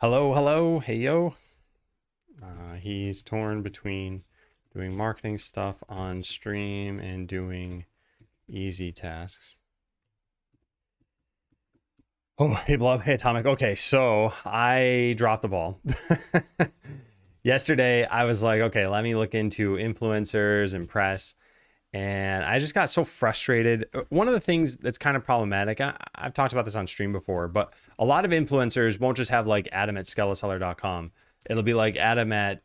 Hello, hello, hey yo. He's torn between doing marketing stuff on stream and doing easy tasks. Oh, hey Blob, hey Atomic. Okay, so I dropped the ball. Yesterday, I was like, okay, let me look into influencers and press. And I just got so frustrated. One of the things that's kind of problematic, I've talked about this on stream before, but a lot of influencers won't just have like Adam at skeleseller.com. It'll be like Adam at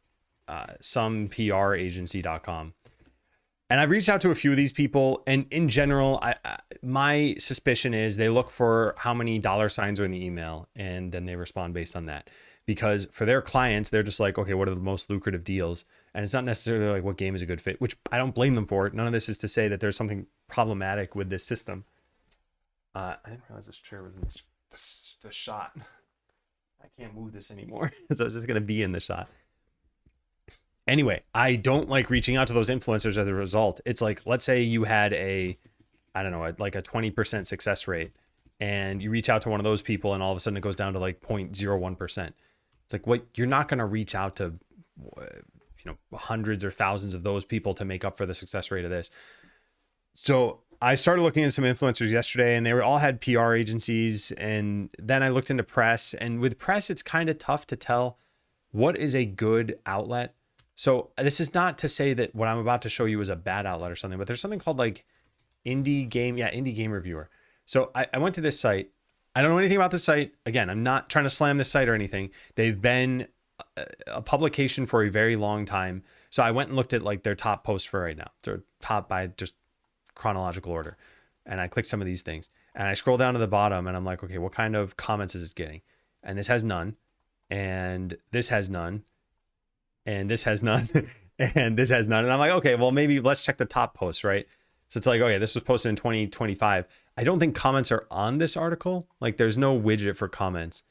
some PR agency.com. And I've reached out to a few of these people, and in general, my suspicion is they look for how many dollar signs are in the email, and then they respond based on that. Because for their clients, they're just like, okay, what are the most lucrative deals? And it's not necessarily like what game is a good fit, which I don't blame them for. None of this is to say that there's something problematic with this system. I didn't realize this chair was in the shot. I can't move this anymore, so it's just gonna be in the shot. Anyway, I don't like reaching out to those influencers as a result. It's like, let's say you had I don't know, like a 20% success rate, and you reach out to one of those people, and all of a sudden it goes down to like 0.01%. It's like, what? You're not going to reach out to, hundreds or thousands of those people to make up for the success rate of this. So I started looking at some influencers yesterday, and they all had PR agencies. And then I looked into press, and with press, it's kind of tough to tell what is a good outlet. So this is not to say that what I'm about to show you is a bad outlet or something, but there's something called like Indie Game Reviewer. So I went to this site. I don't know anything about this site. Again, I'm not trying to slam this site or anything. They've been a publication for a very long time. So I went and looked at like their top posts for right now. They're top by just chronological order. And I clicked some of these things. And I scroll down to the bottom and I'm like, okay, what kind of comments is this getting? And this has none. And this has none. And this has none. And this has none. And I'm like, okay, well, maybe let's check the top posts, right? So it's like, okay, this was posted in 2025. I don't think comments are on this article. Like there's no widget for comments.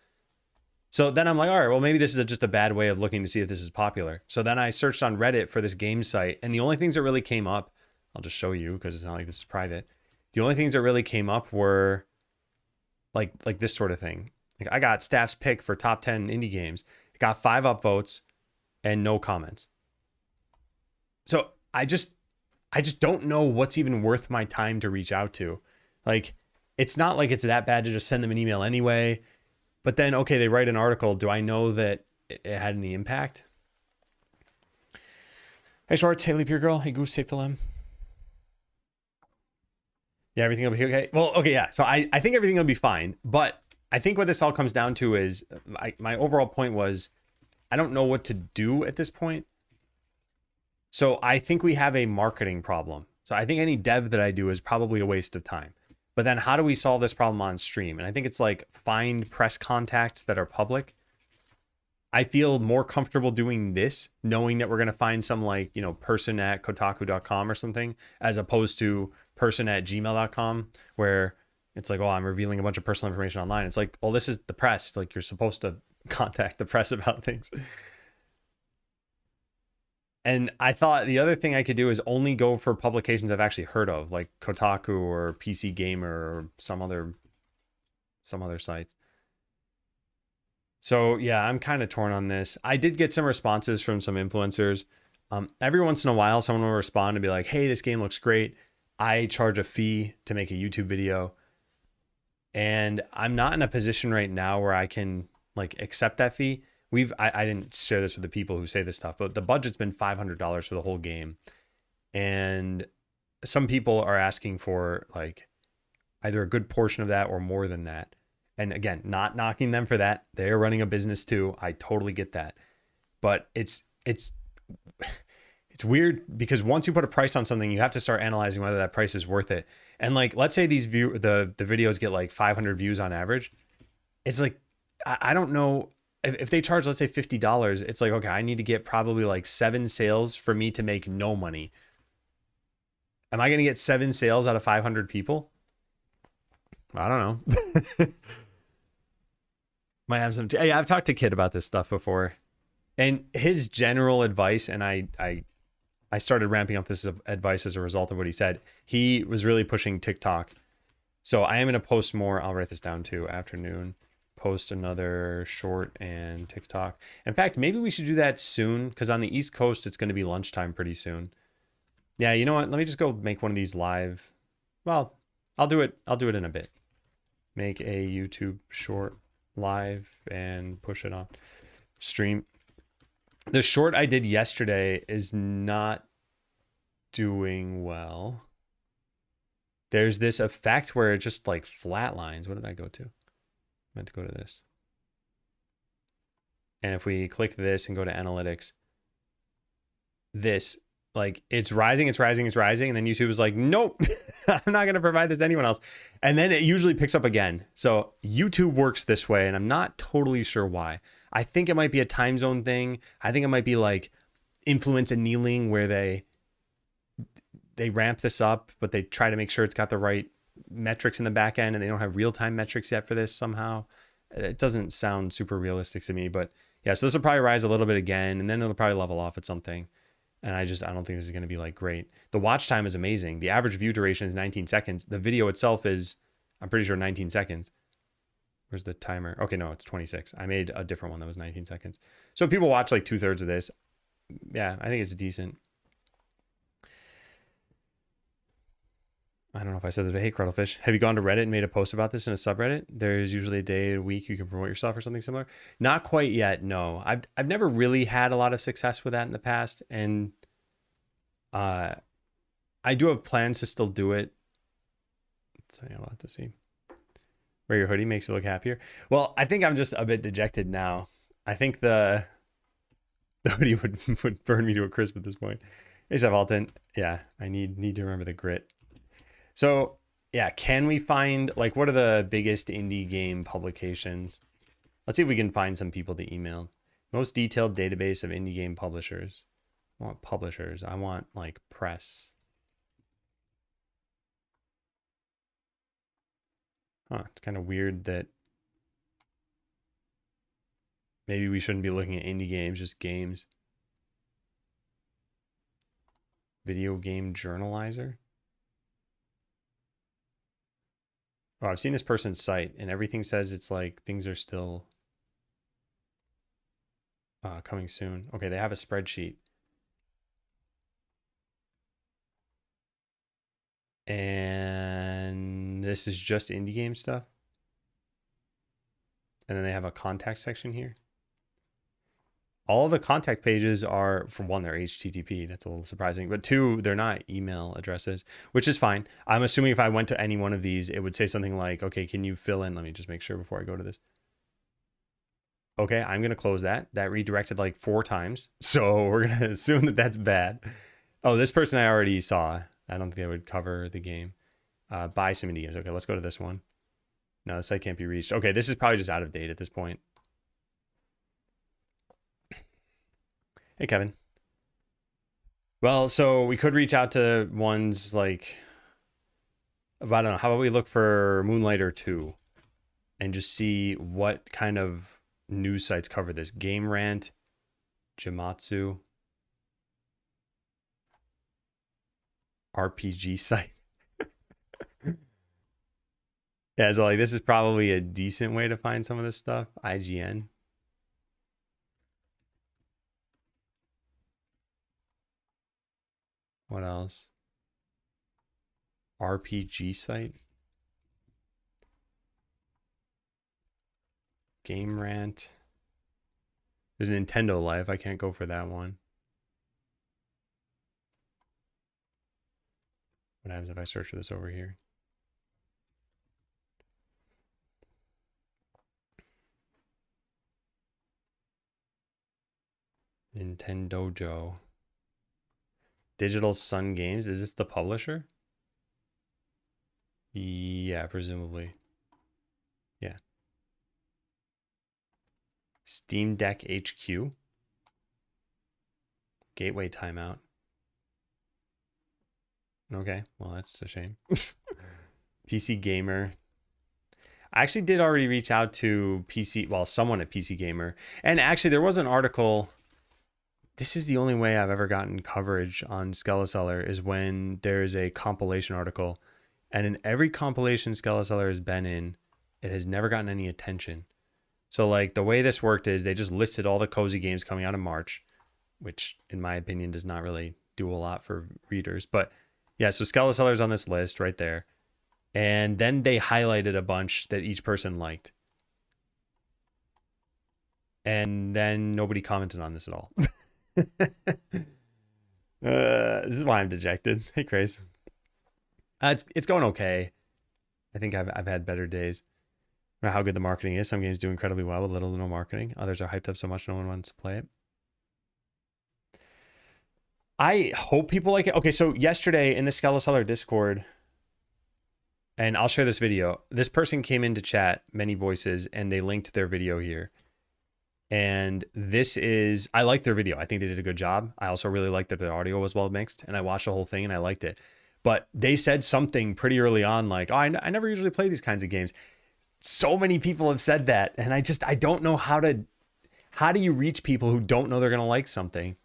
So then I'm like, all right, well, maybe this is just a bad way of looking to see if this is popular. So then I searched on Reddit for this game site, and the only things that really came up, I'll just show you because it's not like this is private. The only things that really came up were like this sort of thing. Like I got staff's pick for top 10 indie games. It got 5 upvotes and no comments. So I just don't know what's even worth my time to reach out to. Like, it's not like it's that bad to just send them an email anyway. But then, okay, they write an article. Do I know that it had any impact? Hey, Schwartz. Hey, Leap Your Girl. Hey, Goose. Safe to Lem. Yeah, everything will be okay. Well, okay, yeah. So I think everything will be fine. But I think what this all comes down to is my overall point was I don't know what to do at this point. So I think we have a marketing problem. So I think any dev that I do is probably a waste of time. But then how do we solve this problem on stream? And I think it's like find press contacts that are public. I feel more comfortable doing this, knowing that we're going to find some like, person at kotaku.com or something, as opposed to person at gmail.com, where it's like, oh, I'm revealing a bunch of personal information online. It's like, well, this is the press. Like you're supposed to contact the press about things. And I thought the other thing I could do is only go for publications I've actually heard of, like Kotaku or PC Gamer or some other sites. So yeah, I'm kind of torn on this. I did get some responses from some influencers. Every once in a while, someone will respond and be like, hey, this game looks great. I charge a fee to make a YouTube video. And I'm not in a position right now where I can like accept that fee. I didn't share this with the people who say this stuff, but the budget's been $500 for the whole game. And some people are asking for like either a good portion of that or more than that. And again, not knocking them for that. They're running a business too. I totally get that. But it's weird because once you put a price on something, you have to start analyzing whether that price is worth it. And like, let's say the videos get like 500 views on average. It's like, I don't know. If they charge, let's say $50, it's like, okay, I need to get probably like 7 sales for me to make no money. Am I going to get 7 sales out of 500 people? I don't know. Might have some. Hey, I've talked to Kid about this stuff before, and his general advice, and I started ramping up this advice as a result of what he said. He was really pushing TikTok. So I am going to post more. I'll write this down too. Afternoon post another short and TikTok. In fact, maybe we should do that soon because on the East Coast, it's going to be lunchtime pretty soon. Yeah, you know what? Let me just go make one of these live. Well, I'll do it. I'll do it in a bit. Make a YouTube short live and push it on stream. The short I did yesterday is not doing well. There's this effect where it just like flatlines. What did I go to? I meant to go to this. And if we click this and go to analytics, this, like, it's rising, it's rising, it's rising. And then YouTube is like, nope, I'm not going to provide this to anyone else. And then it usually picks up again. So YouTube works this way, and I'm not totally sure why. I think it might be a time zone thing. I think it might be like influence annealing, where they ramp this up, but they try to make sure it's got the right metrics in the back end, and they don't have real-time metrics yet for this somehow. It doesn't sound super realistic to me, but yeah, so this will probably rise a little bit again, and then it'll probably level off at something. And I don't think this is going to be like great. The watch time is amazing. The average view duration is 19 seconds. The video itself is, I'm pretty sure, 19 seconds. Where's the timer? Okay, no, it's 26. I made a different one that was 19 seconds. So people watch like 2/3 of this. Yeah, I think it's decent. I don't know if I said this, but hey, Cruddlefish, have you gone to Reddit and made a post about this in a subreddit? There's usually a day a week you can promote yourself or something similar. Not quite yet, no. I've never really had a lot of success with that in the past, and I do have plans to still do it. So yeah, I'll have to see. Wear your hoodie makes you look happier. Well, I think I'm just a bit dejected now. I think the hoodie would burn me to a crisp at this point. Hey, Chef Alton. Yeah, I need to remember the grit. So yeah, can we find, like, what are the biggest indie game publications? Let's see if we can find some people to email. Most detailed database of indie game publishers. I want publishers. I want like press. Huh, it's kind of weird that maybe we shouldn't be looking at indie games, just games. Video game journalizer. Oh, I've seen this person's site, and everything says it's like things are still coming soon. Okay, they have a spreadsheet. And this is just indie game stuff. And then they have a contact section here. All of the contact pages are, for one, they're HTTP. That's a little surprising. But two, they're not email addresses, which is fine. I'm assuming if I went to any one of these, it would say something like, okay, can you fill in? Let me just make sure before I go to this. Okay, I'm going to close that. That redirected like 4 times. So we're going to assume that that's bad. Oh, this person I already saw. I don't think they would cover the game. Buy some indie games. Okay, let's go to this one. No, the site can't be reached. Okay, this is probably just out of date at this point. Hey, Kevin. Well, so we could reach out to ones like, I don't know, how about we look for Moonlighter 2 and just see what kind of news sites cover this? Game Rant, Jamatsu, RPG site. Yeah, so like this is probably a decent way to find some of this stuff. IGN. What else? RPG site. Game Rant. There's Nintendo Life. I can't go for that one. What happens if I search for this over here? Nintendo Joe. Digital Sun Games. Is this the publisher? Yeah, presumably. Yeah. Steam Deck HQ. Gateway Timeout. Okay, well, that's a shame. PC Gamer. I actually did already reach out to someone at PC Gamer. And actually, there was an article. This is the only way I've ever gotten coverage on Skeleseller is when there's a compilation article. And in every compilation Skeleseller has been in, it has never gotten any attention. So like the way this worked is they just listed all the cozy games coming out in March, which in my opinion does not really do a lot for readers. But yeah, so Skelecellar's on this list right there. And then they highlighted a bunch that each person liked. And then nobody commented on this at all. This is why I'm dejected. Hey, Chris. It's going okay. I think I've had better days. I don't know how good the marketing is. Some games do incredibly well with little to no marketing. Others are hyped up so much no one wants to play it. I hope people like it. Okay, so yesterday in the Skelecellar Discord, and I'll share this video. This person came into chat, Many Voices, and they linked their video here. And this is, I like their video. I think they did a good job. I also really liked that their audio was well mixed, and I watched the whole thing and I liked it. But they said something pretty early on like, oh, I never usually play these kinds of games. So many people have said that, and I don't know how do you reach people who don't know they're going to like something?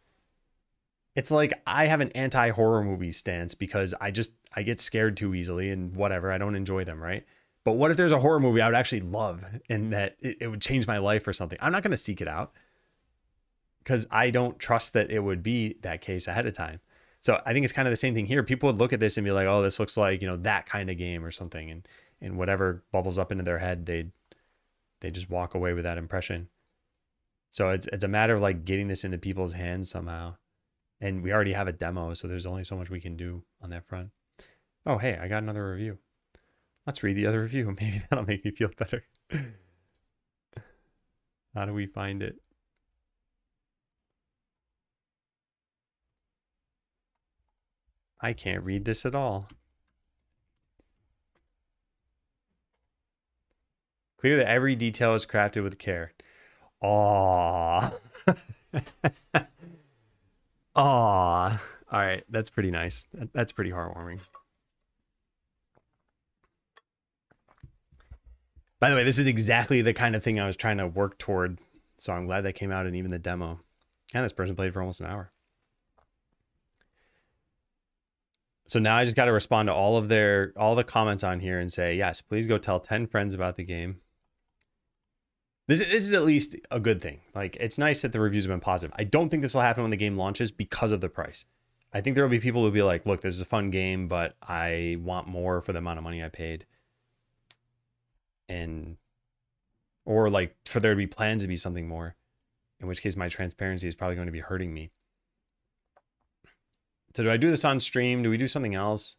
It's like I have an anti-horror movie stance because I get scared too easily and whatever. I don't enjoy them, right? But what if there's a horror movie I would actually love and that it would change my life or something? I'm not going to seek it out because I don't trust that it would be that case ahead of time. So I think it's kind of the same thing here. People would look at this and be like, oh, this looks like, that kind of game or something. And whatever bubbles up into their head, they just walk away with that impression. So it's a matter of like getting this into people's hands somehow. And we already have a demo, so there's only so much we can do on that front. Oh, hey, I got another review. Let's read the other review. Maybe that'll make me feel better. How do we find it? I can't read this at all. Clear that every detail is crafted with care. Aww. Aww. All right, that's pretty nice. That's pretty heartwarming. By the way, this is exactly the kind of thing I was trying to work toward. So I'm glad that came out in even the demo. And this person played for almost an hour. So now I just got to respond to all the comments on here and say, yes, please go tell 10 friends about the game. This is at least a good thing. Like, it's nice that the reviews have been positive. I don't think this will happen when the game launches because of the price. I think there will be people who'll be like, look, this is a fun game, but I want more for the amount of money I paid. Or like for there to be plans to be something more, in which case my transparency is probably going to be hurting me. So do I do this on stream? Do we do something else?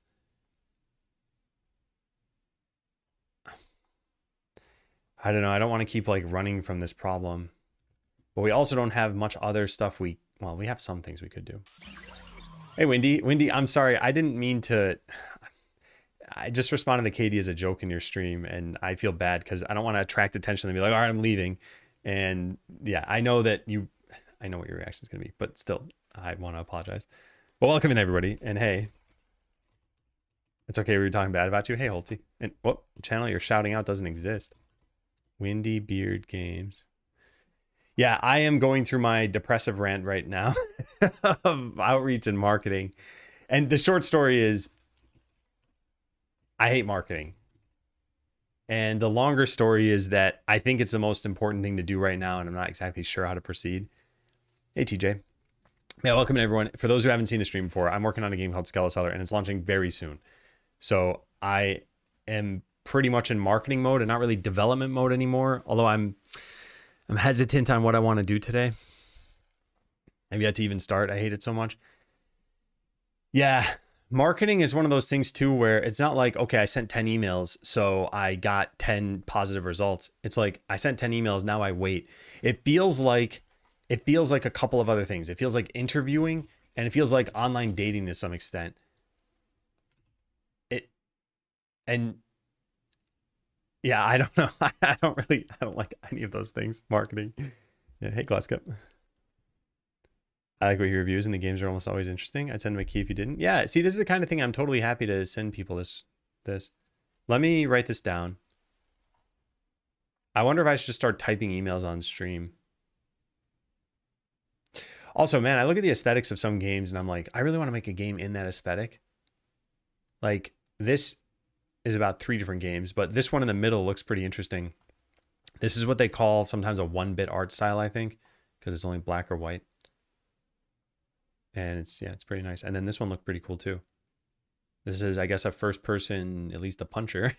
I don't know. I don't want to keep like running from this problem, but we also don't have much other stuff. We have some things we could do. Hey, Wendy, I'm sorry. I didn't mean to. I just responded to Katie as a joke in your stream, and I feel bad because I don't want to attract attention and be like, all right, I'm leaving. And yeah, I know what your reaction is going to be, but still, I want to apologize. Well, welcome in everybody. And hey, it's okay. We were talking bad about you. Hey, Holty. And what channel you're shouting out doesn't exist. Windy Beard Games. Yeah, I am going through my depressive rant right now of outreach and marketing. And the short story is I hate marketing. And the longer story is that I think it's the most important thing to do right now, and I'm not exactly sure how to proceed. Hey, TJ. Yeah, welcome in everyone. For those who haven't seen the stream before, I'm working on a game called Skelecellar, and it's launching very soon. So I am pretty much in marketing mode and not really development mode anymore, although I'm hesitant on what I want to do today. I've yet to even start. I hate it so much. Yeah, marketing is one of those things too where it's not like, okay, I sent 10 emails, so I got 10 positive results. It's like I sent 10 emails, now I wait. It feels like a couple of other things. It feels like interviewing, and it feels like online dating to some extent. Yeah, I don't know. I don't like any of those things. Marketing. Yeah, hey, Glasscup. I like what your reviews and the games are almost always interesting. I'd send them a key if you didn't. Yeah, see, this is the kind of thing I'm totally happy to send people this. Let me write this down. I wonder if I should just start typing emails on stream. Also, man, I look at the aesthetics of some games and I'm like, I really want to make a game in that aesthetic. Like, this is about 3 different games, but this one in the middle looks pretty interesting. This is what they call sometimes a 1-bit art style, I think, because it's only black or white. And it's, yeah, it's pretty nice. And then this one looked pretty cool too. This is, I guess, a first person, at least a puncher.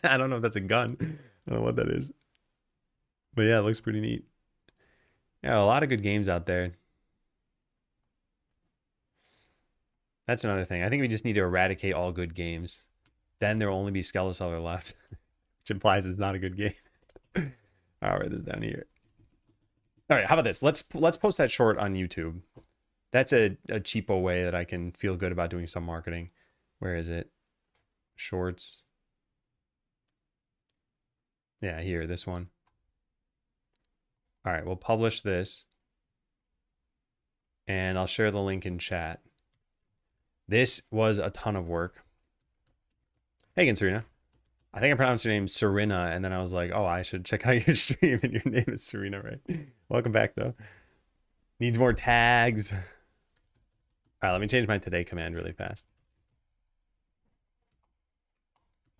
I don't know if that's a gun. I don't know what that is. But yeah, it looks pretty neat. Yeah, a lot of good games out there. That's another thing. I think we just need to eradicate all good games. Then there will only be Skeleseller left, which implies it's not a good game. I'll write this down here. All right, how about this? Let's post that short on YouTube. That's a cheapo way that I can feel good about doing some marketing. Where is it? Shorts. Yeah, here, this one. All right, we'll publish this. And I'll share the link in chat. This was a ton of work. Hey again, Serena. I think I pronounced your name Serena, and then I was like, oh, I should check out your stream, and your name is Serena, right? Welcome back, though. Needs more tags. All right, let me change my today command really fast.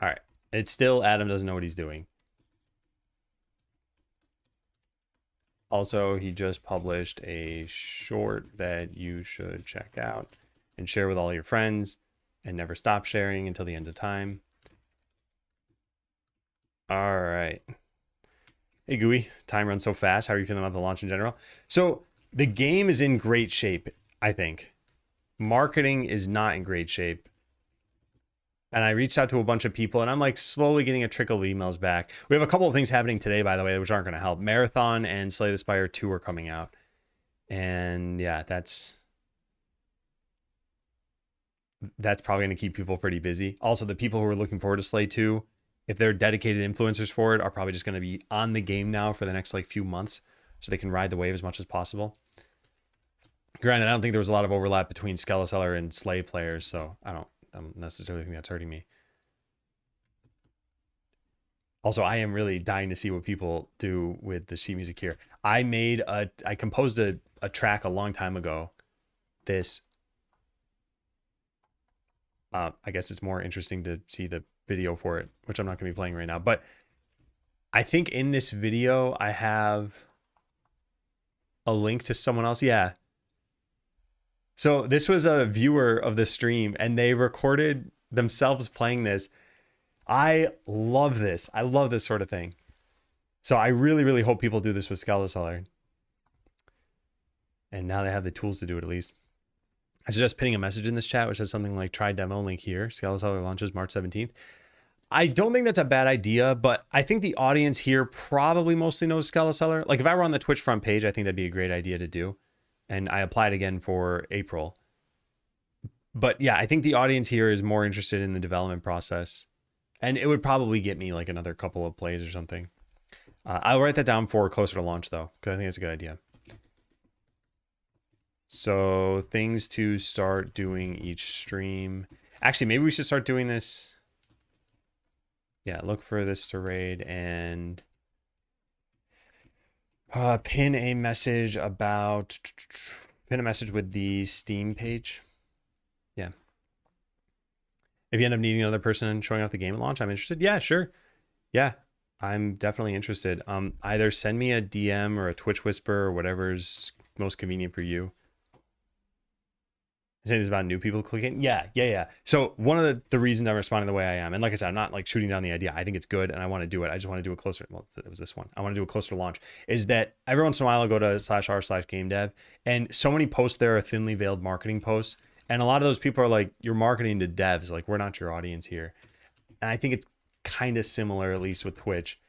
All right. It's still Adam doesn't know what he's doing. Also, he just published a short that you should check out and share with all your friends and never stop sharing until the end of time. All right. Hey, Gooey. Time runs so fast. How are you feeling about the launch in general? So the game is in great shape, I think. Marketing is not in great shape. And I reached out to a bunch of people, and I'm like slowly getting a trickle of emails back. We have a couple of things happening today, by the way, which aren't going to help. Marathon and Slay the Spire 2 are coming out. And yeah, that's probably going to keep people pretty busy. Also, the people who are looking forward to Slay 2, if they're dedicated influencers for it, are probably just going to be on the game now for the next like few months so they can ride the wave as much as possible. Granted, I don't think there was a lot of overlap between Skeleseller and Slay players, so I don't necessarily think that's hurting me. Also, I am really dying to see what people do with the sheet music here. I composed a track a long time ago. This, I guess it's more interesting to see the video for it, which I'm not going to be playing right now. But I think in this video, I have a link to someone else. Yeah. So this was a viewer of the stream, and they recorded themselves playing this. I love this. I love this sort of thing. So I really, really hope people do this with Skeleseller. And now they have the tools to do it, at least. I suggest pinning a message in this chat which says something like try demo link here. Skeleseller launches March 17th. I don't think that's a bad idea, but I think the audience here probably mostly knows Skeleseller. Like if I were on the Twitch front page, I think that'd be a great idea to do. And I applied again for April. But yeah, I think the audience here is more interested in the development process. And it would probably get me like another couple of plays or something. I'll write that down for closer to launch though, because I think it's a good idea. So things to start doing each stream. Actually, maybe we should start doing this. Yeah, look for this to raid and pin a message with the Steam page. Yeah. If you end up needing another person showing off the game at launch, I'm interested. Yeah, sure. Yeah, I'm definitely interested. Either send me a DM or a Twitch whisper or whatever's most convenient for you. Saying this about new people clicking. Yeah. So one of the reasons I'm responding the way I am, and like I said, I'm not like shooting down the idea. I think it's good and I want to do it. I just want to do it closer. Well, it was this one. I want to do it closer to launch. Is that every once in a while I'll go to /r/gamedev, and so many posts there are thinly veiled marketing posts. And a lot of those people are like, you're marketing to devs. Like, we're not your audience here. And I think it's kind of similar, at least with Twitch.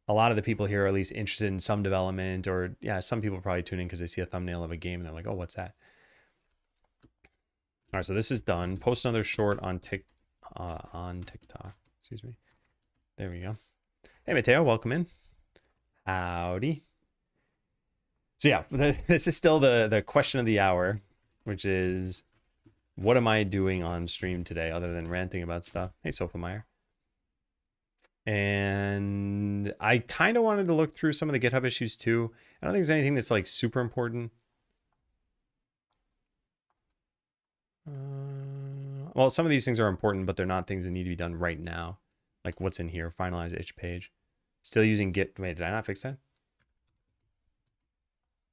A lot of the people here are at least interested in some development, or yeah, some people probably tune in because they see a thumbnail of a game and they're like, oh, what's that? All right, so this is done. Post another short on TikTok. Excuse me. There we go. Hey, Mateo, welcome in. Howdy. So yeah, this is still the question of the hour, which is, what am I doing on stream today other than ranting about stuff? Hey, Sofa Meyer. And I kind of wanted to look through some of the GitHub issues too. I don't think there's anything that's like super important. Well, some of these things are important, but they're not things that need to be done right now. Like what's in here, finalize itch page. Still using Git. Wait, did I not fix that?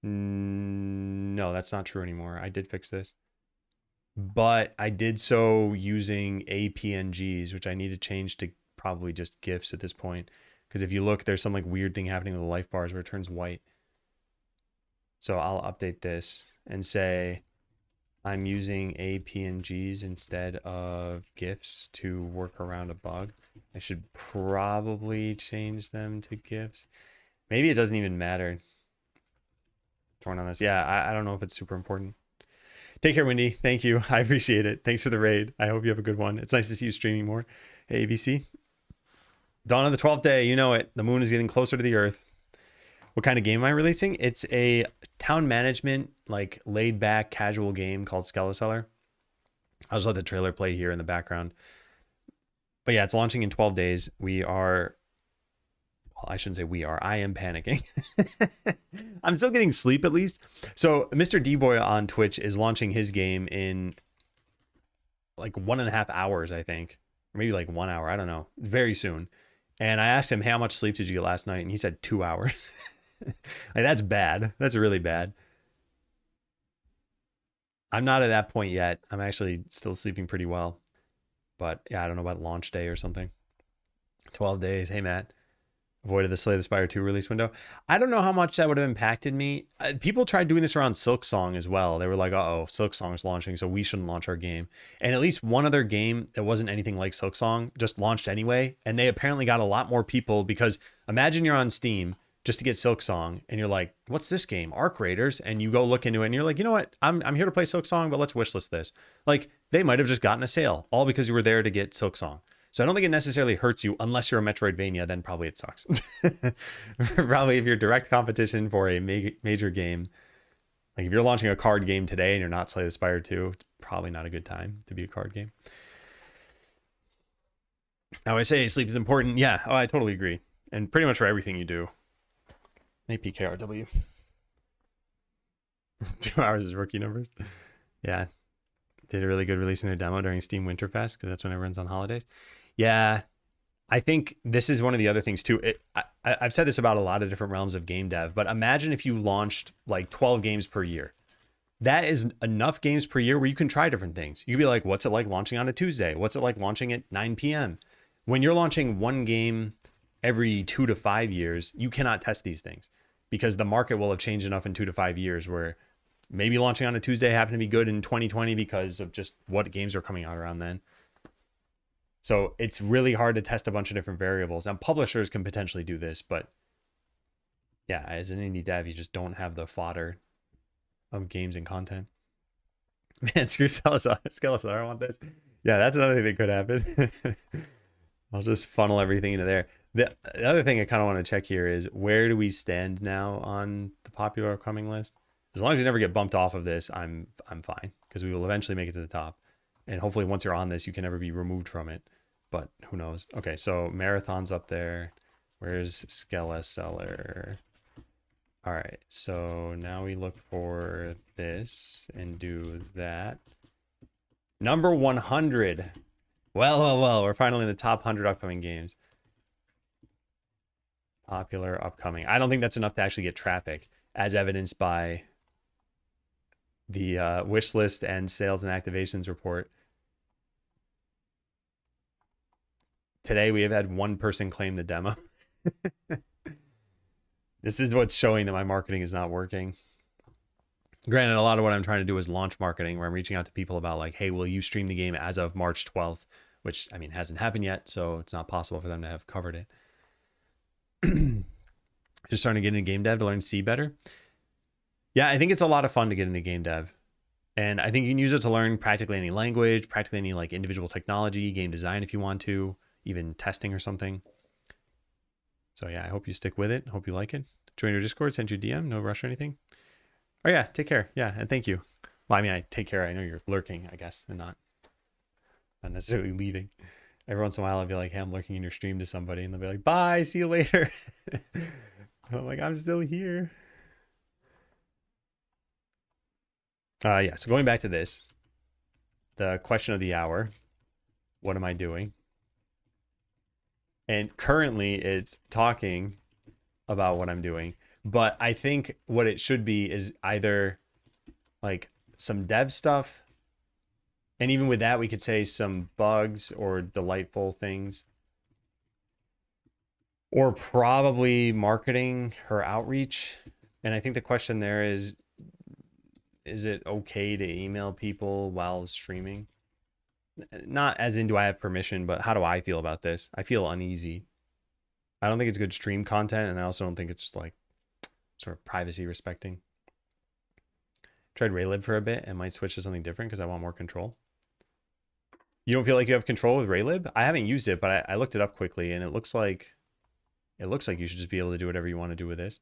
No, that's not true anymore. I did fix this. But I did so using APNGs, which I need to change to probably just GIFs at this point. Because if you look, there's some like weird thing happening with the life bars where it turns white. So I'll update this and say I'm using APNGs instead of GIFs to work around a bug. I should probably change them to GIFs. Maybe it doesn't even matter. Torn on this. Yeah, I don't know if it's super important. Take care, Wendy. Thank you. I appreciate it. Thanks for the raid. I hope you have a good one. It's nice to see you streaming more. Hey, ABC. Dawn of the 12th day. You know it. The moon is getting closer to the earth. What kind of game am I releasing? It's a town management, like laid back casual game called Skeleseller. I'll just let the trailer play here in the background. But yeah, it's launching in 12 days. We are, well, I shouldn't say we are. I am panicking. I'm still getting sleep at least. So Mr. D-Boy on Twitch is launching his game in like 1.5 hours, I think. Or maybe like 1 hour. I don't know. Very soon. And I asked him, hey, how much sleep did you get last night? And he said 2 hours. Like, that's bad. That's really bad. I'm not at that point yet. I'm actually still sleeping pretty well. But yeah, I don't know about launch day or something. 12 days. Hey, Matt. Avoided the Slay the Spire 2 release window. I don't know how much that would have impacted me. People tried doing this around Silksong as well. They were like, uh-oh, Silksong is launching, so we shouldn't launch our game. And at least one other game that wasn't anything like Silksong just launched anyway. And they apparently got a lot more people because imagine you're on Steam just to get Silksong and you're like, what's this game? Arc Raiders. And you go look into it and you're like, you know what? I'm here to play Silksong, but let's wishlist this. Like, they might have just gotten a sale all because you were there to get Silksong. So I don't think it necessarily hurts you unless you're a Metroidvania, then probably it sucks. Probably if you're direct competition for a major game, like if you're launching a card game today and you're not Slay the Spire 2, it's probably not a good time to be a card game. Now I say sleep is important. Yeah, I totally agree. And pretty much for everything you do. APKRW. 2 hours is rookie numbers. Yeah. Did a really good releasing their demo during Steam Winterfest because that's when everyone's on holidays. Yeah, I think this is one of the other things too. I've said this about a lot of different realms of game dev, but imagine if you launched like 12 games per year. That is enough games per year where you can try different things. You could be like, what's it like launching on a Tuesday? What's it like launching at 9 p.m.? When you're launching one game every 2 to 5 years, you cannot test these things because the market will have changed enough in 2 to 5 years where maybe launching on a Tuesday happened to be good in 2020 because of just what games are coming out around then. So it's really hard to test a bunch of different variables. Now, publishers can potentially do this, but yeah, as an indie dev, you just don't have the fodder of games and content. Man, screw Skeletor, I want this. Yeah, that's another thing that could happen. I'll just funnel everything into there. The other thing I kind of want to check here is where do we stand now on the popular upcoming list? As long as you never get bumped off of this, I'm fine because we will eventually make it to the top. And hopefully once you're on this, you can never be removed from it. But who knows? Okay, so Marathon's up there. Where's Skeleseller? All right, so now we look for this and do that. Number 100. Well, we're finally in the top 100 upcoming games. Popular upcoming. I don't think that's enough to actually get traffic, as evidenced by the wish list and sales and activations report. Today we have had one person claim the demo. This is what's showing that my marketing is not working. Granted, a lot of what I'm trying to do is launch marketing, where I'm reaching out to people about like, hey, will you stream the game as of March 12th? Which, I mean, hasn't happened yet, so it's not possible for them to have covered it. Just starting to get into game dev to learn C better. Yeah, I think it's a lot of fun to get into game dev. And I think you can use it to learn practically any language, practically any like individual technology, game design if you want to, even testing or something. So yeah, I hope you stick with it. Hope you like it. Join your Discord, send you a DM, no rush or anything. Oh yeah, take care. Yeah, and thank you. Well, I mean, I take care. I know you're lurking, I guess, and not necessarily leaving. Every once in a while, I'll be like, hey, I'm lurking in your stream to somebody, and they'll be like, bye, see you later. I'm like, I'm still here. Yeah, so going back to this, the question of the hour, what am I doing? And currently it's talking about what I'm doing. But I think what it should be is either like some dev stuff. And even with that, we could say some bugs or delightful things. Or probably marketing or outreach. And I think the question there is it okay to email people while streaming? Not as in do I have permission, but how do I feel about this? I feel uneasy. I don't think it's good stream content, and I also don't think it's like sort of privacy respecting. Tried Raylib for a bit and might switch to something different because I want more control. You don't feel like you have control with Raylib? I haven't used it, but I looked it up quickly, and it looks like you should just be able to do whatever you want to do with this.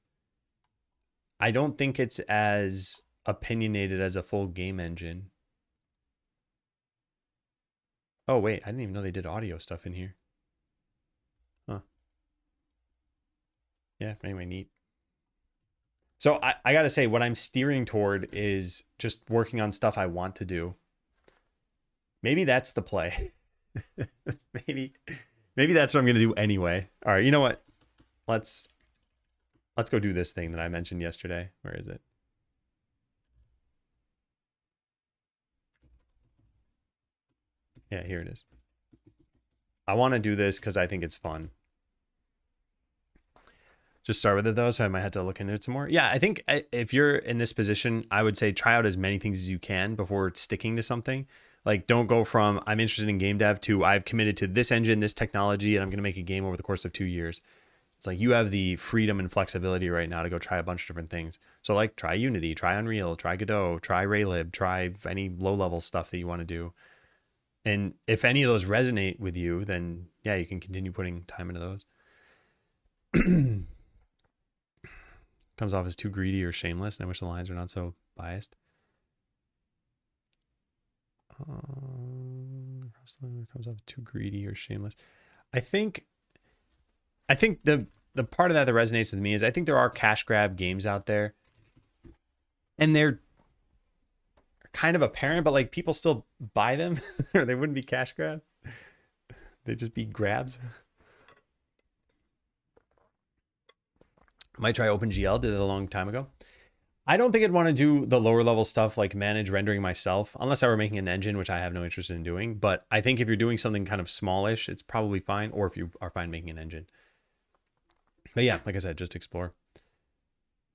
I don't think it's as opinionated as a full game engine. Oh, wait, I didn't even know they did audio stuff in here. Huh. Yeah, anyway, neat. So I got to say, what I'm steering toward is just working on stuff I want to do. Maybe that's the play. maybe that's what I'm going to do anyway. All right, you know what? Let's go do this thing that I mentioned yesterday. Where is it? Yeah, here it is. I want to do this because I think it's fun. Just start with it though, so I might have to look into it some more. Yeah, I think if you're in this position, I would say try out as many things as you can before sticking to something. Like, don't go from I'm interested in game dev to I've committed to this engine, this technology, and I'm going to make a game over the course of 2 years. It's like you have the freedom and flexibility right now to go try a bunch of different things. So like try Unity, try Unreal, try Godot, try Raylib, try any low-level stuff that you want to do. And if any of those resonate with you, then yeah, you can continue putting time into those. Comes off as too greedy or shameless, and I wish the lines were not so biased. Comes off too greedy or shameless. I think the part of that resonates with me is I think there are cash grab games out there, and they're kind of apparent, but like people still buy them, or they wouldn't be cash grabs. They'd just be grabs. Might try OpenGL, did it a long time ago. I don't think I'd want to do the lower level stuff like manage rendering myself, unless I were making an engine, which I have no interest in doing. But I think if you're doing something kind of smallish, it's probably fine, or if you are fine making an engine. But yeah, like I said, just explore.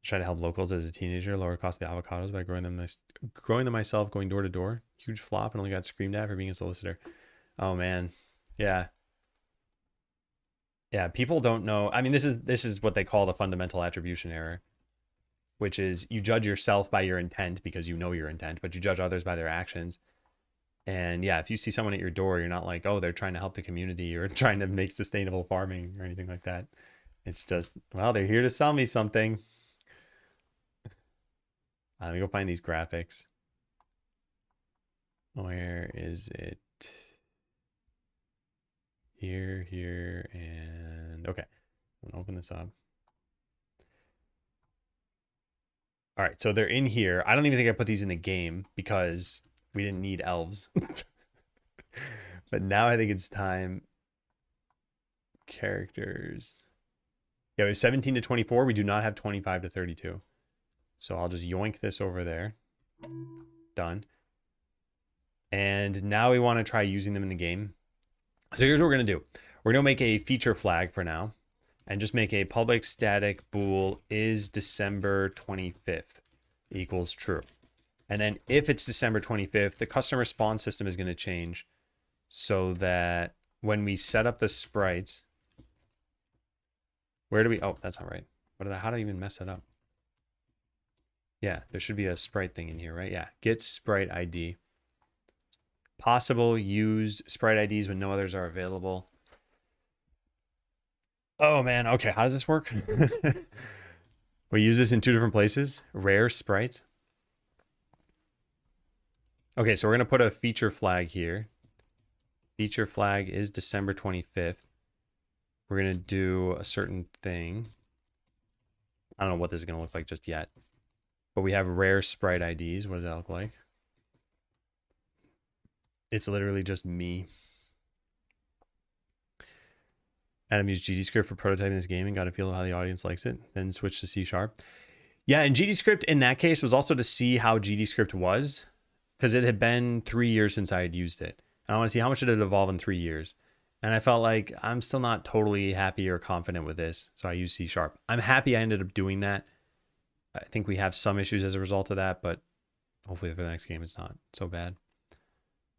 Try to help locals as a teenager, lower cost the avocados by growing them myself, going door to door. Huge flop and only got screamed at for being a solicitor. Oh man. Yeah. Yeah, people don't know. I mean, this is what they call the fundamental attribution error, which is you judge yourself by your intent because you know your intent, but you judge others by their actions. And yeah, if you see someone at your door, you're not like, oh, they're trying to help the community or trying to make sustainable farming or anything like that. It's just, well, they're here to sell me something. Let me go find these graphics. Where is it? Here, and okay. I'm gonna open this up. All right, so they're in here. I don't even think I put these in the game because we didn't need elves. But now I think it's time. Characters. Yeah, we have 17 to 24. We do not have 25 to 32. So I'll just yoink this over there. Done. And now we want to try using them in the game. So here's what we're going to do. We're going to make a feature flag for now and just make a public static bool is December 25th equals true. And then if it's December 25th, the custom response system is going to change so that when we set up the sprites, where do we, oh, that's not right. How did I even mess that up? Yeah, there should be a sprite thing in here, right? Yeah, get sprite ID. Possible used sprite IDs when no others are available. Oh man, okay, how does this work? We use this in 2 different places. Rare sprites. Okay, so we're gonna put a feature flag here. Feature flag is December 25th. We're gonna do a certain thing. I don't know what this is gonna look like just yet. But we have rare sprite IDs. What does that look like? It's literally just me. Adam used GDScript for prototyping this game and got a feel of how the audience likes it, then switched to C#. Yeah, and GDScript in that case was also to see how GDScript was, because it had been 3 years since I had used it. And I want to see how much did it evolve in 3 years. And I felt like I'm still not totally happy or confident with this, so I used C#. I'm happy I ended up doing that. I think we have some issues as a result of that, but hopefully for the next game it's not so bad.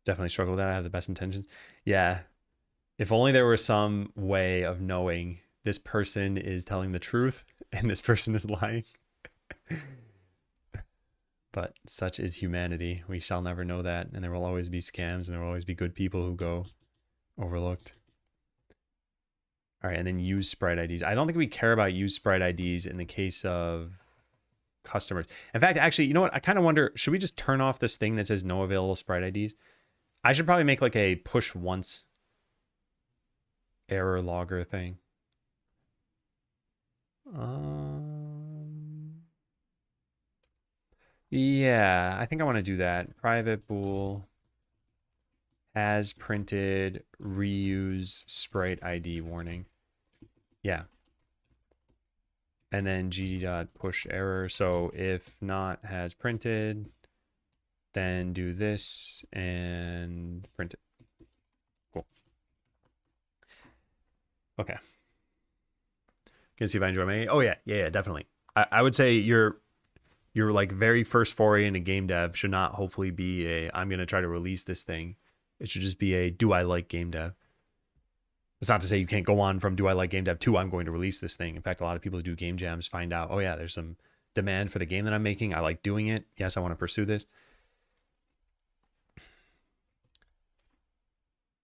Definitely struggle with that. I have the best intentions. Yeah. If only there were some way of knowing this person is telling the truth and this person is lying. But such is humanity. We shall never know that. And there will always be scams and there will always be good people who go overlooked. All right, and then use sprite IDs. I don't think we care about use sprite IDs in the case of customers. In fact, actually, you know what? I kind of wonder, should we just turn off this thing that says no available sprite IDs? I should probably make like a push once error logger thing. Yeah, I think I want to do that. Private bool has printed reuse sprite ID warning. Yeah. And then gd.push error. So if not has printed, then do this and print it. Cool. Okay. Can see if I enjoy my. Oh yeah, definitely. I would say your like very first foray into game dev should not hopefully be a I'm gonna try to release this thing. It should just be a do I like game dev. It's not to say you can't go on from do I like game dev to I'm going to release this thing. In fact, a lot of people who do game jams find out, oh yeah, there's some demand for the game that I'm making. I like doing it. Yes, I want to pursue this.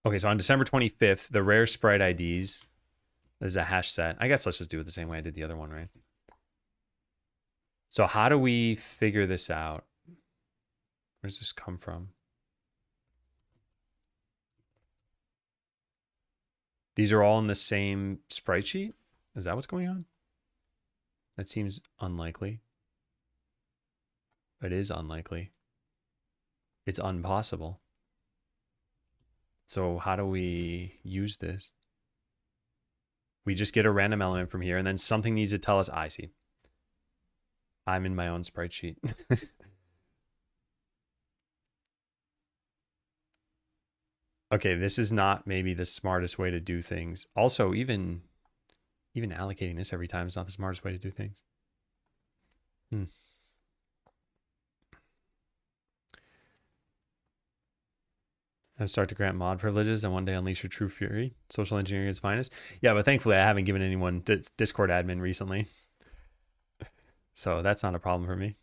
Okay, so on December 25th, the rare sprite IDs, there's a hash set. I guess let's just do it the same way I did the other one, right? So how do we figure this out? Where does this come from? These are all in the same sprite sheet? Is that what's going on? That seems unlikely. It is unlikely. It's impossible. So how do we use this? We just get a random element from here, and then something needs to tell us, I see. I'm in my own sprite sheet. Okay, this is not maybe the smartest way to do things. Also, even allocating this every time is not the smartest way to do things. Start to grant mod privileges and one day unleash your true fury. Social engineering is finest. Yeah, but thankfully I haven't given anyone Discord admin recently. So that's not a problem for me.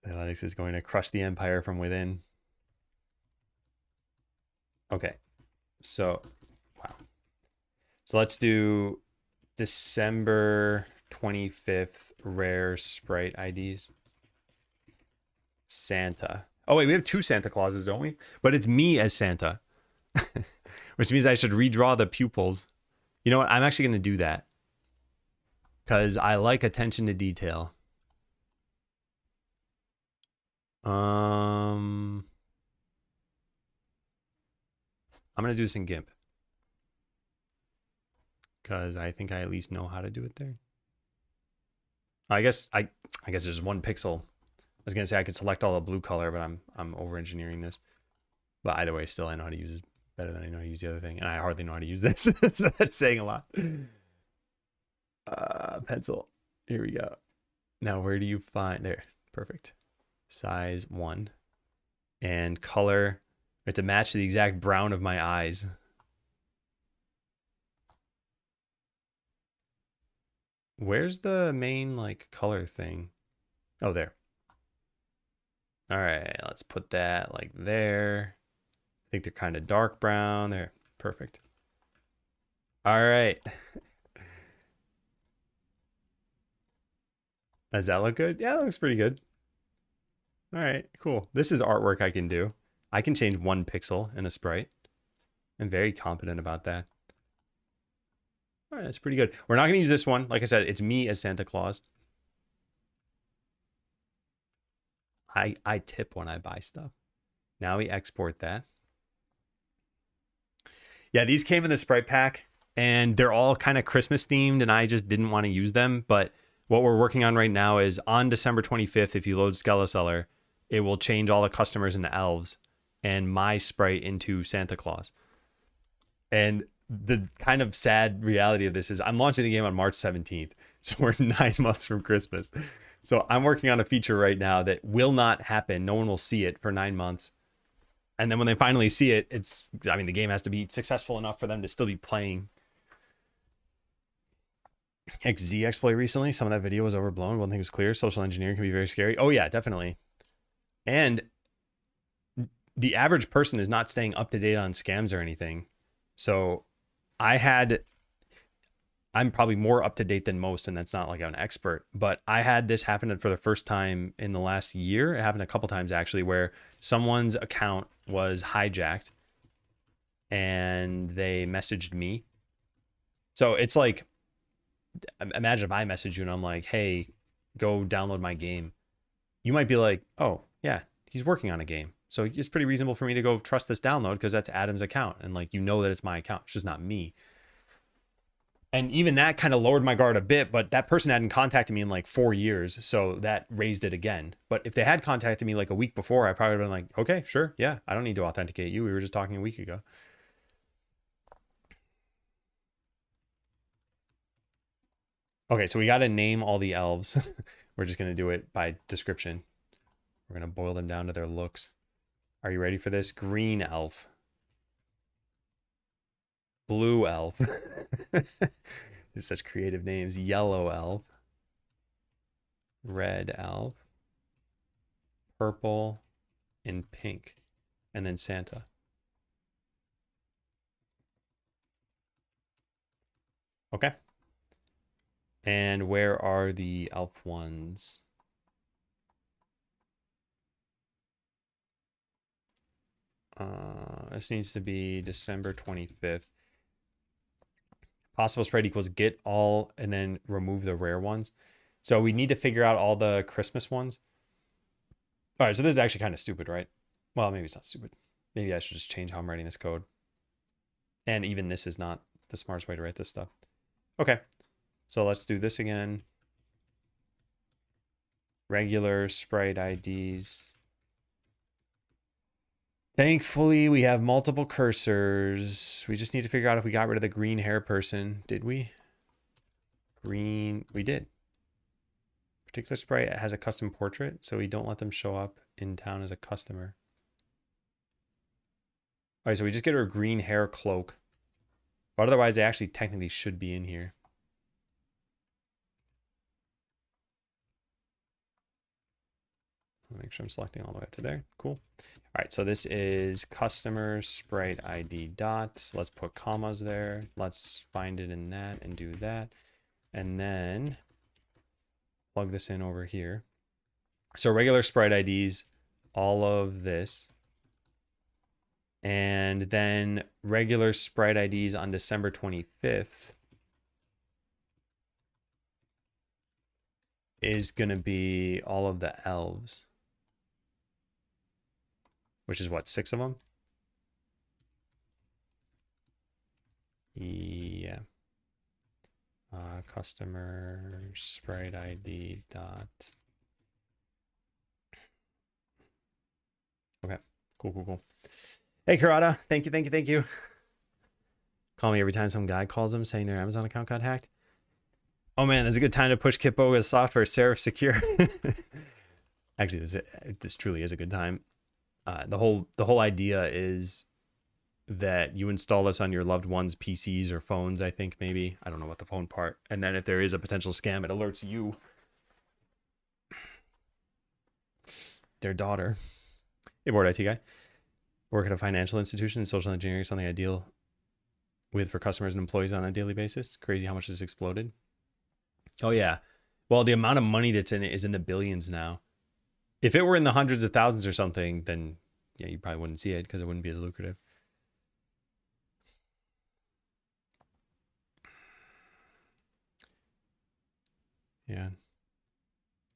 Athletics is going to crush the empire from within. Okay. So, wow. So let's do December 25th rare sprite IDs. Santa. Oh, wait, we have 2 Santa Clauses, don't we? But it's me as Santa, which means I should redraw the pupils. You know what? I'm actually going to do that because I like attention to detail. I'm going to do this in GIMP because I think I at least know how to do it there. I guess there's 1 pixel. I was gonna say I could select all the blue color, but I'm over engineering this. But either way, still I know how to use it better than I know how to use the other thing, and I hardly know how to use this. So that's saying a lot. Pencil. Here we go. Now where do you find there? Perfect. Size 1 and color. I have to match the exact brown of my eyes. Where's the main like color thing? Oh, there. All right, let's put that like there. I think they're kind of dark brown there. Perfect. All right. Does that look good? Yeah, that looks pretty good. All right, cool. This is artwork I can do. I can change 1 pixel in a sprite. I'm very confident about that. All right, that's pretty good. We're not going to use this one. Like I said, it's me as Santa Claus. I tip when I buy stuff. Now we export that. Yeah, these came in the Sprite pack, and they're all kind of Christmas themed, and I just didn't want to use them. But what we're working on right now is on December 25th, if you load Skeleseller, it will change all the customers into elves and my Sprite into Santa Claus. And the kind of sad reality of this is I'm launching the game on March 17th. So we're 9 months from Christmas. So I'm working on a feature right now that will not happen. No one will see it for 9 months. And then when they finally see it, the game has to be successful enough for them to still be playing. XZ exploit recently. Some of that video was overblown. One thing was clear. Social engineering can be very scary. Oh yeah, definitely. And the average person is not staying up to date on scams or anything. So I'm probably more up to date than most, and that's not like I'm an expert, but I had this happen for the first time in the last year. It happened a couple times actually, where someone's account was hijacked and they messaged me. So it's like, imagine if I message you and I'm like, hey, go download my game. You might be like, oh yeah, he's working on a game. So it's pretty reasonable for me to go trust this download because that's Adam's account. And like, that it's my account. It's just not me. And even that kind of lowered my guard a bit, but that person hadn't contacted me in like 4 years. So that raised it again. But if they had contacted me like a week before, I probably would have been like, okay, sure. Yeah, I don't need to authenticate you. We were just talking a week ago. Okay, so we got to name all the elves. We're just going to do it by description. We're going to boil them down to their looks. Are you ready for this? Green elf. Blue elf. There's such creative names. Yellow elf. Red elf. Purple and pink. And then Santa. Okay. And where are the elf ones? This needs to be December 25th. Possible spread equals get all and then remove the rare ones. So we need to figure out all the Christmas ones. All right, so this is actually kind of stupid, right? Well, maybe it's not stupid. Maybe I should just change how I'm writing this code. And even this is not the smartest way to write this stuff. Okay, so let's do this again. Regular sprite IDs. Thankfully, we have multiple cursors. We just need to figure out if we got rid of the green hair person. Did we? Green, we did. Particular sprite has a custom portrait, so we don't let them show up in town as a customer. All right, so we just get her a green hair cloak. But otherwise, they actually technically should be in here. Make sure I'm selecting all the way up to there. Cool. All right, so this is customer sprite ID dot. Let's put commas there. Let's find it in that and do that. And then plug this in over here. So regular sprite IDs, all of this. And then regular sprite IDs on December 25th is going to be all of the elves. Which is what, 6 of them? Yeah. Customer sprite ID dot. Okay, cool. Hey, Karada, thank you. Call me every time some guy calls them saying their Amazon account got hacked. Oh man, there's a good time to push Kitboga's software, Serif Secure. Actually, this truly is a good time. The whole idea is that you install this on your loved one's PCs or phones, I think maybe. I don't know about the phone part. And then if there is a potential scam, it alerts you. Their daughter. Hey, Board IT guy. Work at a financial institution and social engineering is something I deal with for customers and employees on a daily basis. Crazy how much this exploded. Oh yeah. Well, the amount of money that's in it is in the billions now. If it were in the hundreds of thousands or something, then yeah, you probably wouldn't see it because it wouldn't be as lucrative. Yeah.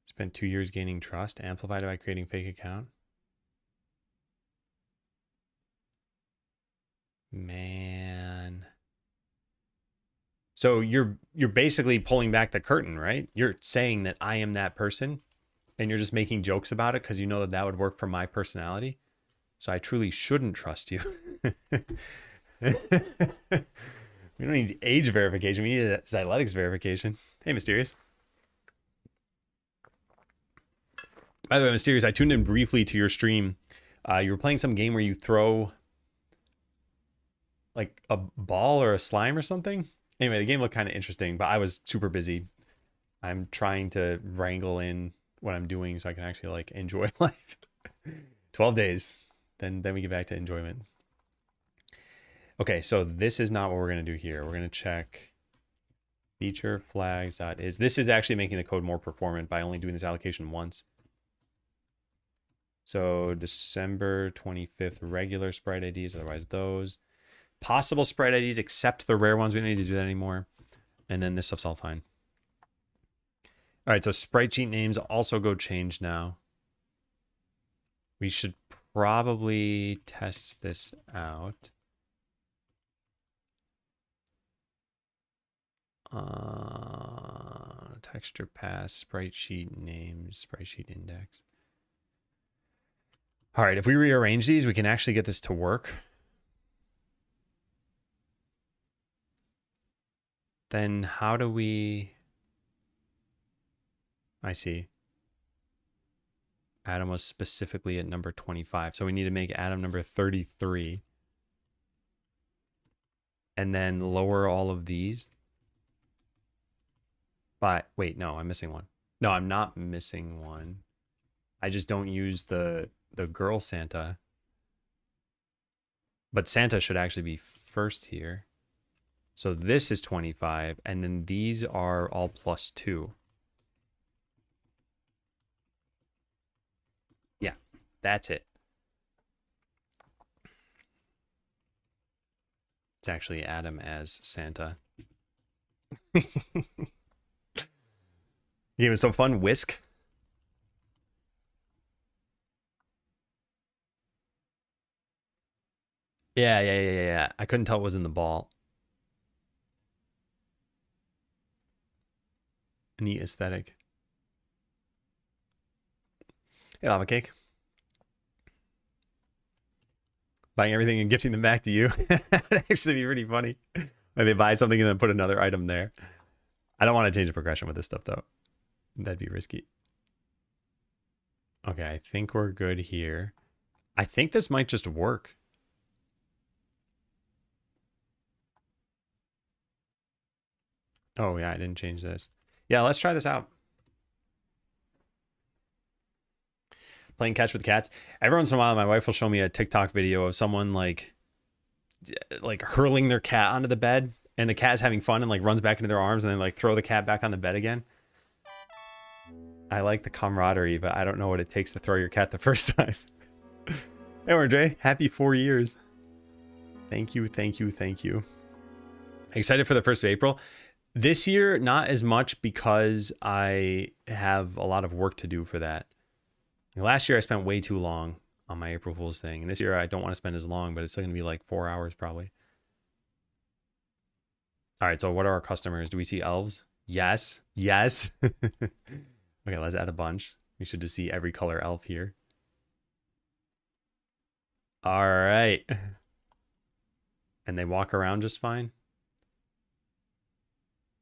Spent 2 years gaining trust, amplified by creating fake account. Man. So you're basically pulling back the curtain, right? You're saying that I am that person and you're just making jokes about it because you know that that would work for my personality. So I truly shouldn't trust you. We don't need age verification. We need a Xyletics verification. Hey, Mysterious. By the way, Mysterious, I tuned in briefly to your stream. You were playing some game where you throw like a ball or a slime or something. Anyway, the game looked kind of interesting, but I was super busy. I'm trying to wrangle in what I'm doing so I can actually like enjoy life. 12 days. Then we get back to enjoyment. Okay, so this is not what we're going to do here. We're going to check feature flags.is. This is actually making the code more performant by only doing this allocation once. So December 25th regular sprite IDs, otherwise those. Possible sprite IDs except the rare ones. We don't need to do that anymore. And then this stuff's all fine. All right, so sprite sheet names also go change now. We should probably test this out. Texture path, sprite sheet names, sprite sheet index. All right, if we rearrange these, we can actually get this to work. Then how do we... I see. Adam was specifically at number 25. So we need to make Adam number 33. And then lower all of these. But wait, no, I'm missing one. No, I'm not missing one. I just don't use the girl Santa. But Santa should actually be first here. So this is 25, and then these are all +2. Yeah, that's it. It's actually Adam as Santa. Game was so fun. Whisk. Yeah. I couldn't tell it was in the ball. Neat aesthetic. Hey, Lava Cake. Buying everything and gifting them back to you. That'd actually be pretty funny. Like they buy something and then put another item there. I don't want to change the progression with this stuff, though. That'd be risky. Okay, I think we're good here. I think this might just work. Oh, yeah, I didn't change this. Yeah, let's try this out. Playing catch with cats. Every once in a while, my wife will show me a TikTok video of someone like hurling their cat onto the bed, and the cat's having fun and like runs back into their arms and then like throw the cat back on the bed again. I like the camaraderie, but I don't know what it takes to throw your cat the first time. Hey, Andre, happy 4 years. Thank you. Excited for the 1st of April. This year, not as much because I have a lot of work to do for that. Last year, I spent way too long on my April Fool's thing. And this year, I don't want to spend as long, but it's still going to be like 4 hours probably. All right, so what are our customers? Do we see elves? Yes. Okay, let's add a bunch. We should just see every color elf here. All right. And they walk around just fine.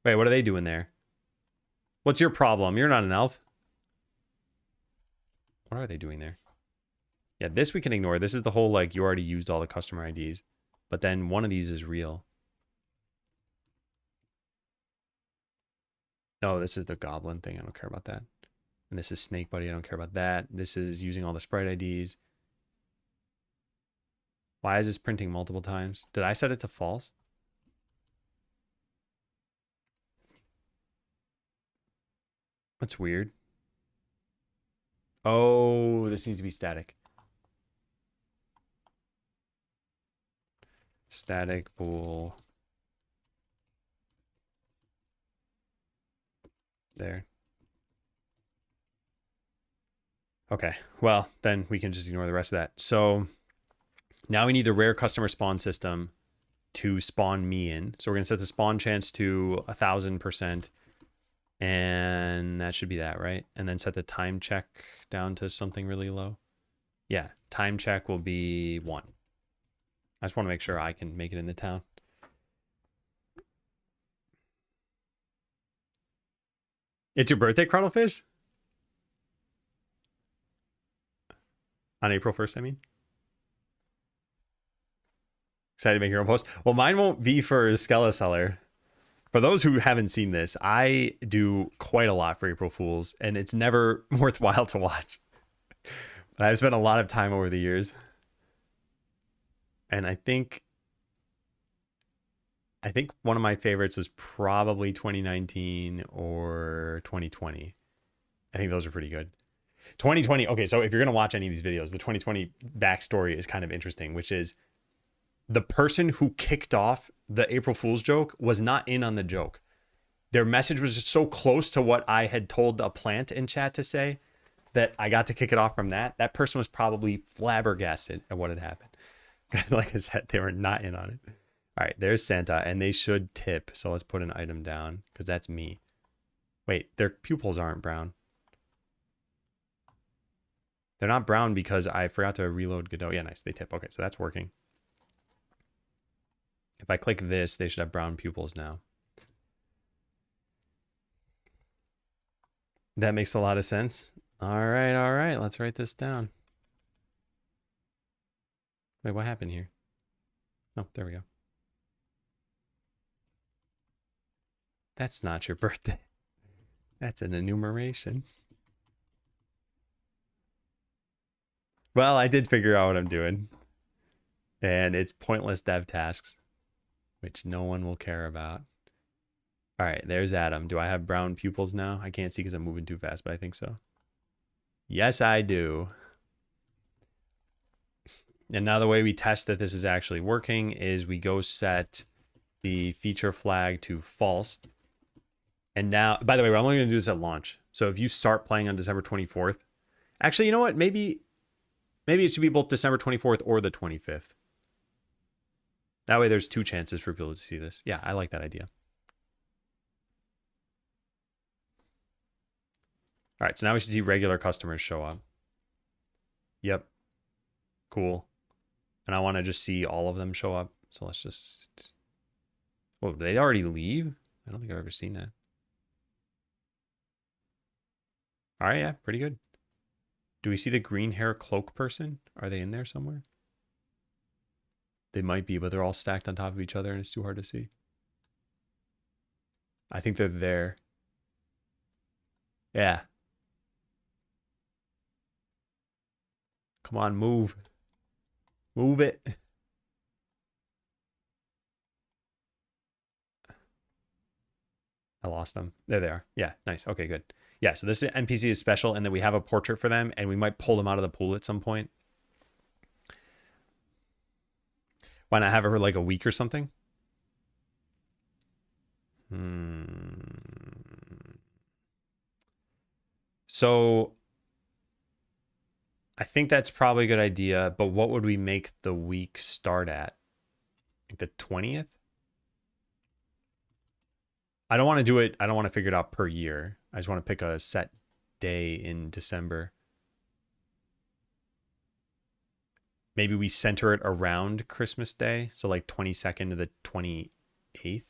Wait, what are they doing there? What's your problem? You're not an elf. What are they doing there? Yeah, this we can ignore. This is the whole, like, you already used all the customer IDs. But then one of these is real. No, this is the goblin thing. I don't care about that. And this is Snake Buddy. I don't care about that. This is using all the sprite IDs. Why is this printing multiple times? Did I set it to false? That's weird. Oh, this needs to be static. Static bool. There. Okay, well, then we can just ignore the rest of that. So now we need the rare customer spawn system to spawn me in. So we're going to set the spawn chance to 1000%. And that should be that, right? And then set the time check down to something really low. Yeah, time check will be 1. I just want to make sure I can make it in the town. It's your birthday, Cruddlefish? On April 1st, I mean. Excited to make your own post. Well, mine won't be for Skeleseller. For those who haven't seen this, I do quite a lot for April Fools, and it's never worthwhile to watch. But I've spent a lot of time over the years. And I think one of my favorites is probably 2019 or 2020. I think those are pretty good. 2020, okay, so if you're going to watch any of these videos, the 2020 backstory is kind of interesting, which is the person who kicked off the April Fool's joke was not in on the joke. Their message was just so close to what I had told a plant in chat to say that I got to kick it off from that. That person was probably flabbergasted at what had happened. Because like I said, they were not in on it. All right, there's Santa, and they should tip. So let's put an item down, because that's me. Wait, their pupils aren't brown. They're not brown because I forgot to reload Godot. Yeah, nice, they tip. Okay, so that's working. If I click this, they should have brown pupils now. That makes a lot of sense. All right, let's write this down. Wait, what happened here? Oh, there we go. That's not your birthday. That's an enumeration. Well, I did figure out what I'm doing. And it's pointless dev tasks, which no one will care about. All right, there's Adam. Do I have brown pupils now? I can't see because I'm moving too fast, but I think so. Yes, I do. And now the way we test that this is actually working is we go set the feature flag to false. And now, by the way, we're only going to do this at launch. So if you start playing on December 24th, actually, you know what? Maybe it should be both December 24th or the 25th. That way there's 2 chances for people to see this. Yeah, I like that idea. All right, so now we should see regular customers show up. Yep. Cool. And I want to just see all of them show up. So let's just... Oh, did they already leave? I don't think I've ever seen that. All right, yeah, pretty good. Do we see the green hair cloak person? Are they in there somewhere? They might be, but they're all stacked on top of each other and it's too hard to see. I think they're there. Yeah. Come on, move. Move it. I lost them. There they are. Yeah, nice. Okay, good. Yeah, so this NPC is special, and then we have a portrait for them, and we might pull them out of the pool at some point. Why not have her like a week or something? So I think that's probably a good idea, but what would we make the week start at? Like the 20th? I don't want to do it. I don't want to figure it out per year. I just want to pick a set day in December. Maybe we center it around Christmas Day. So like 22nd to the 28th.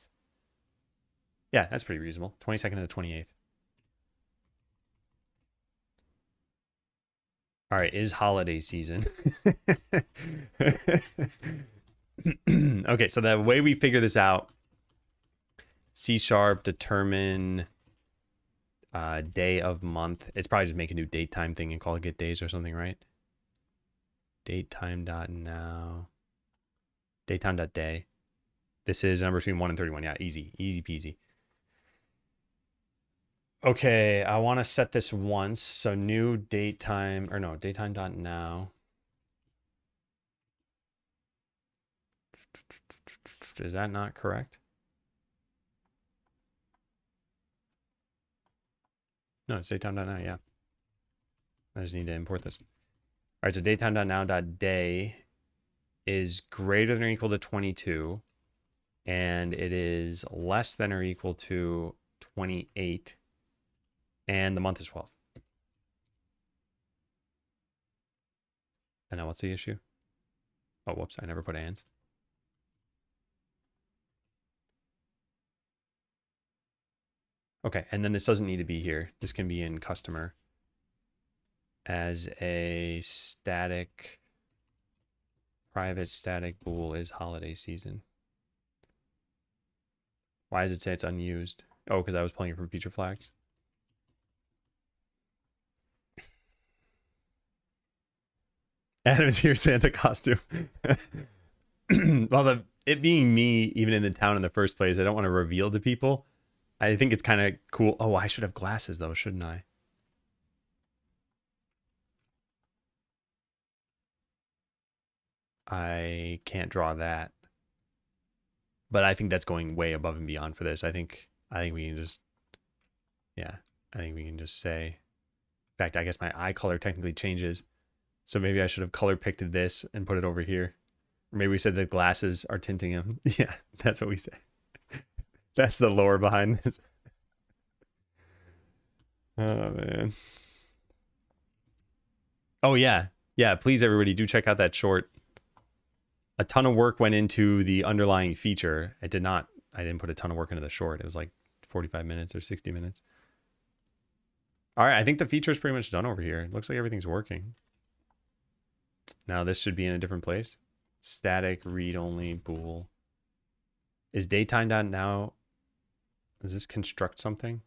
Yeah, that's pretty reasonable. 22nd to the 28th. All right, is holiday season. Okay, so the way we figure this out, C# determine day of month. It's probably just make a new date time thing and call it get days or something, right? Datetime.now. Datetime.day. This is a number between 1 and 31. Yeah, easy peasy. Okay, I want to set this once. So new datetime, or no, datetime.now. Is that not correct? No, it's datetime.now, yeah. I just need to import this. All right, so datetime.now.day is greater than or equal to 22. and it is less than or equal to 28, and the month is 12. And now what's the issue? Oh, whoops, I never put ands. Okay, and then this doesn't need to be here. This can be in customer as a static, private static bool is holiday season. Why does it say it's unused? Oh, because I was pulling it from feature flags. Adam's here, Santa costume. Well, it being me, even in the town in the first place, I don't want to reveal to people. I think it's kind of cool. Oh, I should have glasses though, shouldn't I? I can't draw that. But I think that's going way above and beyond for this. I think we can just, yeah, I think we can just say, in fact, I guess my eye color technically changes. So maybe I should have color picked this and put it over here. Or maybe we said the glasses are tinting him. Yeah, that's what we say. That's the lore behind this. Oh, man. Oh, yeah. Yeah, please, everybody, do check out that short. A ton of work went into the underlying feature. I didn't put a ton of work into the short. It was like 45 minutes or 60 minutes. All right, I think the feature is pretty much done over here. It looks like everything's working. Now this should be in a different place. Static read-only bool. Is datetime.now... Does this construct something?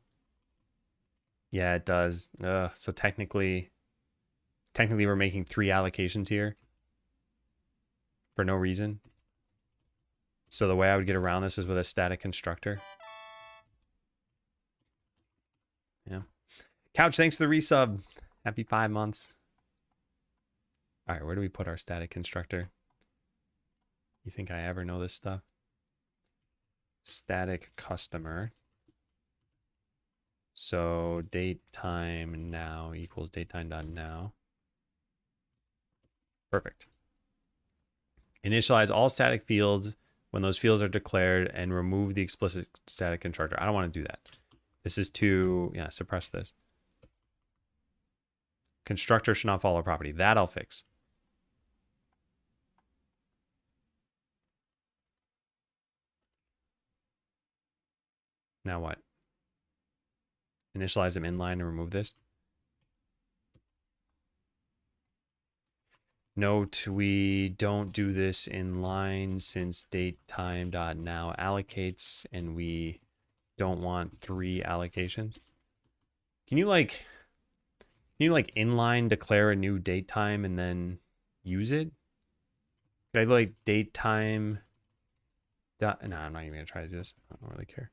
Yeah, it does. So technically we're making 3 allocations here for no reason. So the way I would get around this is with a static constructor. Yeah. Couch, thanks for the resub. Happy 5 months. All right, where do we put our static constructor? You think I ever know this stuff? Static customer. So date time now equals datetime.now. Perfect. Initialize all static fields when those fields are declared and remove the explicit static constructor. I don't want to do that. This is to, yeah, suppress this. Constructor should not follow property. That I'll fix. Now what? Initialize them inline and remove this. Note, we don't do this inline since datetime.now allocates and we don't want 3 allocations. Can you inline declare a new date time and then use it? Could I like date time? No, I'm not even gonna try to do this. I don't really care.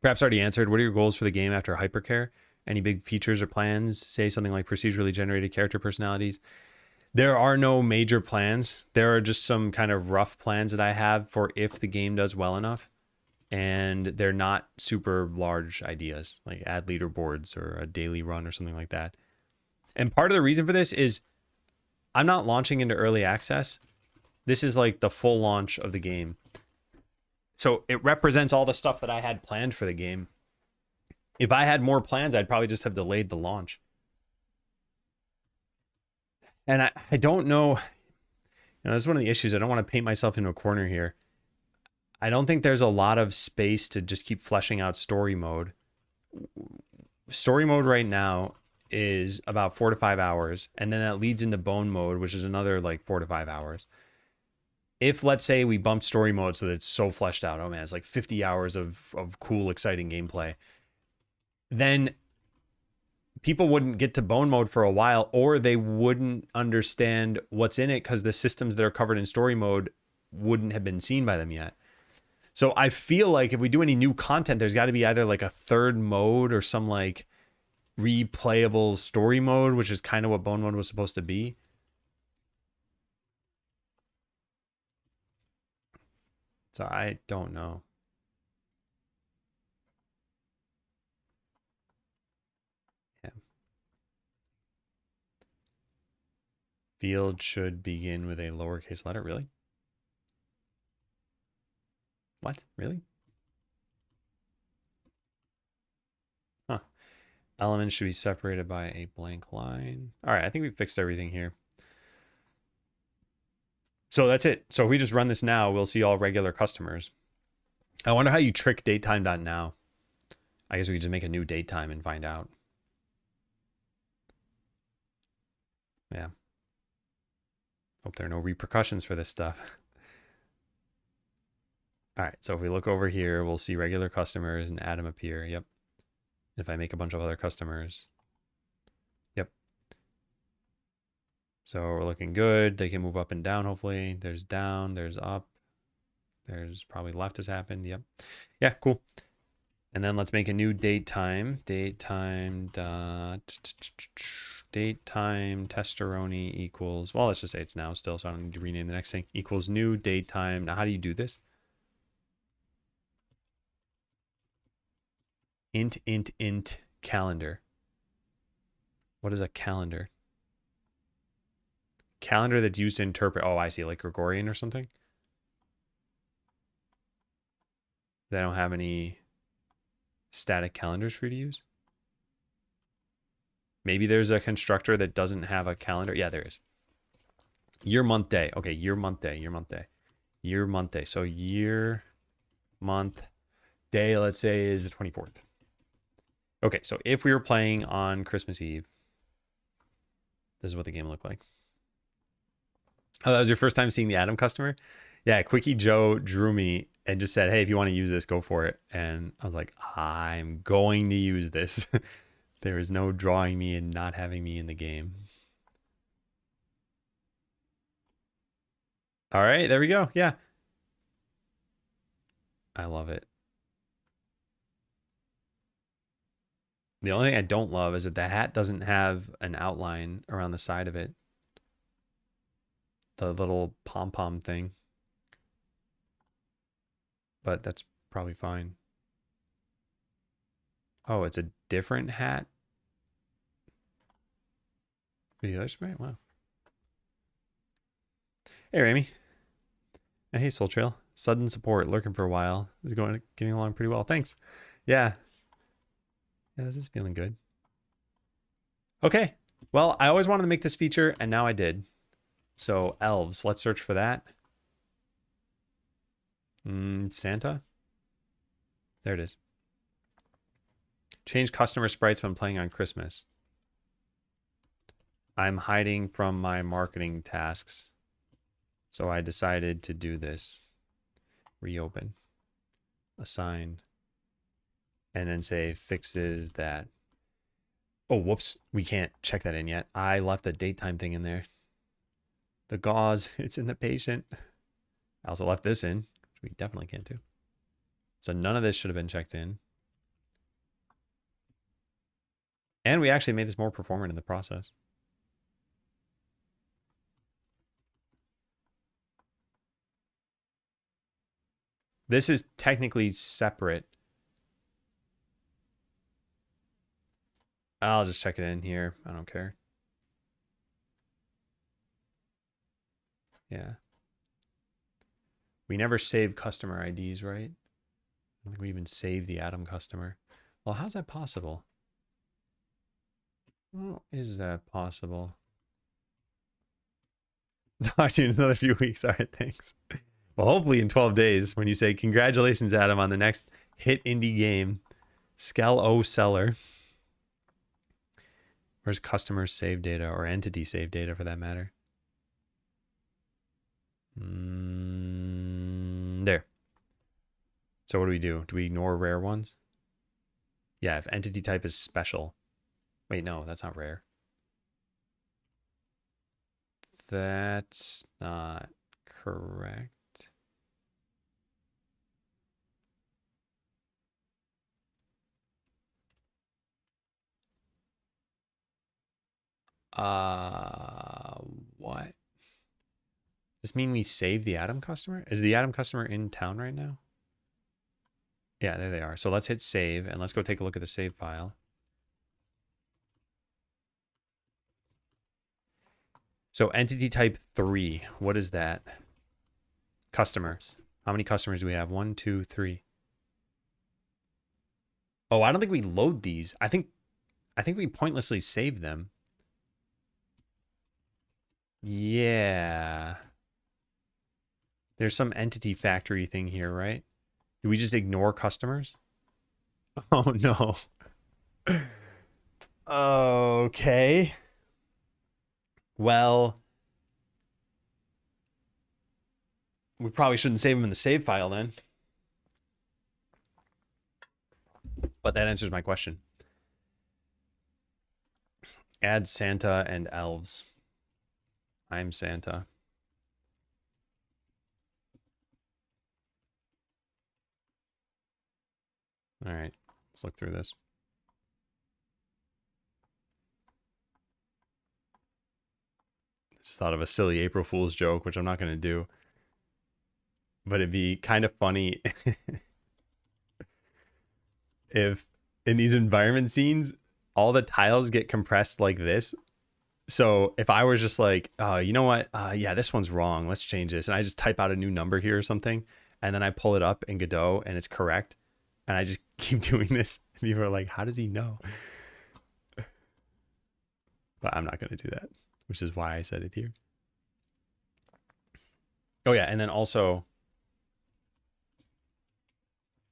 Perhaps already answered. What are your goals for the game after Hypercare? Any big features or plans? Say something like procedurally generated character personalities. There are no major plans. There are just some kind of rough plans that I have for if the game does well enough. And they're not super large ideas, like add leaderboards or a daily run or something like that. And part of the reason for this is I'm not launching into early access. This is like the full launch of the game. So it represents all the stuff that I had planned for the game. If I had more plans, I'd probably just have delayed the launch. And I don't know, that's one of the issues. I don't want to paint myself into a corner here. I don't think there's a lot of space to just keep fleshing out story mode. Story mode right now is about 4 to 5 hours, and then that leads into bone mode, which is another like 4 to 5 hours. If, let's say, we bump story mode so that it's so fleshed out, oh man, it's like 50 hours of cool, exciting gameplay, then people wouldn't get to bone mode for a while, or they wouldn't understand what's in it because the systems that are covered in story mode wouldn't have been seen by them yet. So I feel like if we do any new content, there's got to be either like a third mode or some like replayable story mode, which is kind of what bone mode was supposed to be. So I don't know. Yeah. Field should begin with a lowercase letter, really? What? Really? Huh. Elements should be separated by a blank line. All right, I think we fixed everything here. So that's it. So if we just run this now, we'll see all regular customers. I wonder how you trick datetime.now. I guess we could just make a new datetime and find out. Yeah. Hope there are no repercussions for this stuff. All right, so if we look over here, we'll see regular customers and Adam appear. Yep. If I make a bunch of other customers. Yep. So we're looking good. They can move up and down, hopefully. There's down, there's up. There's probably left has happened. Yep. Yeah, cool. And then let's make a new datetime. Datetime testeroni equals, well, let's just say it's now still, so I don't need to rename the next thing. Equals new datetime. Now, how do you do this? Int calendar. What is a calendar? Calendar that's used to interpret. Oh, I see, like Gregorian or something. They don't have any static calendars for you to use. Maybe there's a constructor that doesn't have a calendar. Yeah, there is. Year, month, day. Okay, year, month, day, year, month, day. Year, month, day. So year, month, day, let's say, is the 24th. Okay, so if we were playing on Christmas Eve, this is what the game looked like. Oh, that was your first time seeing the Adam customer? Yeah, Quickie Joe drew me and just said, hey, if you want to use this, go for it. And I was like, I'm going to use this. There is no drawing me and not having me in the game. All right, there we go. Yeah. I love it. The only thing I don't love is that the hat doesn't have an outline around the side of it. The little pom-pom thing. But that's probably fine. Oh, it's a different hat? The other spray? Wow. Hey, Rami. Hey, Soul Trail. Sudden support, lurking for a while. Is getting along pretty well. Thanks. Yeah. Yeah, this is feeling good. Okay. Well, I always wanted to make this feature, and now I did. So, elves. Let's search for that. Santa? There it is. Change customer sprites when playing on Christmas. I'm hiding from my marketing tasks. So I decided to do this. Reopen. Assign. And then say fixes that. Oh, whoops. We can't check that in yet. I left the datetime thing in there. The gauze, it's in the patient. I also left this in, which we definitely can't do. So none of this should have been checked in. And we actually made this more performant in the process. This is technically separate. I'll just check it in here. I don't care. Yeah. We never save customer IDs, right? I don't think we even save the Adam customer. Well, how's that possible? How is that possible? Talk to you in another few weeks. All right, thanks. Well, hopefully in 12 days when you say, congratulations, Adam, on the next hit indie game, Skell O Seller. Where's customer save data or entity save data for that matter? There. So what do we do? Do we ignore rare ones? Yeah, if entity type is special. Wait, no, that's not rare. That's not correct. What? Does this mean we save the Adam customer? Is the Adam customer in town right now? Yeah, there they are. So let's hit save and let's go take a look at the save file. So entity type 3, what is that? Customer. How many customers do we have? 1, 2, 3. Oh, I don't think we load these. I think we pointlessly save them. Yeah. There's some entity factory thing here, right? Do we just ignore customers? Oh no. Okay. Well, we probably shouldn't save them in the save file then. But that answers my question. Add Santa and elves. I'm Santa. All right, let's look through this. Just thought of a silly April Fool's joke, which I'm not going to do. But it'd be kind of funny if in these environment scenes, all the tiles get compressed like this. So if I was just like, you know what? Yeah, this one's wrong. Let's change this. And I just type out a new number here or something. And then I pull it up in Godot and it's correct. And I just keep doing this. People are like, how does he know? But I'm not going to do that, which is why I said it here. Oh yeah, and then also,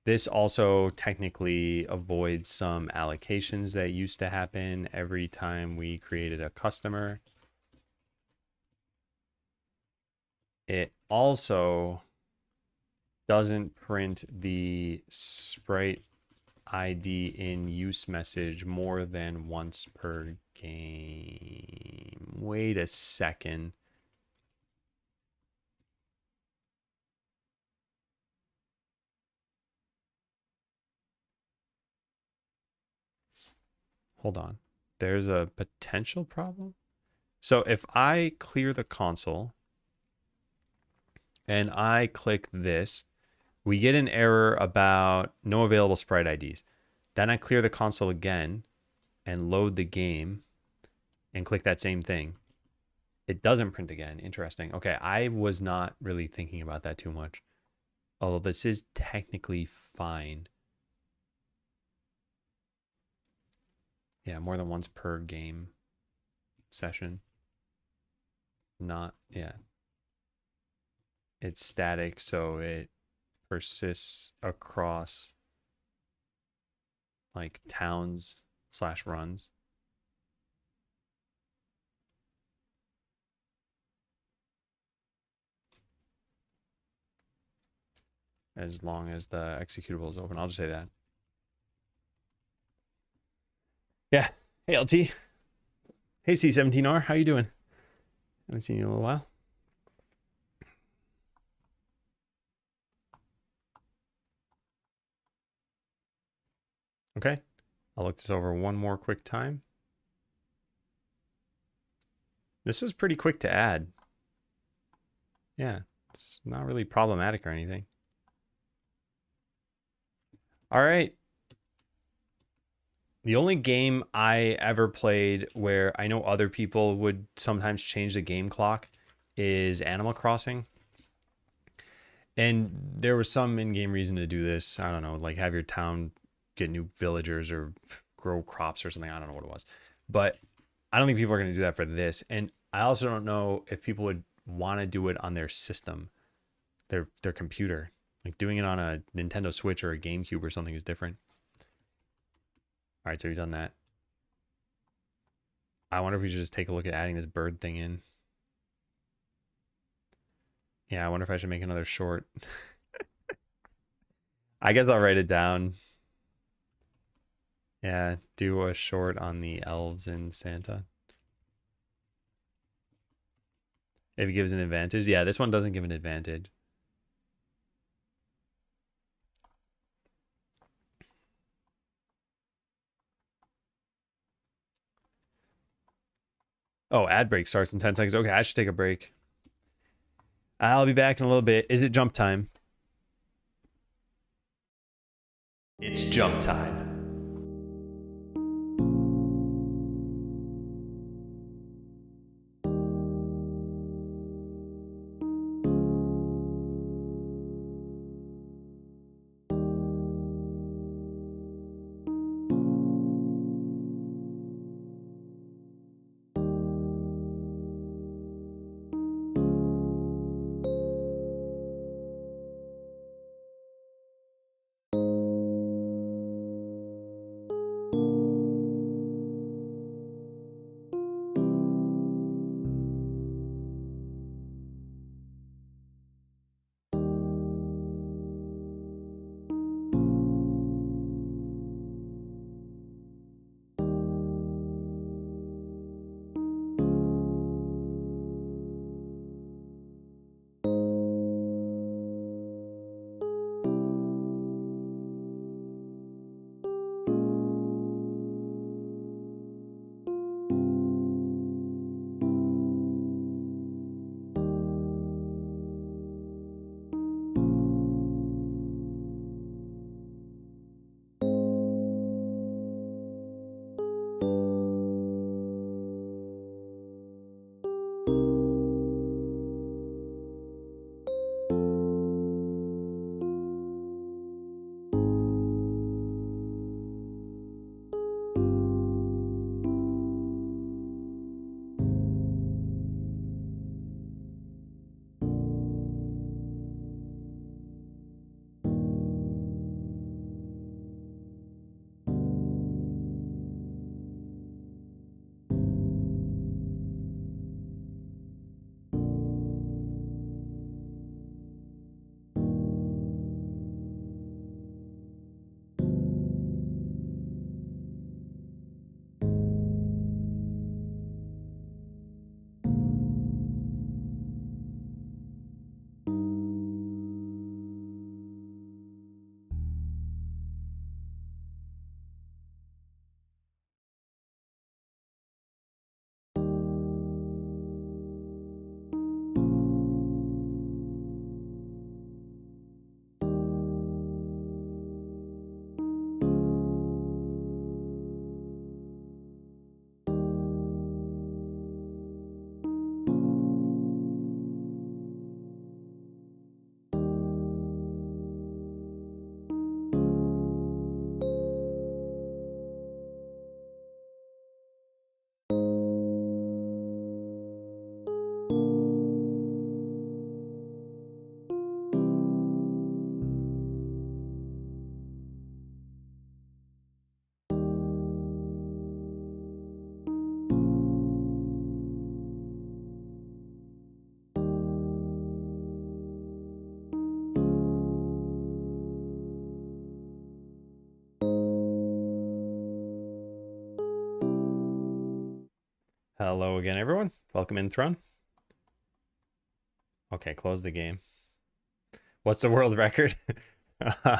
this also technically avoids some allocations that used to happen every time we created a customer. It also doesn't print the sprite ID in use message more than once per game. Wait a second. Hold on. There's a potential problem. So if I clear the console and I click this, we get an error about no available sprite IDs. Then I clear the console again and load the game and click that same thing. It doesn't print again. Interesting. Okay, I was not really thinking about that too much. Although this is technically fine. Yeah, more than once per game session. Not, yeah. It's static, so it persists across like towns / runs. As long as the executable is open. I'll just say that. Yeah. Hey, LT. Hey, C17R. How you doing? Haven't seen you in a little while. Okay. I'll look this over one more quick time. This was pretty quick to add. Yeah, it's not really problematic or anything. All right. The only game I ever played where I know other people would sometimes change the game clock is Animal Crossing. And there was some in-game reason to do this. I don't know, like have your town get new villagers or grow crops or something. I don't know what it was. But I don't think people are going to do that for this. And I also don't know if people would want to do it on their system, their computer. Like doing it on a Nintendo Switch or a GameCube or something is different. All right, so we've done that. I wonder if we should just take a look at adding this bird thing in. Yeah, I wonder if I should make another short. I guess I'll write it down. Yeah, do a short on the elves and Santa. If it gives an advantage. Yeah, this one doesn't give an advantage. Oh, ad break starts in 10 seconds. Okay, I should take a break. I'll be back in a little bit. Is it jump time? It's jump time. Hello again, everyone. Welcome in, Throne. Okay, close the game. What's the world record?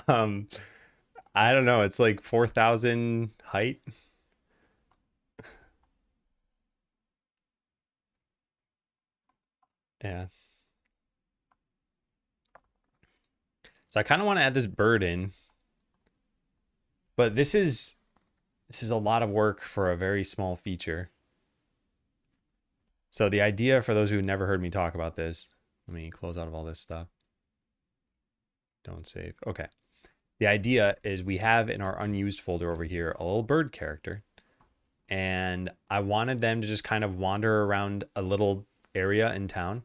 um, I don't know. It's like 4,000 height. Yeah. So I kind of want to add this bird in, but this is a lot of work for a very small feature. So the idea, for those who never heard me talk about this, let me close out of all this stuff. Don't save. Okay. The idea is we have in our unused folder over here a little bird character, and I wanted them to just kind of wander around a little area in town.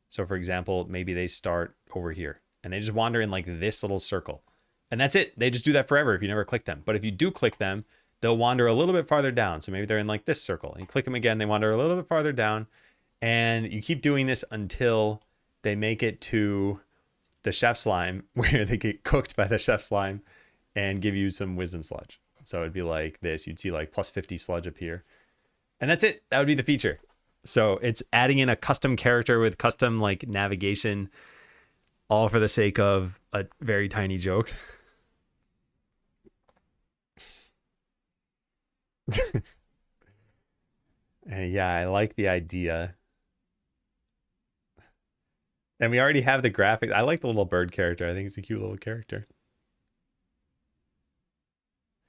So for example, maybe they start over here and they just wander in like this little circle, and that's it. They just do that forever if you never click them. But if you do click them, they'll wander a little bit farther down. So maybe they're in like this circle, and you click them again, they wander a little bit farther down, and you keep doing this until they make it to the chef slime, where they get cooked by the chef slime and give you some wisdom sludge. So it'd be like this. You'd see like plus 50 sludge appear, and that's it. That would be the feature. So it's adding in a custom character with custom like navigation, all for the sake of a very tiny joke. Yeah, I like the idea. And we already have the graphics. I like the little bird character. I think it's a cute little character.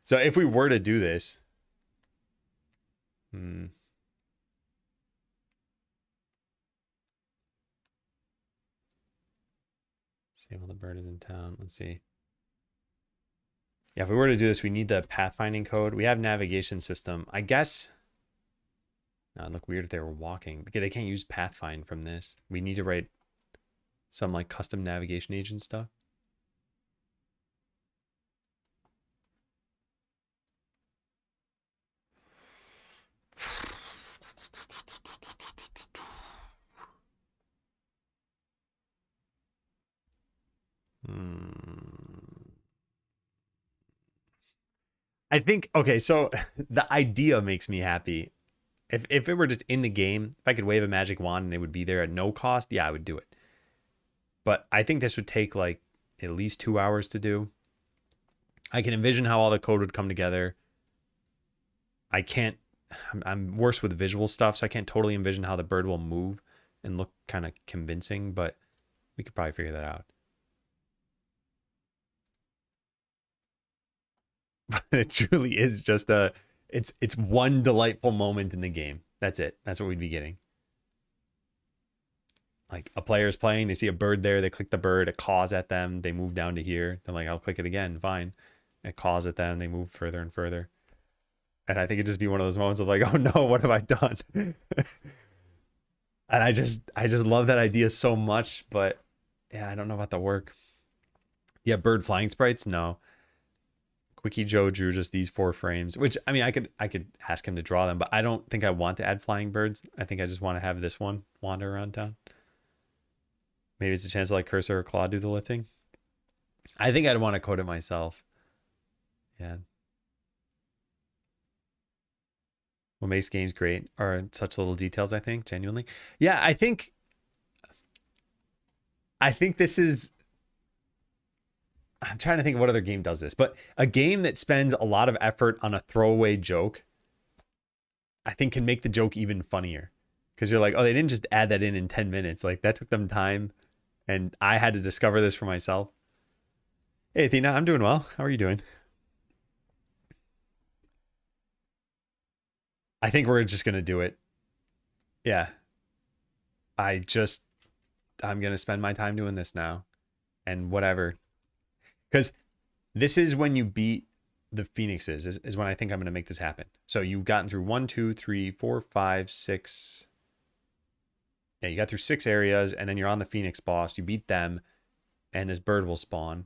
So if we were to do this, see while the bird is in town. Let's see. Yeah, if we were to do this, we need the pathfinding code. We have navigation system. I guess. No, it'd look weird if they were walking. Okay, they can't use pathfind from this. We need to write some like custom navigation agent stuff. I think, okay, so the idea makes me happy. If it were just in the game, if I could wave a magic wand and it would be there at no cost, yeah, I would do it. But I think this would take like at least 2 hours to do. I can envision how all the code would come together. I can't I'm worse with visual stuff, so I can't totally envision how the bird will move and look kind of convincing, but we could probably figure that out. But it truly is just it's one delightful moment in the game. That's it. That's what we'd be getting. Like a player's playing, they see a bird there, they click the bird, it caws at them, they move down to here. They're like, I'll click it again, fine. It caws at them, they move further and further. And I think it'd just be one of those moments of like, oh no, what have I done? And I just love that idea so much, but yeah, I don't know about the work. Yeah, bird flying sprites, no. Quickie Joe drew just these 4 frames, which I mean, I could ask him to draw them, but I don't think I want to add flying birds. I think I just want to have this one wander around town. Maybe it's a chance to like Cursor or Claude do the lifting. I think I'd want to code it myself. Yeah. What makes games great are such little details, I think, genuinely. Yeah, I think this is, I'm trying to think of what other game does this, but a game that spends a lot of effort on a throwaway joke, I think can make the joke even funnier. Because you're like, oh, they didn't just add that in 10 minutes. Like that took them time. And I had to discover this for myself. Hey, Athena, I'm doing well. How are you doing? I think we're just going to do it. Yeah. I just, I'm going to spend my time doing this now. And whatever. Because this is when you beat the Phoenixes, is when I think I'm going to make this happen. So you've gotten through 1, 2, 3, 4, 5, 6. Yeah, you got through 6 areas, and then you're on the Phoenix boss. You beat them, and this bird will spawn.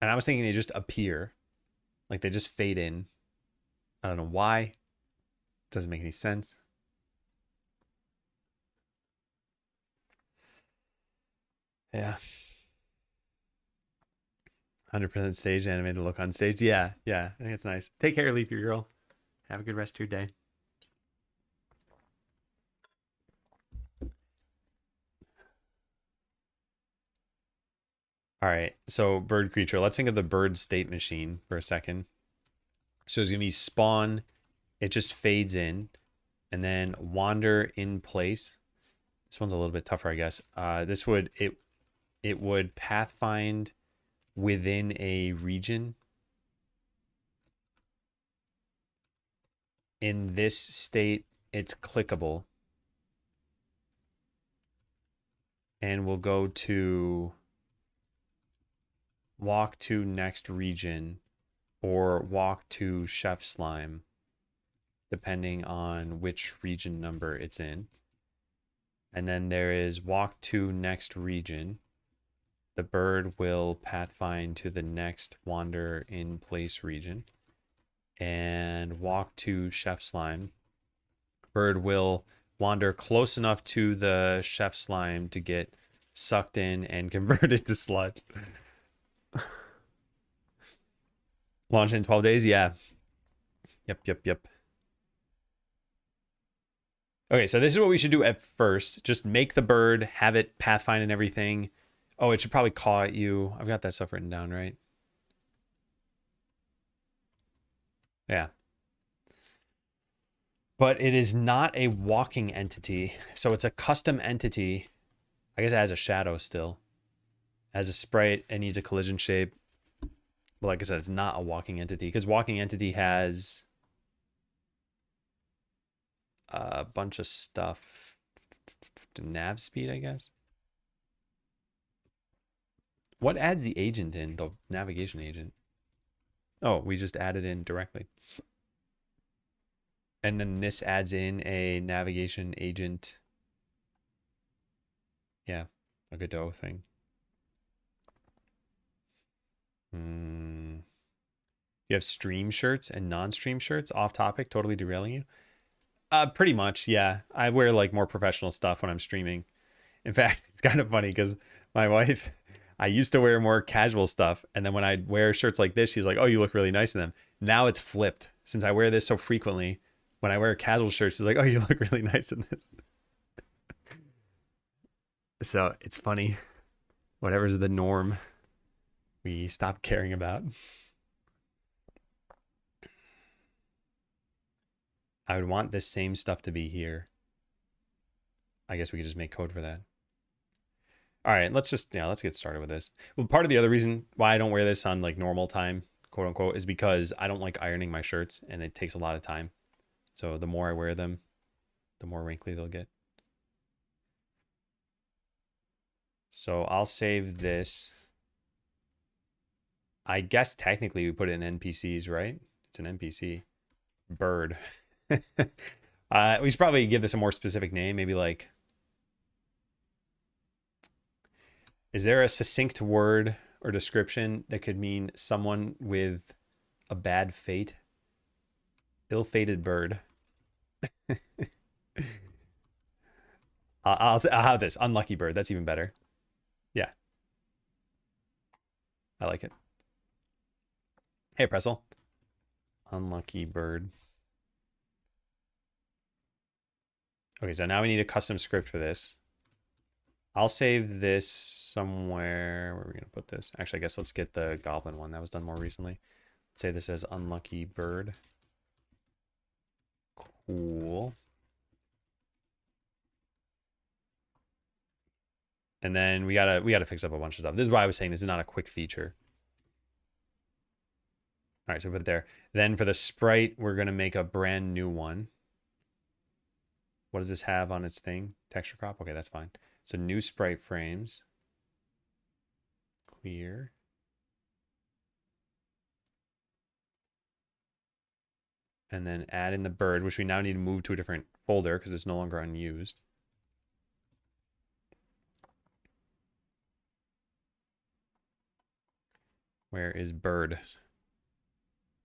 And I was thinking they just appear. Like they just fade in. I don't know why. Doesn't make any sense. Yeah. 100% stage animated look on stage. Yeah, yeah. I think it's nice. Take care, Leafy Girl. Have a good rest of your day. All right, so bird creature. Let's think of the bird state machine for a second. So it's gonna be spawn. It just fades in, and then wander in place. This one's a little bit tougher, I guess. This would it would pathfind within a region. In this state, it's clickable, and we'll go to walk to next region or walk to Chef Slime, depending on which region number it's in. And then there is walk to next region. The bird will pathfind to the next wander in place region. And walk to Chef Slime. Bird will wander close enough to the Chef Slime to get sucked in and converted to sludge. Launch in 12 days? Yeah. Yep. Okay, so this is what we should do at first. Just make the bird, have it pathfind and everything. Oh, it should probably caw at you. I've got that stuff written down, right? Yeah. But it is not a walking entity. So it's a custom entity. I guess it has a shadow still. As a sprite, it needs a collision shape. But like I said, it's not a walking entity because walking entity has a bunch of stuff. Nav speed, I guess. What adds the agent in, the navigation agent? Oh, we just added in directly. And then this adds in a navigation agent. Yeah, a Godot thing. You have stream shirts and non-stream shirts. Off topic, totally derailing you. Pretty much, yeah. I wear like more professional stuff when I'm streaming. In fact, it's kind of funny because my wife, I used to wear more casual stuff, and then when I wear shirts like this, she's like, "Oh, you look really nice in them." Now it's flipped. Since I wear this so frequently, when I wear casual shirts, she's like, "Oh, you look really nice in this." So it's funny. Whatever's the norm. we stop caring about. I would want this same stuff to be here. I guess we could just make code for that. All right, let's get started with this. Well, part of the other reason why I don't wear this on like normal time, quote unquote, is because I don't like ironing my shirts and it takes a lot of time. So the more I wear them, the more wrinkly they'll get. So I'll save this. I guess technically we put it in NPCs, right? It's an NPC. Bird. We should probably give this a more specific name, maybe like, is there a succinct word or description that could mean someone with a bad fate? Ill-fated bird. I'll have this. Unlucky bird. That's even better. Yeah. I like it. Hey, Pressel. Unlucky bird. Okay, so now we need a custom script for this. I'll save this somewhere. Where are we going to put this? Actually, I guess let's get the goblin one. That was done more recently. Let's say this as unlucky bird. Cool. And then we gotta fix up a bunch of stuff. This is why I was saying this is not a quick feature. All right, so put it there. Then for the sprite, we're gonna make a brand new one. What does this have on its thing? Texture crop? Okay, that's fine. So new sprite frames. Clear. And then add in the bird, which we now need to move to a different folder because it's no longer unused. Where is bird?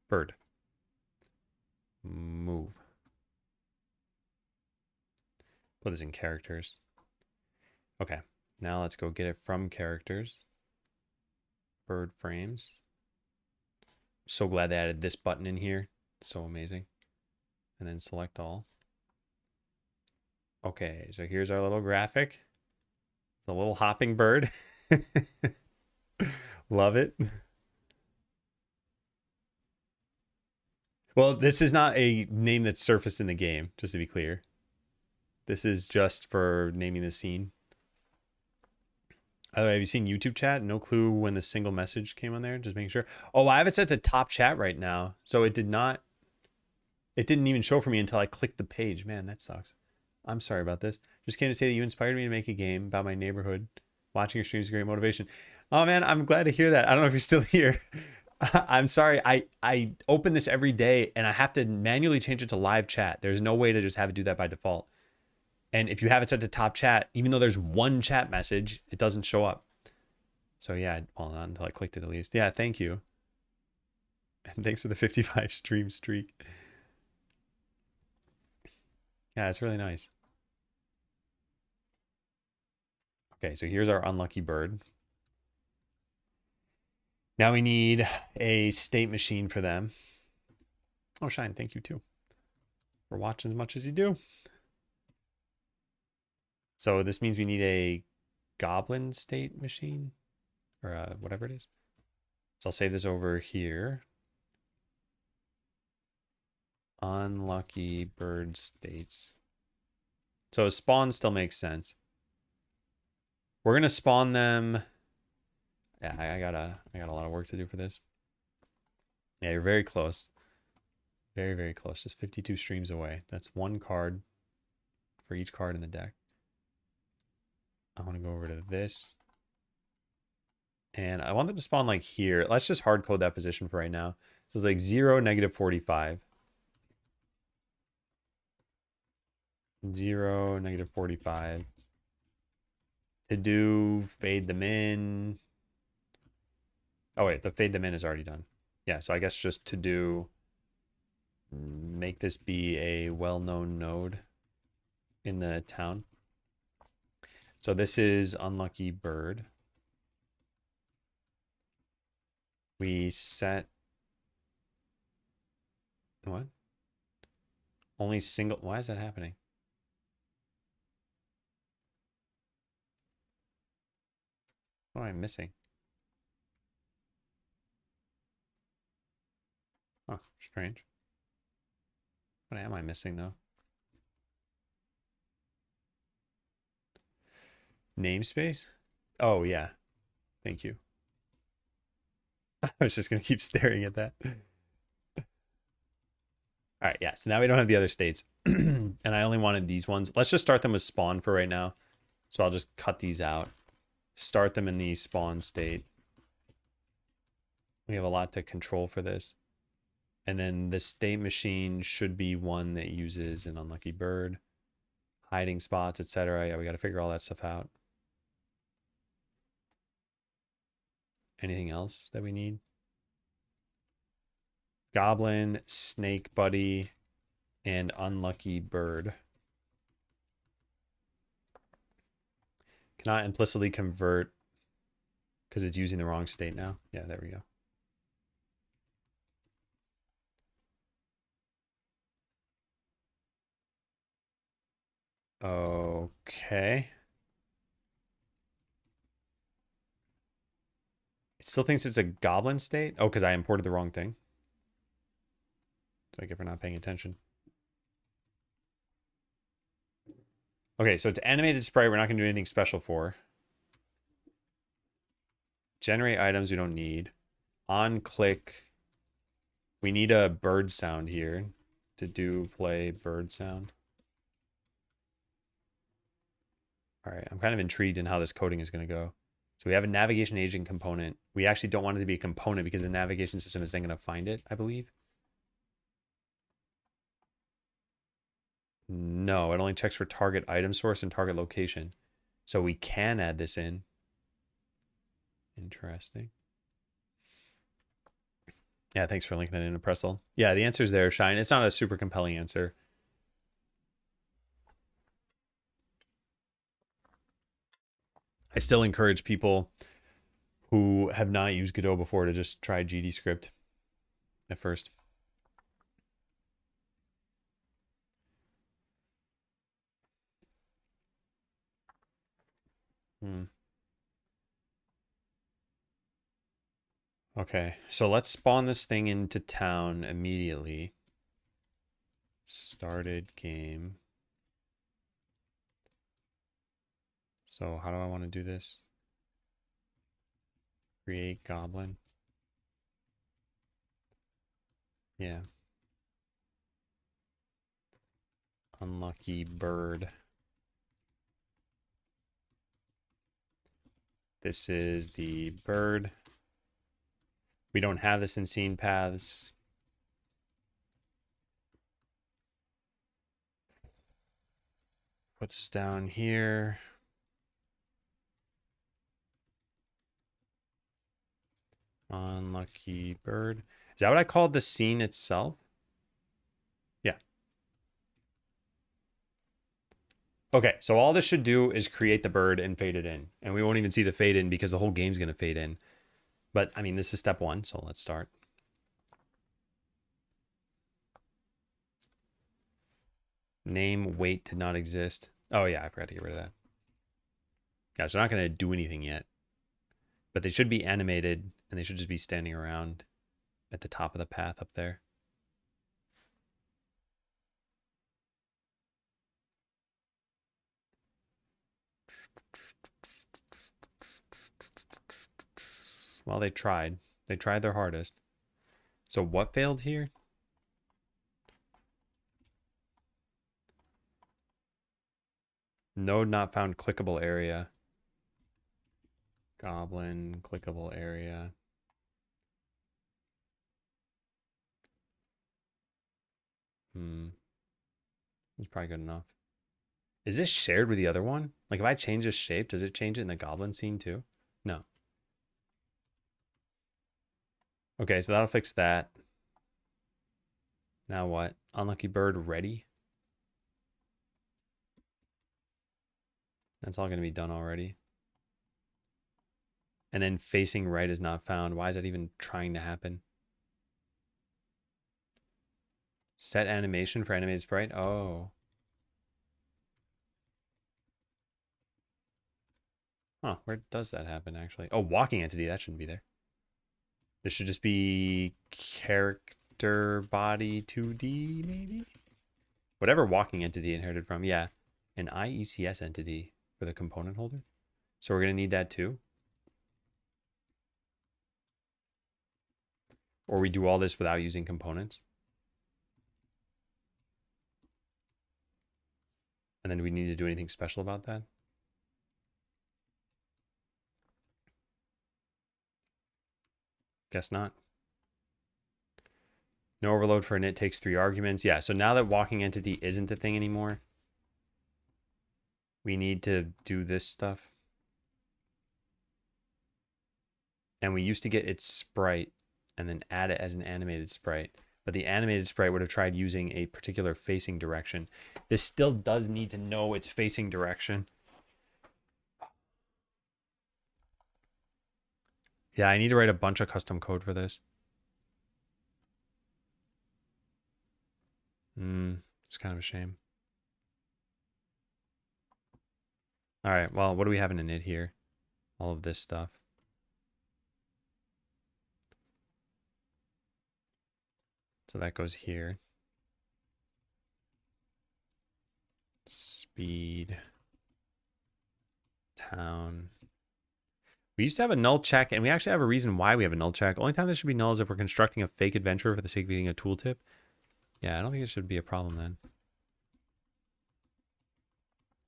Bird. Move. Put this in characters. Okay, now let's go get it from characters. Bird frames. So glad they added this button in here. So amazing. And then select all. Okay, so here's our little graphic. The little hopping bird. Love it. Well, this is not a name that's surfaced in the game, just to be clear. This is just for naming the scene. By the way, have you seen YouTube chat? No clue when the single message came on there. Just making sure. Oh, I have it set to top chat right now. So it didn't even show for me until I clicked the page. Man, that sucks. I'm sorry about this. Just came to say that you inspired me to make a game about my neighborhood. Watching your streams is great motivation. Oh man, I'm glad to hear that. I don't know if you're still here. I'm sorry. I open this every day and I have to manually change it to live chat. There's no way to just have it do that by default. And if you have it set to top chat, even though there's one chat message, it doesn't show up. So yeah, well, not until I clicked it at least. Yeah, thank you. And thanks for the 55 stream streak. Yeah, it's really nice. Okay, so here's our unlucky bird. Now we need a state machine for them. Oh, Shine, thank you too for watching as much as you do. So this means we need a goblin state machine or whatever it is. So I'll save this over here. Unlucky bird states. So spawn still makes sense. We're gonna spawn them. Yeah, I got a lot of work to do for this. Yeah, you're very close. Very, very close. Just 52 streams away. That's one card for each card in the deck. I want to go over to this. And I want them to spawn like here. Let's just hard code that position for right now. So it's like 0, -45. 0, -45. To do fade them in. Oh wait, the fade them in is already done. Yeah, so I guess just to do make this be a well-known node in the town. So this is unlucky bird. We set what? Only single. Why is that happening? What am I missing? Huh, strange. What am I missing though? Namespace? Oh yeah. Thank you. I was just gonna keep staring at that. All right, yeah. So now we don't have the other states. And I only wanted these ones. Let's just start them with spawn for right now. So I'll just cut these out. Start them in the spawn state. We have a lot to control for this. And then the state machine should be one that uses an unlucky bird, hiding spots, etc. Yeah, we got to figure all that stuff out. Anything else that we need? Goblin, snake buddy, and unlucky bird. Cannot implicitly convert because it's using the wrong state now. Yeah, there we go. Okay. It still thinks it's a goblin state? Oh, because I imported the wrong thing. It's like if we're not paying attention. Okay, so it's animated sprite. We're not going to do anything special for. Generate items we don't need. On click. We need a bird sound here to do play bird sound. All right, I'm kind of intrigued in how this coding is going to go. So we have a navigation agent component. We actually don't want it to be a component because the navigation system is then going to find it, I believe. No, it only checks for target item source and target location. So we can add this in. Interesting. Yeah, thanks for linking that in, Pressel. Yeah, the answer's there, Shine. It's not a super compelling answer. I still encourage people who have not used Godot before to just try GDScript at first. Okay, so let's spawn this thing into town immediately. Started game. So how do I want to do this? Create goblin. Yeah. Unlucky bird. This is the bird. We don't have this in scene paths. Put this down here. Unlucky bird. Is that what I called the scene itself? Yeah. Okay, so all this should do is create the bird and fade it in. And we won't even see the fade in because the whole game's going to fade in. But, I mean, this is step one, so let's start. Name weight did not exist. Oh, yeah, I forgot to get rid of that. Yeah, so I'm not going to do anything yet. But they should be animated, and they should just be standing around at the top of the path up there. Well, they tried. They tried their hardest. So what failed here? Node not found clickable area. Goblin, clickable area. It's probably good enough. Is this shared with the other one? Like if I change this shape, does it change it in the goblin scene too? No. Okay, so that'll fix that. Now what? Unlucky bird ready? That's all going to be done already. And then facing right is not found. Why is that even trying to happen? Set animation for animated sprite? Oh. Huh, where does that happen actually? Oh, walking entity, that shouldn't be there. This should just be character vector body 2D, maybe? Whatever walking entity inherited from, yeah. An IECS entity for the component holder. So we're going to need that too. Or we do all this without using components. And then we need to do anything special about that. Guess not. No overload for init takes 3 arguments. Yeah, so now that walking entity isn't a thing anymore, we need to do this stuff. And we used to get its sprite and then add it as an animated sprite. But the animated sprite would have tried using a particular facing direction. This still does need to know its facing direction. Yeah, I need to write a bunch of custom code for this. It's kind of a shame. All right, well, what do we have in init here? All of this stuff. So that goes here. Speed. Town. We used to have a null check, and we actually have a reason why we have a null check. Only time this should be null is if we're constructing a fake adventure for the sake of getting a tooltip. Yeah, I don't think it should be a problem then.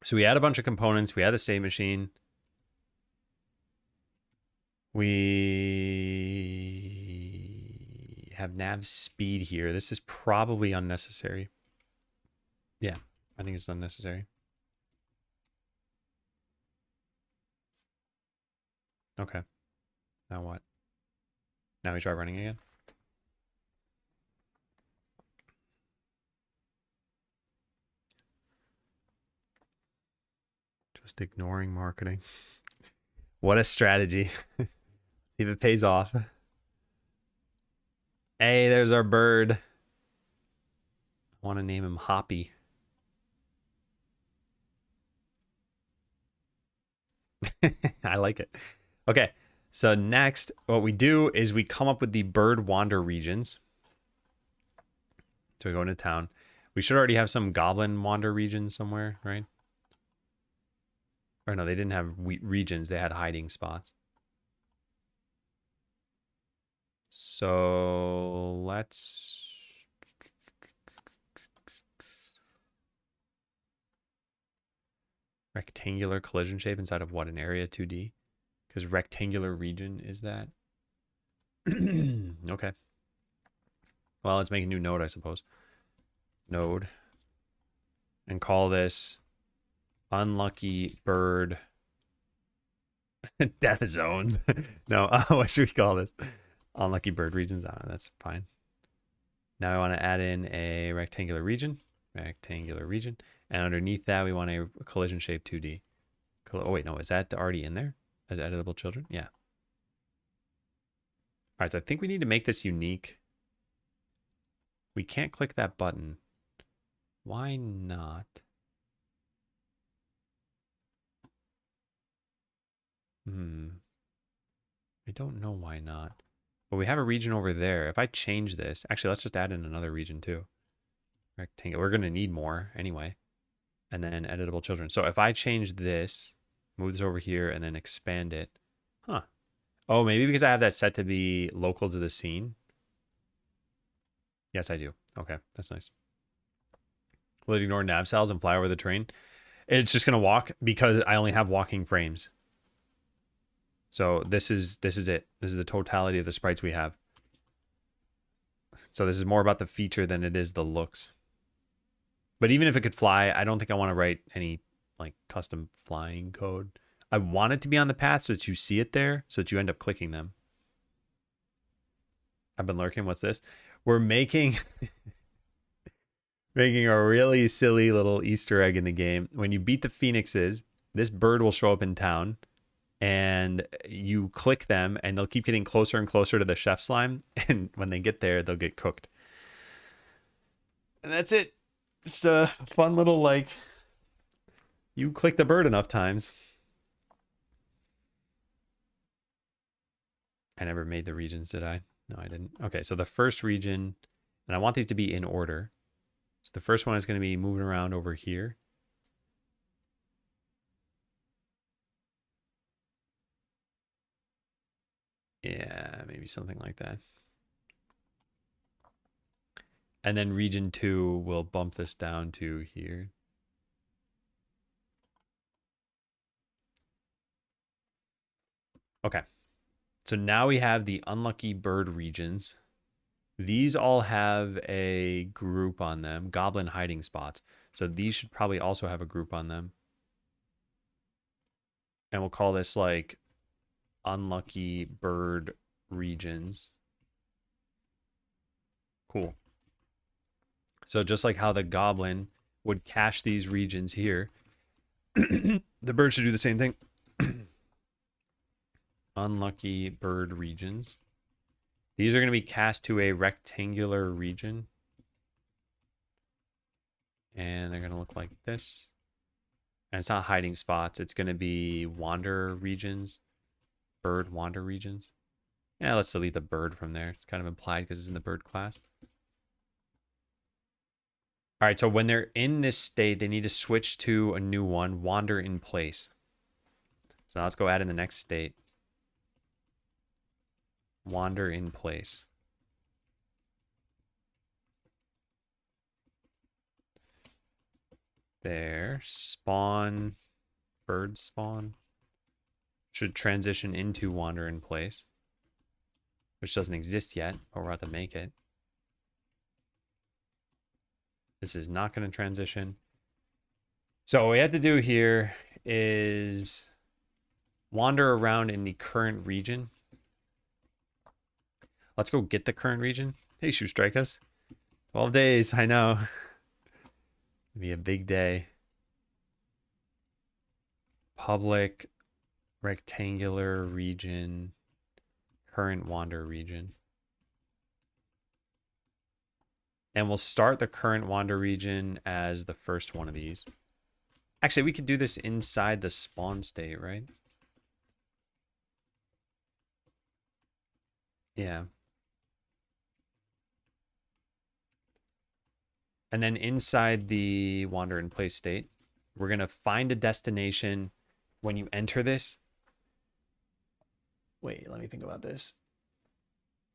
So we add a bunch of components. We add the state machine. We have nav speed here. This is probably unnecessary. Yeah, I think it's unnecessary. Okay. Now what? Now we try running again. Just ignoring marketing. What a strategy. See if it pays off. Hey, there's our bird. I want to name him Hoppy. I like it. Okay, so next, what we do is we come up with the bird wander regions. So we go into town. We should already have some goblin wander regions somewhere, right? Or no, they didn't have regions. They had hiding spots. So let's... Rectangular collision shape inside of what? An area 2D? Because rectangular region is that. Okay. Well, let's make a new node, I suppose. Node. And call this unlucky bird death zones. No, what should we call this? Unlucky bird regions. Oh, that's fine. Now I want to add in a rectangular region. Rectangular region. And underneath that, we want a collision shape 2D. Oh, wait, no. Is that already in there? As editable children? Yeah. All right, so I think we need to make this unique. We can't click that button. Why not? I don't know why not. But we have a region over there. If I change this, actually, let's just add in another region too. Rectangle. We're going to need more anyway. And then editable children. So if I change this, move this over here, and then expand it. Huh. Oh, maybe because I have that set to be local to the scene. Yes, I do. Okay, that's nice. Will it ignore nav cells and fly over the terrain? It's just going to walk because I only have walking frames. So this is it. This is the totality of the sprites we have. So this is more about the feature than it is the looks. But even if it could fly, I don't think I want to write any like custom flying code. I want it to be on the path so that you see it there, so that you end up clicking them. I've been lurking. What's this? We're making making a really silly little Easter egg in the game. When you beat the Phoenixes, this bird will show up in town, and you click them, and they'll keep getting closer and closer to the chef slime. And when they get there, they'll get cooked. And that's it. Just a fun little, like, you click the bird enough times. I never made the regions, did I? No, I didn't. Okay, so the first region And I want these to be in order. So the first one is going to be moving around over here. Yeah, maybe something like that. And then region 2 will bump this down to here. Okay. So now we have the unlucky bird regions. These all have a group on them, goblin hiding spots. So these should probably also have a group on them. And we'll call this like unlucky bird regions. Cool. So just like how the goblin would cache these regions here, the bird should do the same thing. Unlucky bird regions. These are going to be cast to a rectangular region. And they're going to look like this. And it's not hiding spots. It's going to be wander regions. Bird wander regions. Yeah, let's delete the bird from there. It's kind of implied because it's in the bird class. All right, so when they're in this state, they need to switch to a new one, wander in place. So now let's go add in the next state. Wander in place. There. Spawn. Bird spawn. Should transition into wander in place. Which doesn't exist yet, but we're about to make it. This is not going to transition. So what we have to do here is wander around in the current region. Let's go get the current region. Hey, Shoe Strike us. 12 days, I know. It'll be a big day. Public rectangular region. Current wander region. And we'll start the current wander region as the first one of these. Actually, we could do this inside the spawn state, right? Yeah. And then inside the wander in place state, we're going to find a destination when you enter this. Wait, let me think about this.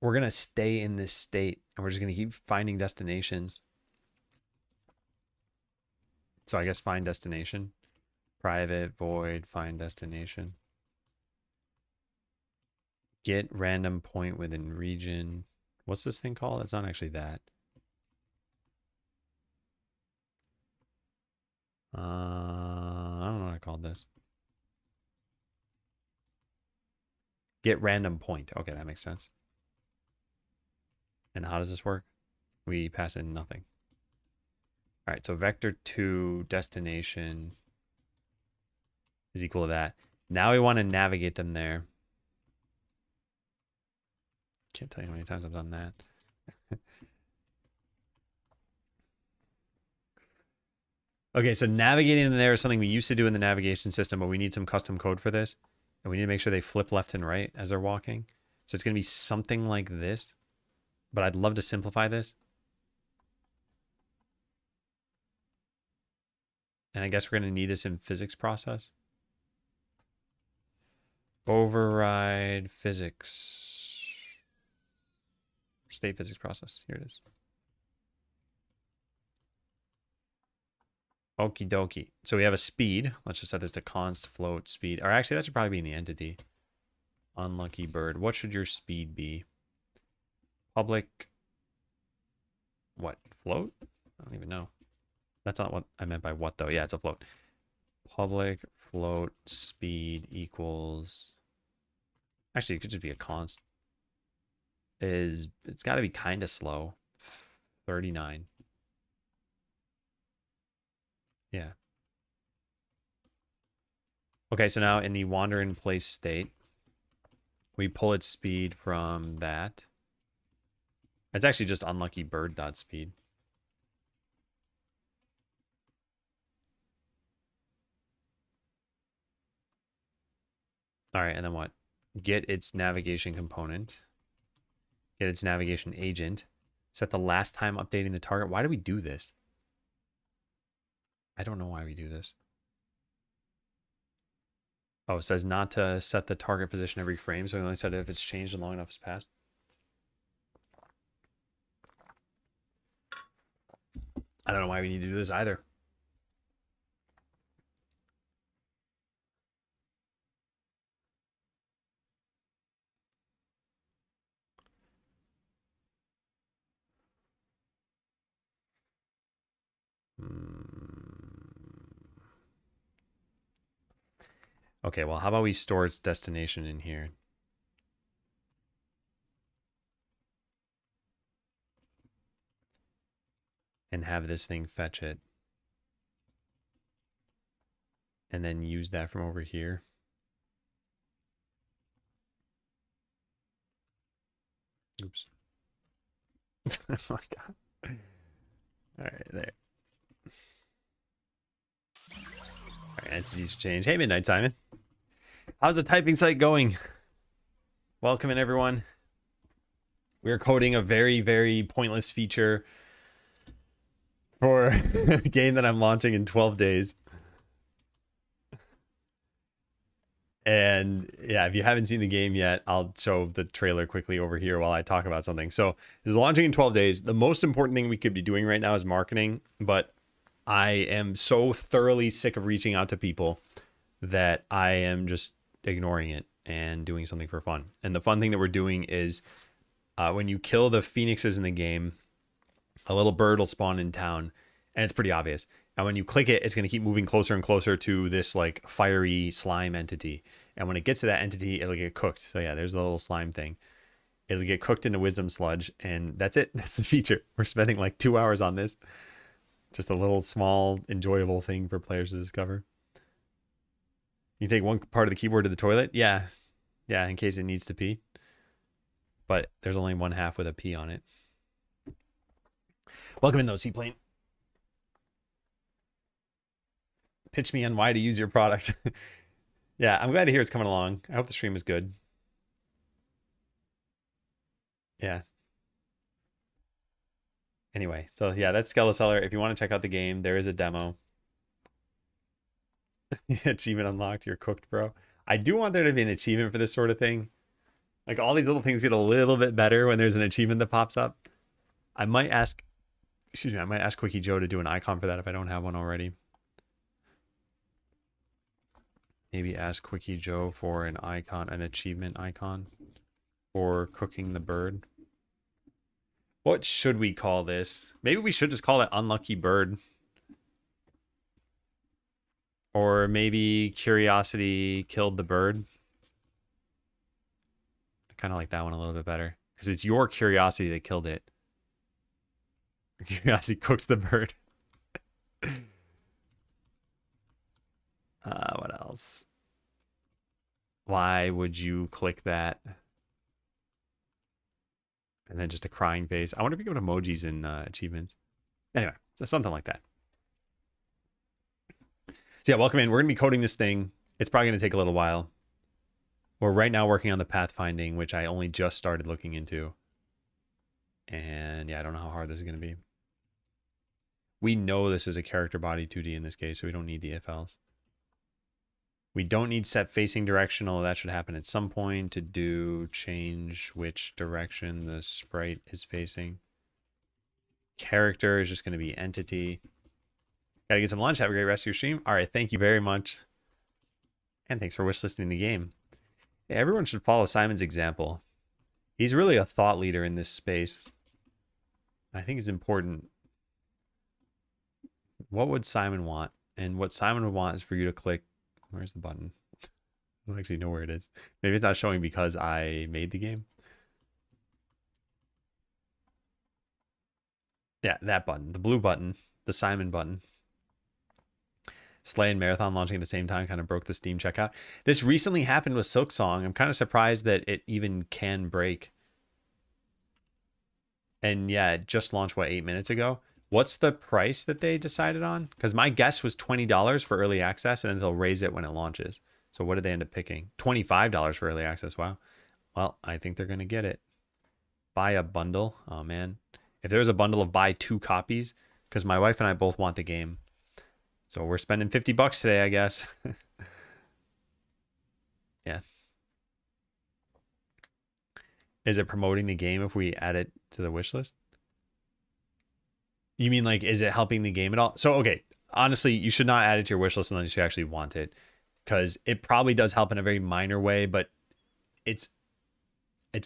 We're going to stay in this state and we're just going to keep finding destinations. So I guess find destination. Private, void, find destination. Get random point within region. What's this thing called? It's not actually that. I don't know what I called this. Get random point. Okay, that makes sense. And how does this work? We pass in nothing. All right, so vector2 destination is equal to that. Now we want to navigate them there. Can't tell you how many times I've done that. Okay, so navigating them there is something we used to do in the navigation system, but we need some custom code for this. And we need to make sure they flip left and right as they're walking. So it's going to be something like this. But I'd love to simplify this. And I guess we're going to need this in physics process. Override physics. State physics process. Here it is. Okie dokie. So we have a speed. Let's just set this to const float speed. Or actually, that should probably be in the entity. Unlucky bird. What should your speed be? Public. What? Float? I don't even know. That's not what I meant by what, though. Yeah, it's a float. Public float speed equals. Actually, it could just be a const. It's got to be kind of slow. 39. Yeah. Okay, so now in the wander in place state, we pull its speed from that. It's actually just unlucky bird dot speed. All right, and then what? Get its navigation component. Get its navigation agent. Set the last time updating the target. Why do we do this? I don't know why we do this. Oh, it says not to set the target position every frame, so we only set it if it's changed and long enough has passed. I don't know why we need to do this either. Okay, well, how about we store its destination in here? And have this thing fetch it. And then use that from over here. Oops. Oh my god. All right, there. All right, entities change. Hey, Midnight Simon. How's the typing site going? Welcome in, everyone. We're coding a very, very pointless feature for a game that I'm launching in 12 days. And yeah, if you haven't seen the game yet, I'll show the trailer quickly over here while I talk about something. So it's launching in 12 days. The most important thing we could be doing right now is marketing, but I am so thoroughly sick of reaching out to people that I am just ignoring it and doing something for fun. And the fun thing that we're doing is when you kill the phoenixes in the game, a little bird will spawn in town, and it's pretty obvious. And when you click it, it's going to keep moving closer and closer to this like fiery slime entity. And when it gets to that entity, it'll get cooked. So yeah, there's the little slime thing. It'll get cooked into wisdom sludge, and that's it. That's the feature. We're spending like 2 hours on this. Just a little small, enjoyable thing for players to discover. You take one part of the keyboard to the toilet? Yeah. Yeah, in case it needs to pee. But there's only one half with a P on it. Welcome in, though, Seaplane. Pitch me on why to use your product. Yeah, I'm glad to hear it's coming along. I hope the stream is good. Yeah. Anyway, so yeah, that's Skeleseller. If you want to check out the game, there is a demo. Achievement unlocked. You're cooked, bro. I do want there to be an achievement for this sort of thing. Like all these little things get a little bit better when there's an achievement that pops up. I might ask Quickie Joe to do an icon for that if I don't have one already. Maybe ask Quickie Joe for an icon, an achievement icon for cooking the bird. What should we call this? Maybe we should just call it Unlucky Bird. Or maybe Curiosity Killed the Bird. I kind of like that one a little bit better. Because it's your curiosity that killed it. Curiosity cooked the bird. What else? Why would you click that? And then just a crying face. I wonder if we can put emojis in achievements. Anyway, so something like that. So yeah, welcome in. We're going to be coding this thing. It's probably going to take a little while. We're right now working on the pathfinding, which I only just started looking into. And yeah, I don't know how hard this is going to be. We know this is a character body 2D in this case, so we don't need the if-else. We don't need set facing direction, although that should happen at some point to do change which direction the sprite is facing. Character is just going to be entity. Gotta get some lunch. Have a great rest of your stream. All right, thank you very much. And thanks for wish listing the game. Yeah, everyone should follow Simon's example. He's really a thought leader in this space. I think it's important. What would Simon want? And what Simon would want is for you to click. Where's the button? I don't actually know where it is. Maybe it's not showing because I made the game. Yeah, that button. The blue button. The Simon button. Slay and Marathon launching at the same time kind of broke the Steam checkout. This recently happened with Silksong. I'm kind of surprised that it even can break. And yeah, it just launched, what, 8 minutes ago? What's the price that they decided on? Because my guess was $20 for early access, and then they'll raise it when it launches. So what did they end up picking? $25 for early access. Wow. Well, I think they're going to get it. Buy a bundle. Oh, man. If there's a bundle of buy 2 copies, because my wife and I both want the game. So we're spending $50 today, I guess. Yeah. Is it promoting the game if we add it to the wish list? You mean like, is it helping the game at all? So, okay, honestly, you should not add it to your wish list unless you actually want it, because it probably does help in a very minor way, but it's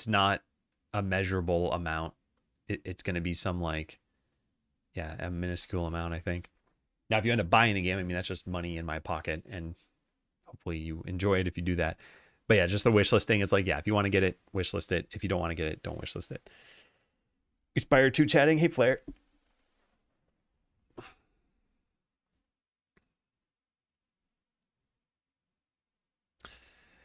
not a measurable amount. It's going to be some like, yeah, a minuscule amount, I think. Now, if you end up buying the game, I mean, that's just money in my pocket, and hopefully you enjoy it if you do that. But yeah, just the wish list thing. It's like, yeah, if you want to get it, wish list it. If you don't want to get it, don't wish list it. Inspired 2 chatting. Hey, Flair.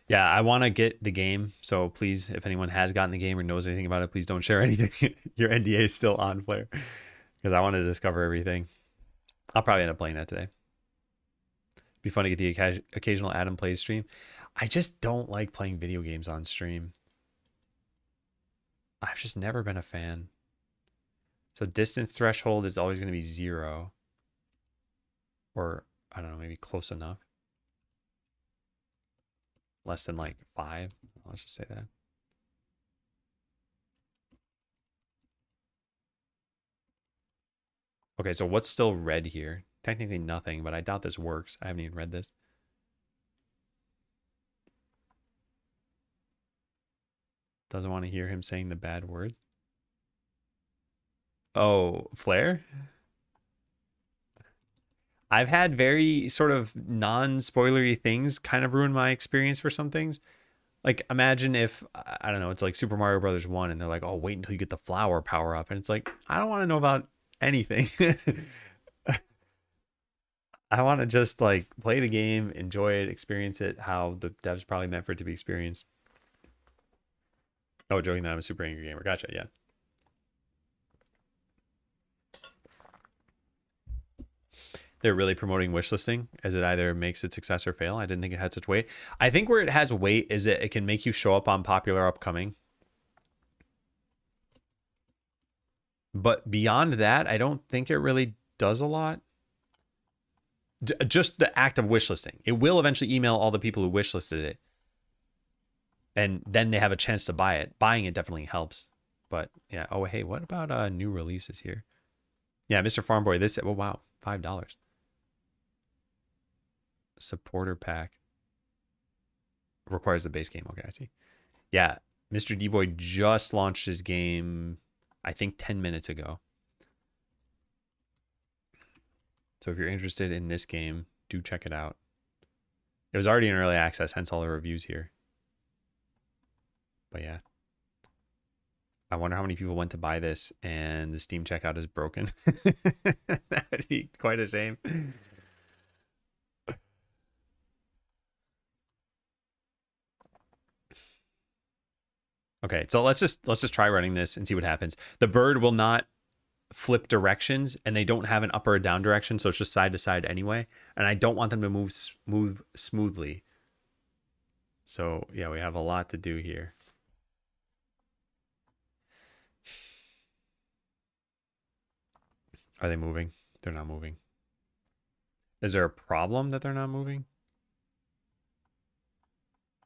Yeah, I want to get the game. So please, if anyone has gotten the game or knows anything about it, please don't share anything. Your NDA is still on, Flair, because I want to discover everything. I'll probably end up playing that today. Be fun to get the occasional Adam Plays stream. I just don't like playing video games on stream. I've just never been a fan. So distance threshold is always going to be 0. Or, I don't know, maybe close enough. Less than like 5. Let's just say that. Okay, so what's still red here? Technically nothing, but I doubt this works. I haven't even read this. Doesn't want to hear him saying the bad words. Oh, Flair? I've had very sort of non-spoilery things kind of ruin my experience for some things. Like, imagine if, I don't know, it's like Super Mario Brothers 1 and they're like, oh, wait until you get the flower power up. And it's like, I don't want to know about anything. I want to just like play the game, enjoy it, experience it how the devs probably meant for it to be experienced. Oh, joking that I'm a super angry gamer. Gotcha, yeah. They're really promoting wishlisting as it either makes it success or fail. I didn't think it had such weight. I think where it has weight is that it can make you show up on popular upcoming. But beyond that, I don't think it really does a lot. Just the act of wishlisting. It will eventually email all the people who wishlisted it. And then they have a chance to buy it. Buying it definitely helps. But yeah. Oh, hey, what about new releases here? Yeah, Mr. Farmboy, this, oh, wow, $5. Supporter pack. Requires the base game. Okay, I see. Yeah, Mr. D-Boy just launched his game, I think 10 minutes ago. So if you're interested in this game, do check it out. It was already in early access, hence all the reviews here. But yeah. I wonder how many people went to buy this and the Steam checkout is broken. That would be quite a shame. Okay, so let's just try running this and see what happens. The bird will not flip directions, and they don't have an up or a down direction, so it's just side to side anyway. And I don't want them to move smoothly. So yeah, we have a lot to do here. Are they moving? They're not moving. Is there a problem that they're not moving?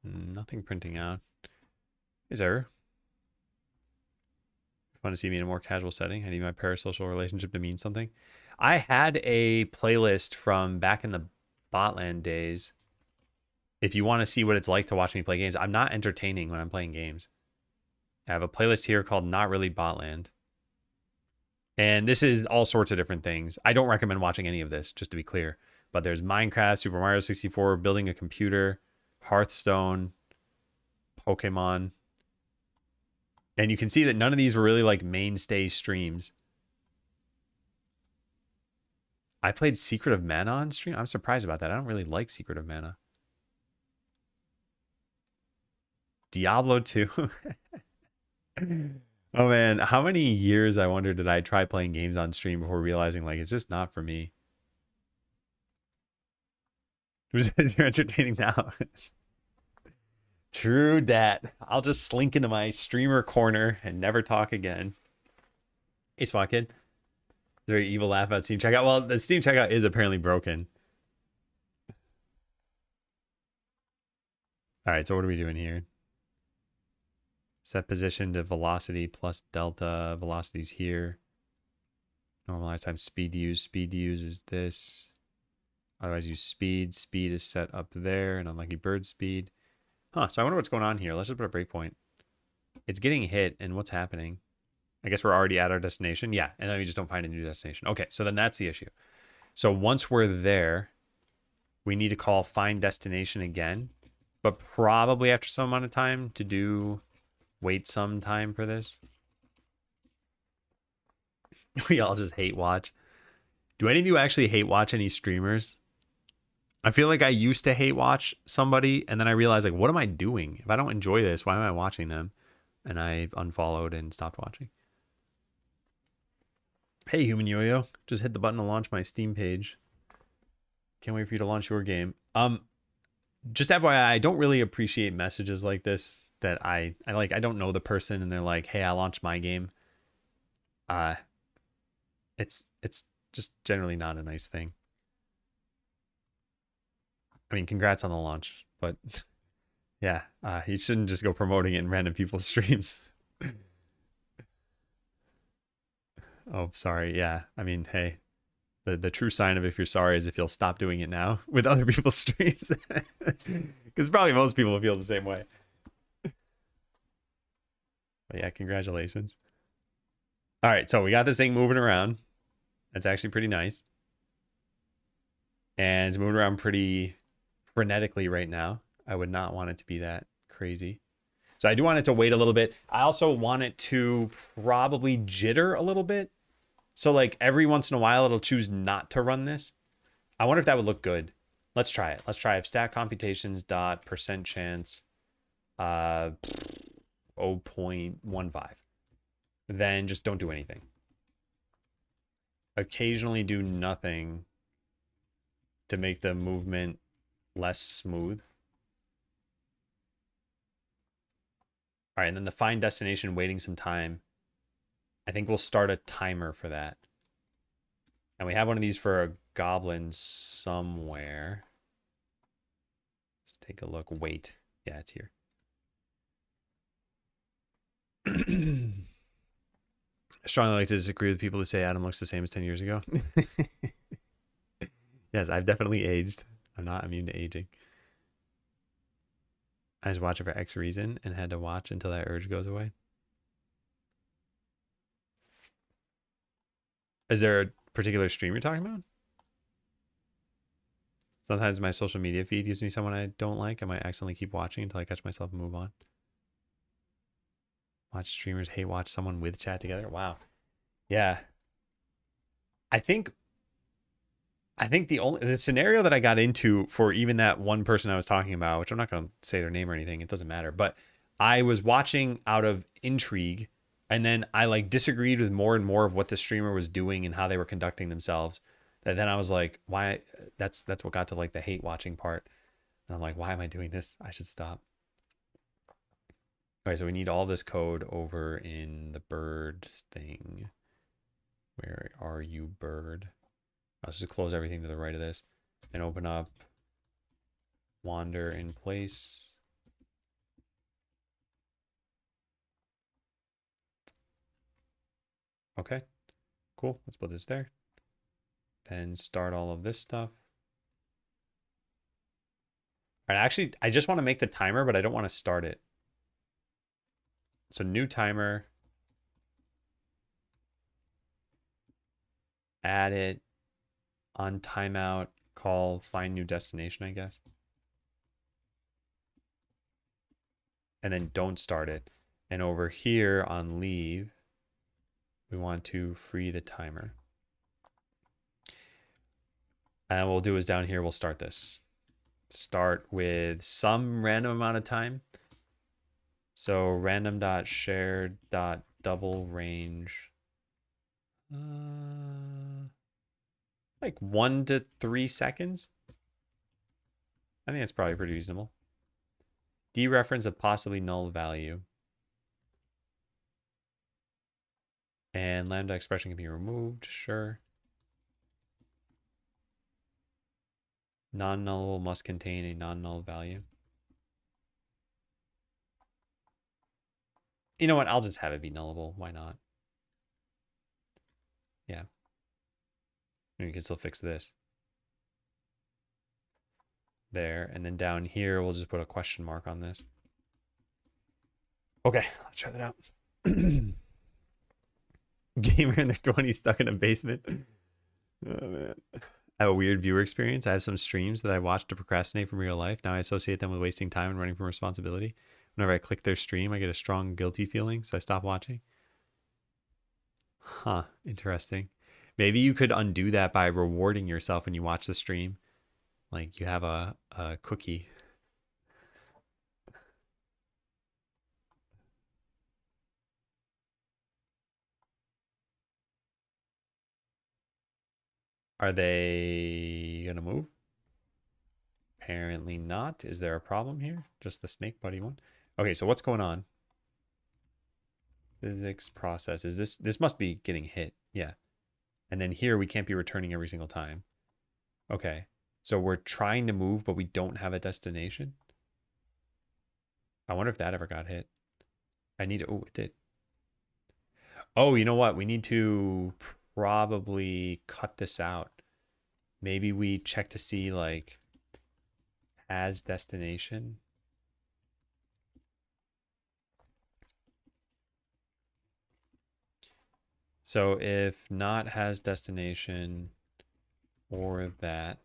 Nothing printing out. Is there? Fun to see me in a more casual setting. I need my parasocial relationship to mean something. I had a playlist from back in the Botland days. If you want to see what it's like to watch me play games, I'm not entertaining when I'm playing games. I have a playlist here called Not Really Botland. And this is all sorts of different things. I don't recommend watching any of this, just to be clear. But there's Minecraft, Super Mario 64, building a computer, Hearthstone, Pokemon. And you can see that none of these were really like mainstay streams. I played Secret of Mana on stream. I'm surprised about that. I don't really like Secret of Mana. Diablo 2. Oh man, how many years I wonder did I try playing games on stream before realizing like it's just not for me. Who says you're entertaining now? True that. I'll just slink into my streamer corner and never talk again. Hey, Spot Kid. Very evil laugh about Steam Checkout. Well, the Steam Checkout is apparently broken. All right, so what are we doing here? Set position to velocity plus delta. Velocity's here. Normalize time speed use. Speed use is this. Otherwise use speed. Speed is set up there. And unlucky bird speed. Huh, so I wonder what's going on here. Let's just put a breakpoint. It's getting hit, and what's happening? I guess we're already at our destination. Yeah, and then we just don't find a new destination. Okay, so then that's the issue. So once we're there, we need to call find destination again, but probably after some amount of time to wait some time for this. We all just hate watch. Do any of you actually hate watch any streamers? I feel like I used to hate watch somebody, and then I realized, like, what am I doing? If I don't enjoy this, why am I watching them? And I unfollowed and stopped watching. Hey, Human Yo-Yo. Just hit the button to launch my Steam page. Can't wait for you to launch your game. Just FYI, I don't really appreciate messages like this that I like. I don't know the person, and they're like, hey, I launched my game. It's just generally not a nice thing. I mean, congrats on the launch, but yeah, you shouldn't just go promoting it in random people's streams. Oh, sorry. Yeah. I mean, hey, the true sign of if you're sorry is if you'll stop doing it now with other people's streams. Because probably most people feel the same way. But yeah, congratulations. All right, so we got this thing moving around. That's actually pretty nice. And it's moving around pretty frenetically right now. I would not want it to be that crazy. So I do want it to wait a little bit. I also want it to probably jitter a little bit. So like every once in a while, it'll choose not to run this. I wonder if that would look good. Let's try it. Let's try if stack computations dot percent chance 0.15. Then just don't do anything. Occasionally do nothing to make the movement less smooth. All right, and then the find destination, waiting some time. I think we'll start a timer for that. And we have one of these for a goblin somewhere. Let's take a look. Wait. Yeah, it's here. I strongly like to disagree with people who say Adam looks the same as 10 years ago. Yes, I've definitely aged. I'm not immune to aging. I just watched it for X reason and had to watch until that urge goes away. Is there a particular stream you're talking about? Sometimes my social media feed gives me someone I don't like. I might accidentally keep watching until I catch myself and move on. Watch streamers hate watch someone with chat together. Wow. Yeah. I think the scenario that I got into for even that one person I was talking about, which I'm not going to say their name or anything, it doesn't matter, but I was watching out of intrigue, and then I like disagreed with more and more of what the streamer was doing and how they were conducting themselves. And then I was like, why? That's what got to like the hate watching part. And I'm like, why am I doing this? I should stop. All right, so we need all this code over in the bird thing. Where are you, bird? Let's just close everything to the right of this and open up wander in place. Okay, cool. Let's put this there. Then start all of this stuff. All right, actually, I just want to make the timer, but I don't want to start it. So new timer. Add it. On timeout, call find new destination, I guess. And then don't start it. And over here on leave, we want to free the timer. And what we'll do is down here, we'll start this. Start with some random amount of time. So random.shared.double range. Like 1 to 3 seconds. I think that's probably pretty reasonable. Dereference a possibly null value. And lambda expression can be removed, sure. Non-nullable must contain a non-null value. You know what? I'll just have it be nullable. Why not? Yeah. And you can still fix this. There. And then down here, we'll just put a question mark on this. Okay, let's try that out. Gamer in their 20s stuck in a basement. Oh, man. I have a weird viewer experience. I have some streams that I watch to procrastinate from real life. Now I associate them with wasting time and running from responsibility. Whenever I click their stream, I get a strong guilty feeling, so I stop watching. Huh, interesting. Maybe you could undo that by rewarding yourself when you watch the stream. Like you have a cookie. Are they gonna move? Apparently not. Is there a problem here? Just the snake buddy one. Okay, so what's going on? Physics process. Is this must be getting hit. Yeah. And then here we can't be returning every single time. Okay. So we're trying to move, but we don't have a destination. I wonder if that ever got hit. I need to, oh, it did. Oh, you know what? We need to probably cut this out. Maybe we check to see like as destination. So if not has destination or that,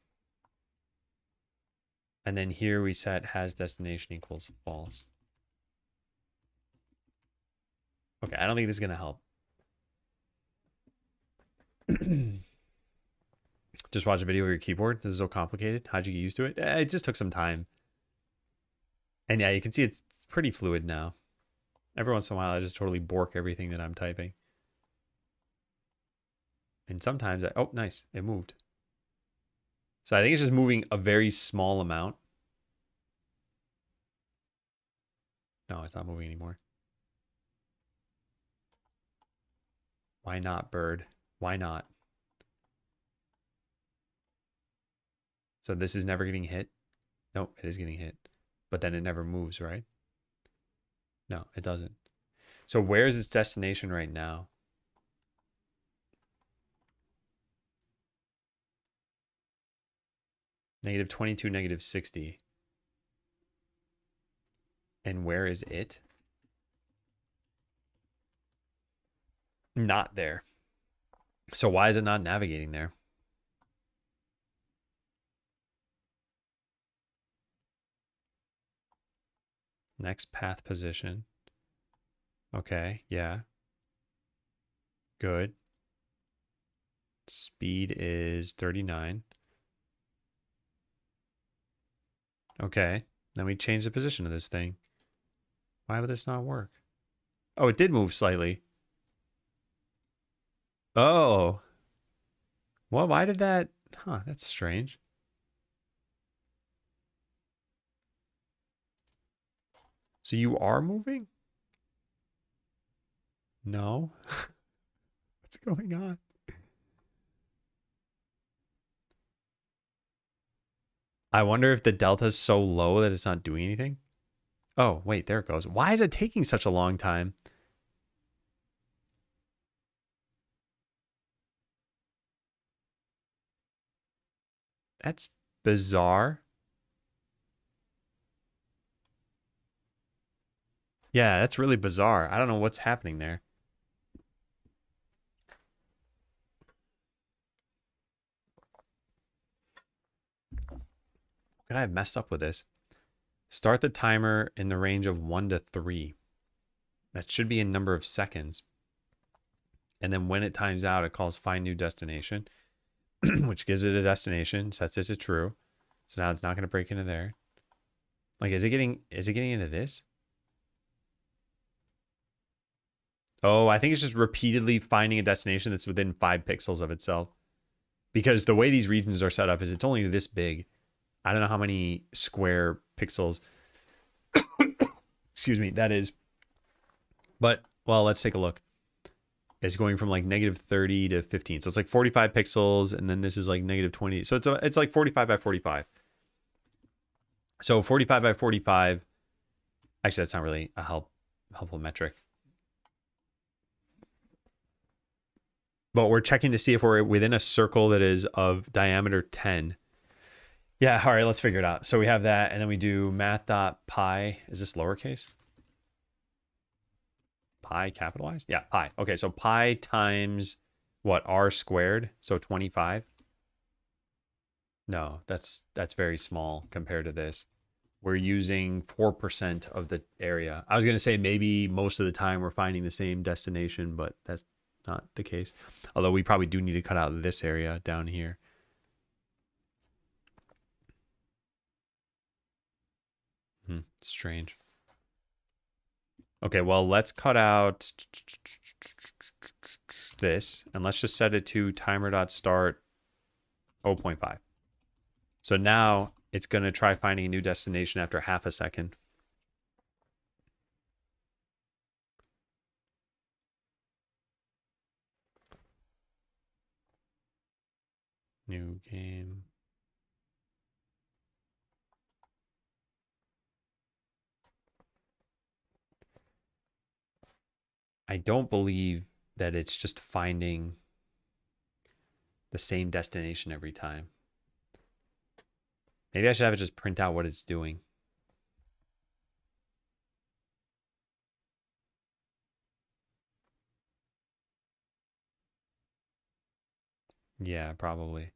and then here we set has destination equals false. Okay, I don't think this is going to help. Just watch a video of your keyboard. This is so complicated. How'd you get used to it? It just took some time. And yeah, you can see it's pretty fluid now. Every once in a while, I just totally bork everything that I'm typing. And sometimes oh, nice. It moved. So I think it's just moving a very small amount. No, it's not moving anymore. Why not, bird? Why not? So this is never getting hit? Nope, it is getting hit. But then it never moves, right? No, it doesn't. So where is its destination right now? -22, -60. And where is it? Not there. So why is it not navigating there? Next path position. Okay, yeah. Good. Speed is 39. Okay, then we change the position of this thing. Why would this not work? Oh, it did move slightly. Oh. Well, why did that? Huh, that's strange. So you are moving? No. What's going on? I wonder if the delta is so low that it's not doing anything. Oh, wait, there it goes. Why is it taking such a long time? That's bizarre. Yeah, that's really bizarre. I don't know what's happening there. Could I have messed up with this? Start the timer in the range of 1 to 3. That should be a number of seconds. And then when it times out, it calls find new destination, which gives it a destination, sets it to true. So now it's not going to break into there. Like, is it getting into this? Oh, I think it's just repeatedly finding a destination that's within 5 pixels of itself. Because the way these regions are set up is it's only this big. I don't know how many square pixels, excuse me, that is. But, well, let's take a look. is going from like negative 30 to 15. So it's like 45 pixels, and then this is like negative 20. So it's like 45 by 45. So 45 by 45. Actually, that's not really a helpful metric. But we're checking to see if we're within a circle that is of diameter 10. Yeah, all right, let's figure it out. So we have that, and then we do math.pi. Is this lowercase? Pi capitalized? Yeah, pi. Okay, so pi times what? R squared, so 25. No, that's very small compared to this. We're using 4% of the area. I was going to say maybe most of the time we're finding the same destination, but that's not the case. Although we probably do need to cut out this area down here. Strange. Okay, well, let's cut out this, and let's just set it to timer.start 0.5. So now it's going to try finding a new destination after half a second. New game. I don't believe that it's just finding the same destination every time. Maybe I should have it just print out what it's doing. Yeah, probably.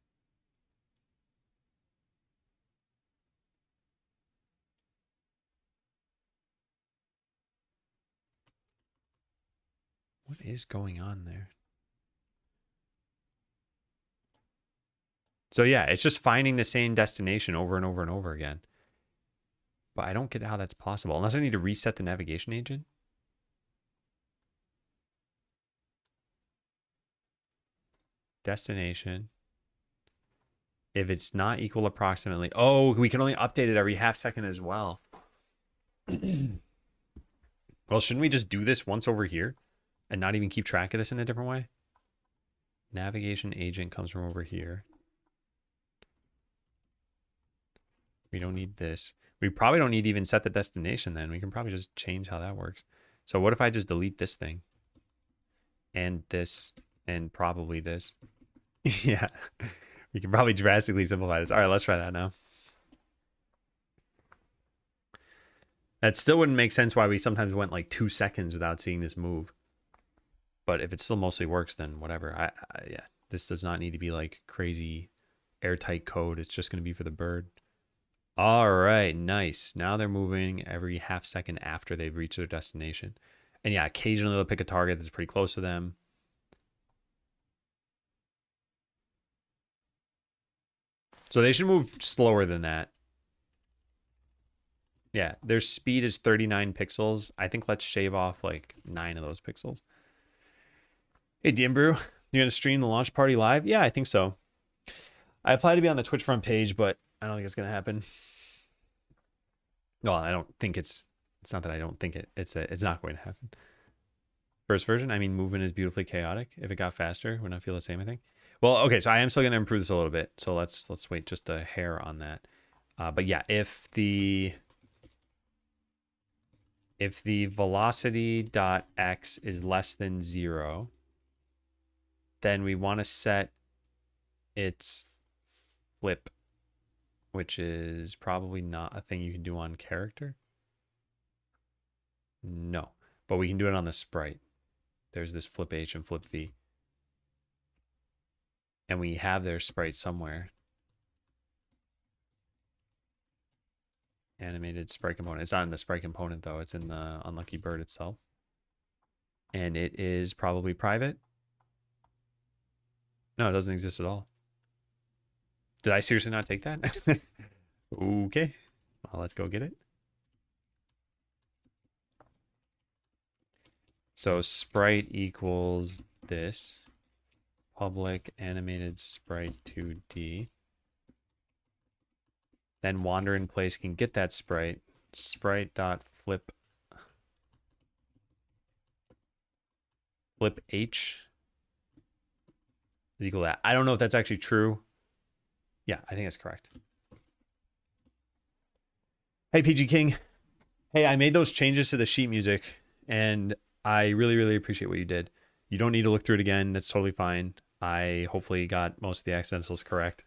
What is going on there? So yeah, it's just finding the same destination over and over and over again. But I don't get how that's possible. Unless I need to reset the navigation agent. Destination. If it's not equal approximately. Oh, we can only update it every half second as well. Well, shouldn't we just do this once over here and not even keep track of this in a different way? Navigation agent comes from over here. We don't need this. We probably don't need to even set the destination then. We can probably just change how that works. So what if I just delete this thing? And this, and probably this. Yeah. We can probably drastically simplify this. All right, let's try that now. That still wouldn't make sense why we sometimes went like 2 seconds without seeing this move. But if it still mostly works, then whatever. Yeah, this does not need to be like crazy airtight code. It's just going to be for the bird. All right, nice. Now they're moving every half second after they've reached their destination. And yeah, occasionally they'll pick a target that's pretty close to them. So they should move slower than that. Yeah, their speed is 39 pixels. I think let's shave off like 9 of those pixels. Hey, Dimbrew, you gonna stream the launch party live? Yeah, I think so. I applied to be on the Twitch front page, but I don't think it's gonna happen. Well, I don't think it's not that I don't think it. It's not going to happen. First version, I mean, movement is beautifully chaotic. If it got faster, would not feel the same, I think. Well, okay, so I am still gonna improve this a little bit. So let's wait just a hair on that. But yeah, if the velocity dot x is less than 0, then we want to set its flip, which is probably not a thing you can do on character. No, but we can do it on the sprite. There's this flip H and flip V. And we have their sprite somewhere. Animated sprite component. It's not in the sprite component though. It's in the Unlucky Bird itself. And it is probably private. No, it doesn't exist at all. Did I seriously not take that? Okay. Well, let's go get it. So sprite equals this. Public animated sprite 2D. Then wander in place can get that sprite. Sprite.flip. flip H is equal to that. I don't know if that's actually true. Yeah, I think that's correct. Hey, PG King. Hey, I made those changes to the sheet music, and I really, really appreciate what you did. You don't need to look through it again. That's totally fine. I hopefully got most of the accidentals correct.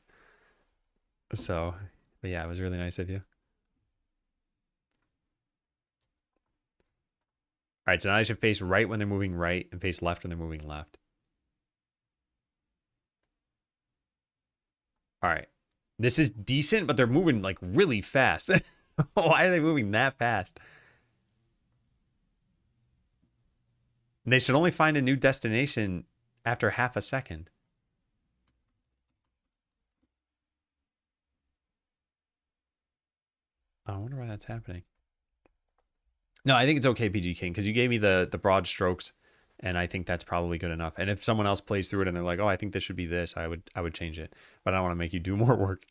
So, but yeah, it was really nice of you. All right, so now I should face right when they're moving right and face left when they're moving left. All right. This is decent, but they're moving like really fast. Why are they moving that fast? And they should only find a new destination after half a second. Oh, I wonder why that's happening. No, I think it's okay, PG King, because you gave me the broad strokes, and I think that's probably good enough. And if someone else plays through it and they're like, "Oh, I think this should be this," I would change it. But I don't want to make you do more work.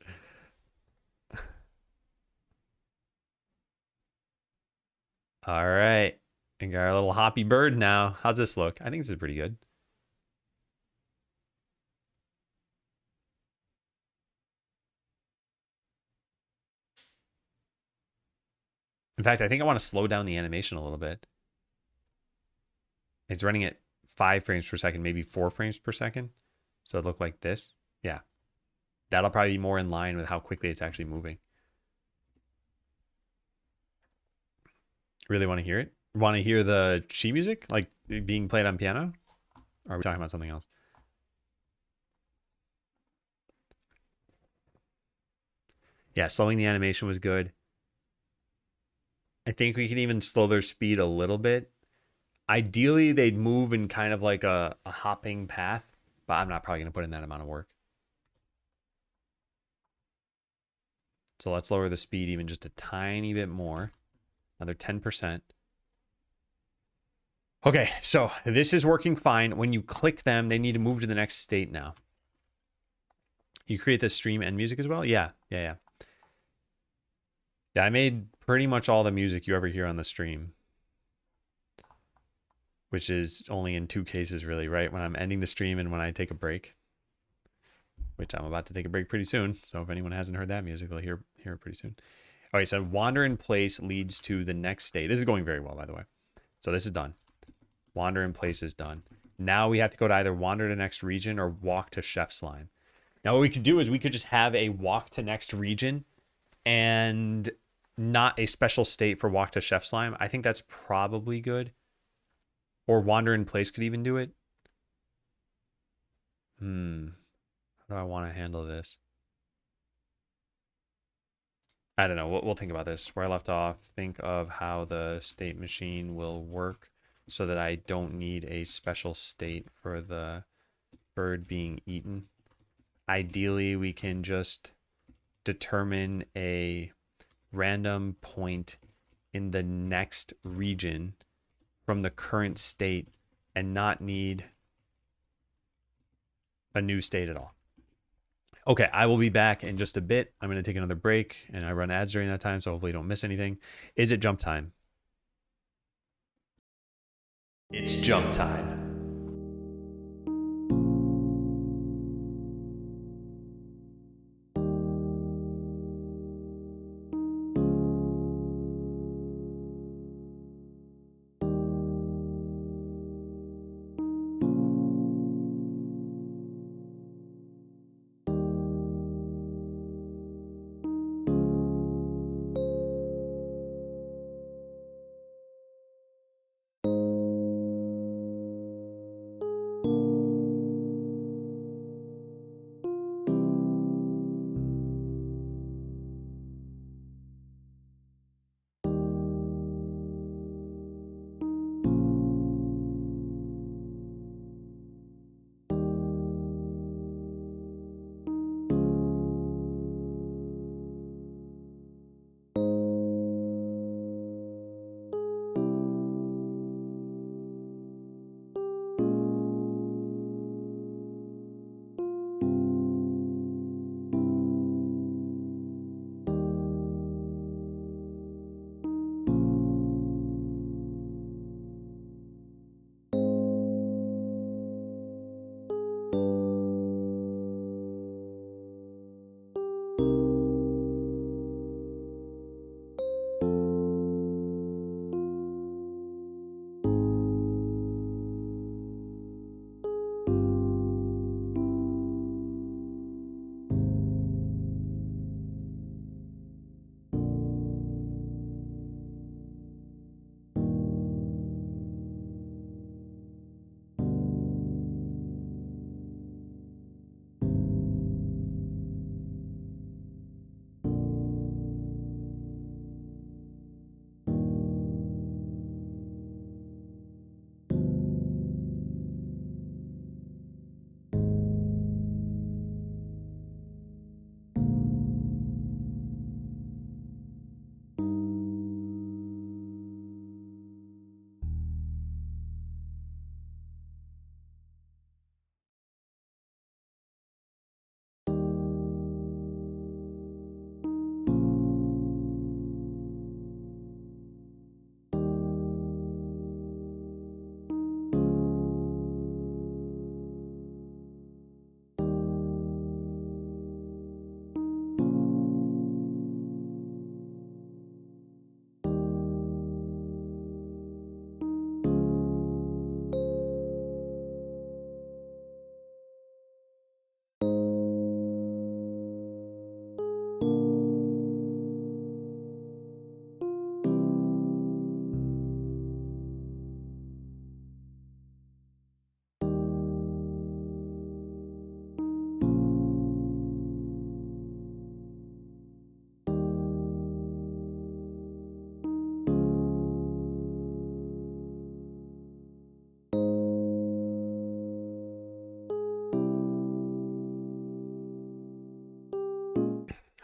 All right, and got our little hoppy bird now. How's this look? I think this is pretty good. In fact, I think I want to slow down the animation a little bit. It's running at 5 frames per second, maybe 4 frames per second. So it looked like this. Yeah. That'll probably be more in line with how quickly it's actually moving. Really want to hear it? Want to hear the sheet music, like being played on piano? Or are we talking about something else? Yeah, slowing the animation was good. I think we can even slow their speed a little bit. Ideally, they'd move in kind of like a hopping path, but I'm not probably going to put in that amount of work. So let's lower the speed even just a tiny bit more. Another 10%. Okay, so this is working fine. When you click them, they need to move to the next state now. You create the stream and music as well? Yeah. Yeah, I made pretty much all the music you ever hear on the stream. Which is only in 2 cases, really, right? When I'm ending the stream and when I take a break. Which I'm about to take a break pretty soon. So if anyone hasn't heard that music, they'll hear it pretty soon. All right, so wander in place leads to the next state. This is going very well, by the way. So this is done. Wander in place is done. Now we have to go to either wander to next region or walk to Chef's Line. Now what we could do is we could just have a walk to next region and not a special state for walk to Chef Slime. I think that's probably good. Or wander in place could even do it. How do I want to handle this? I don't know. We'll think about this. Where I left off, think of how the state machine will work so that I don't need a special state for the bird being eaten. Ideally, we can just determine a random point in the next region from the current state and not need a new state at all. Okay, I will be back in just a bit. I'm going to take another break, and I run ads during that time, so hopefully you don't miss anything. Is it jump time? It's jump time.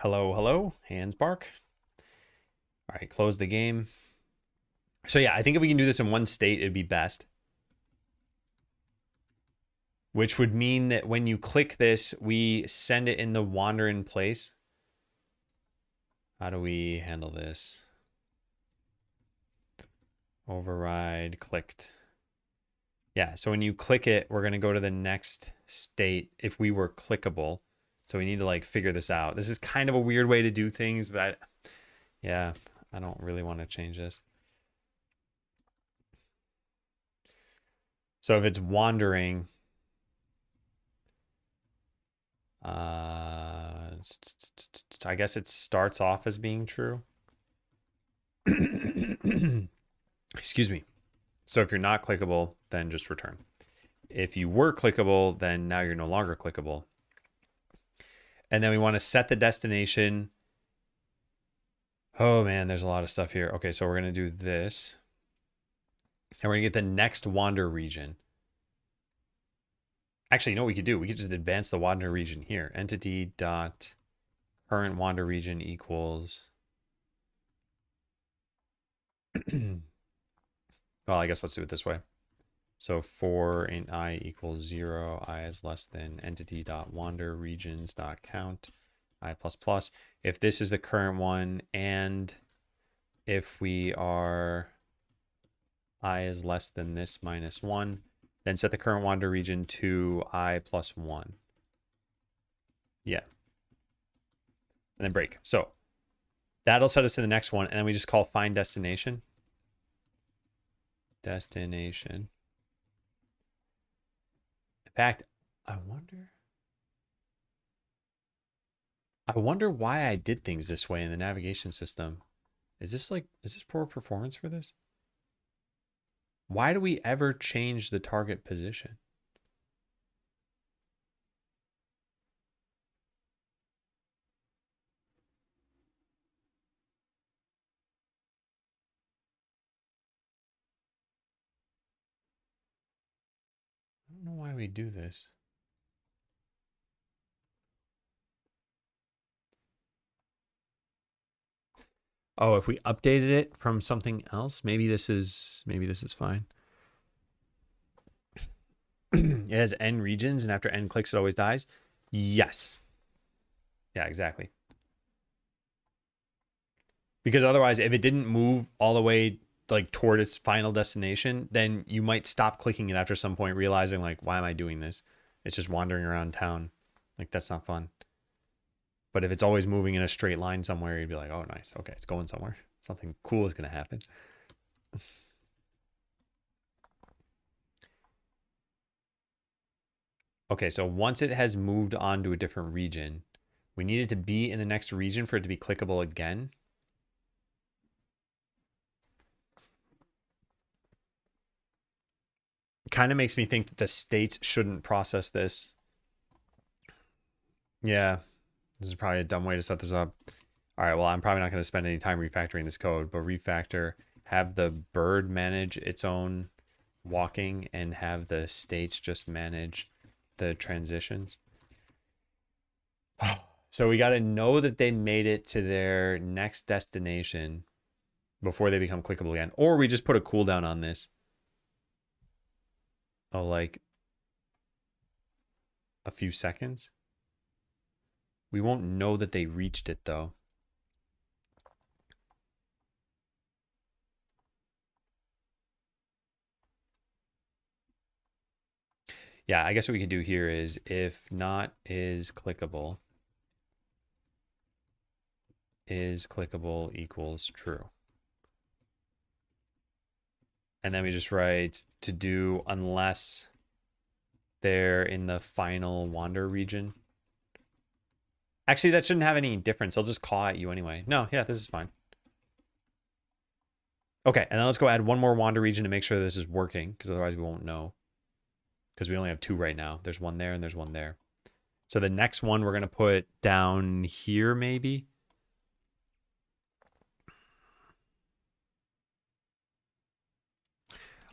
Hello, hello. Hands bark. All right, close the game. So yeah, I think if we can do this in one state, it'd be best. Which would mean that when you click this, we send it in the wander in place. How do we handle this? Override clicked. Yeah, so when you click it, we're going to go to the next state if we were clickable. So we need to like figure this out. This is kind of a weird way to do things, but yeah, I don't really want to change this. So if it's wandering, I guess it starts off as being true. Excuse me. So if you're not clickable, then just return. If you were clickable, then now you're no longer clickable. And then we want to set the destination. Oh man, there's a lot of stuff here. Okay, so we're going to do this. And we're going to get the next wander region. Actually, you know what we could do? We could just advance the wander region here. Entity dot current wander region equals. Well, I guess let's do it this way. So for int I equals 0, I is less than entity dot wander regions dot count I plus plus. If this is the current one, and if we are I is less than this minus 1, then set the current wander region to I plus 1. Yeah. And then break. So that'll set us to the next one, and then we just call find destination. Destination. In fact, I wonder why I did things this way in the navigation system. Is this poor performance for this? Why do we ever change the target position? I don't know why we do this. Oh, if we updated it from something else, maybe this is fine. It has n regions, and after n clicks, it always dies. Yes. Yeah, exactly. Because otherwise, if it didn't move all the way like toward its final destination, then you might stop clicking it after some point, realizing like, why am I doing this? It's just wandering around town. Like, that's not fun. But if it's always moving in a straight line somewhere, you'd be like, oh, nice. Okay, it's going somewhere. Something cool is going to happen. Okay, so once it has moved on to a different region, we need it to be in the next region for it to be clickable again. Kind of makes me think that the states shouldn't process this. Yeah, this is probably a dumb way to set this up. All right, well, I'm probably not going to spend any time refactoring this code, but refactor, have the bird manage its own walking and have the states just manage the transitions. So we got to know that they made it to their next destination before they become clickable again. Or we just put a cooldown on this. Oh, like a few seconds. We won't know that they reached it though. Yeah, I guess what we could do here is if not is clickable equals true. And then we just write to do unless they're in the final wander region. Actually, that shouldn't have any difference. I'll just call at you anyway. No, yeah, this is fine. Okay, and then let's go add one more wander region to make sure this is working, because otherwise we won't know. Because we only have 2 right now. There's one there and there's one there. So the next one we're going to put down here maybe.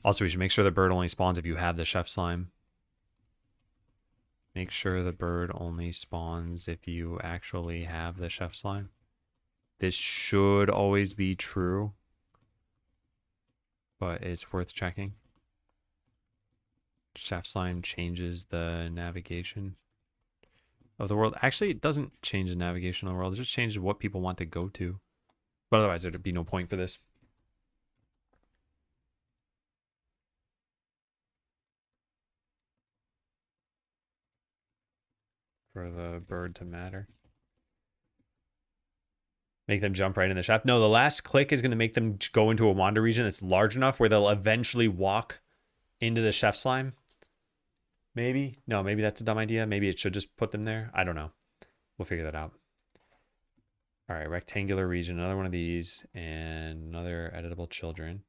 Also, we should make sure the bird only spawns if you have the chef slime. Make sure the bird only spawns if you actually have the chef slime. This should always be true, but it's worth checking. Chef slime changes the navigation of the world. Actually, it doesn't change the navigation of the world. It just changes what people want to go to. But otherwise, there'd be no point for this. For the bird to matter. Make them jump right in the shaft. No, the last click is going to make them go into a wander region that's large enough where they'll eventually walk into the chef slime. Maybe. No, maybe that's a dumb idea. Maybe it should just put them there. I don't know. We'll figure that out. All right, rectangular region, another one of these, and another editable children.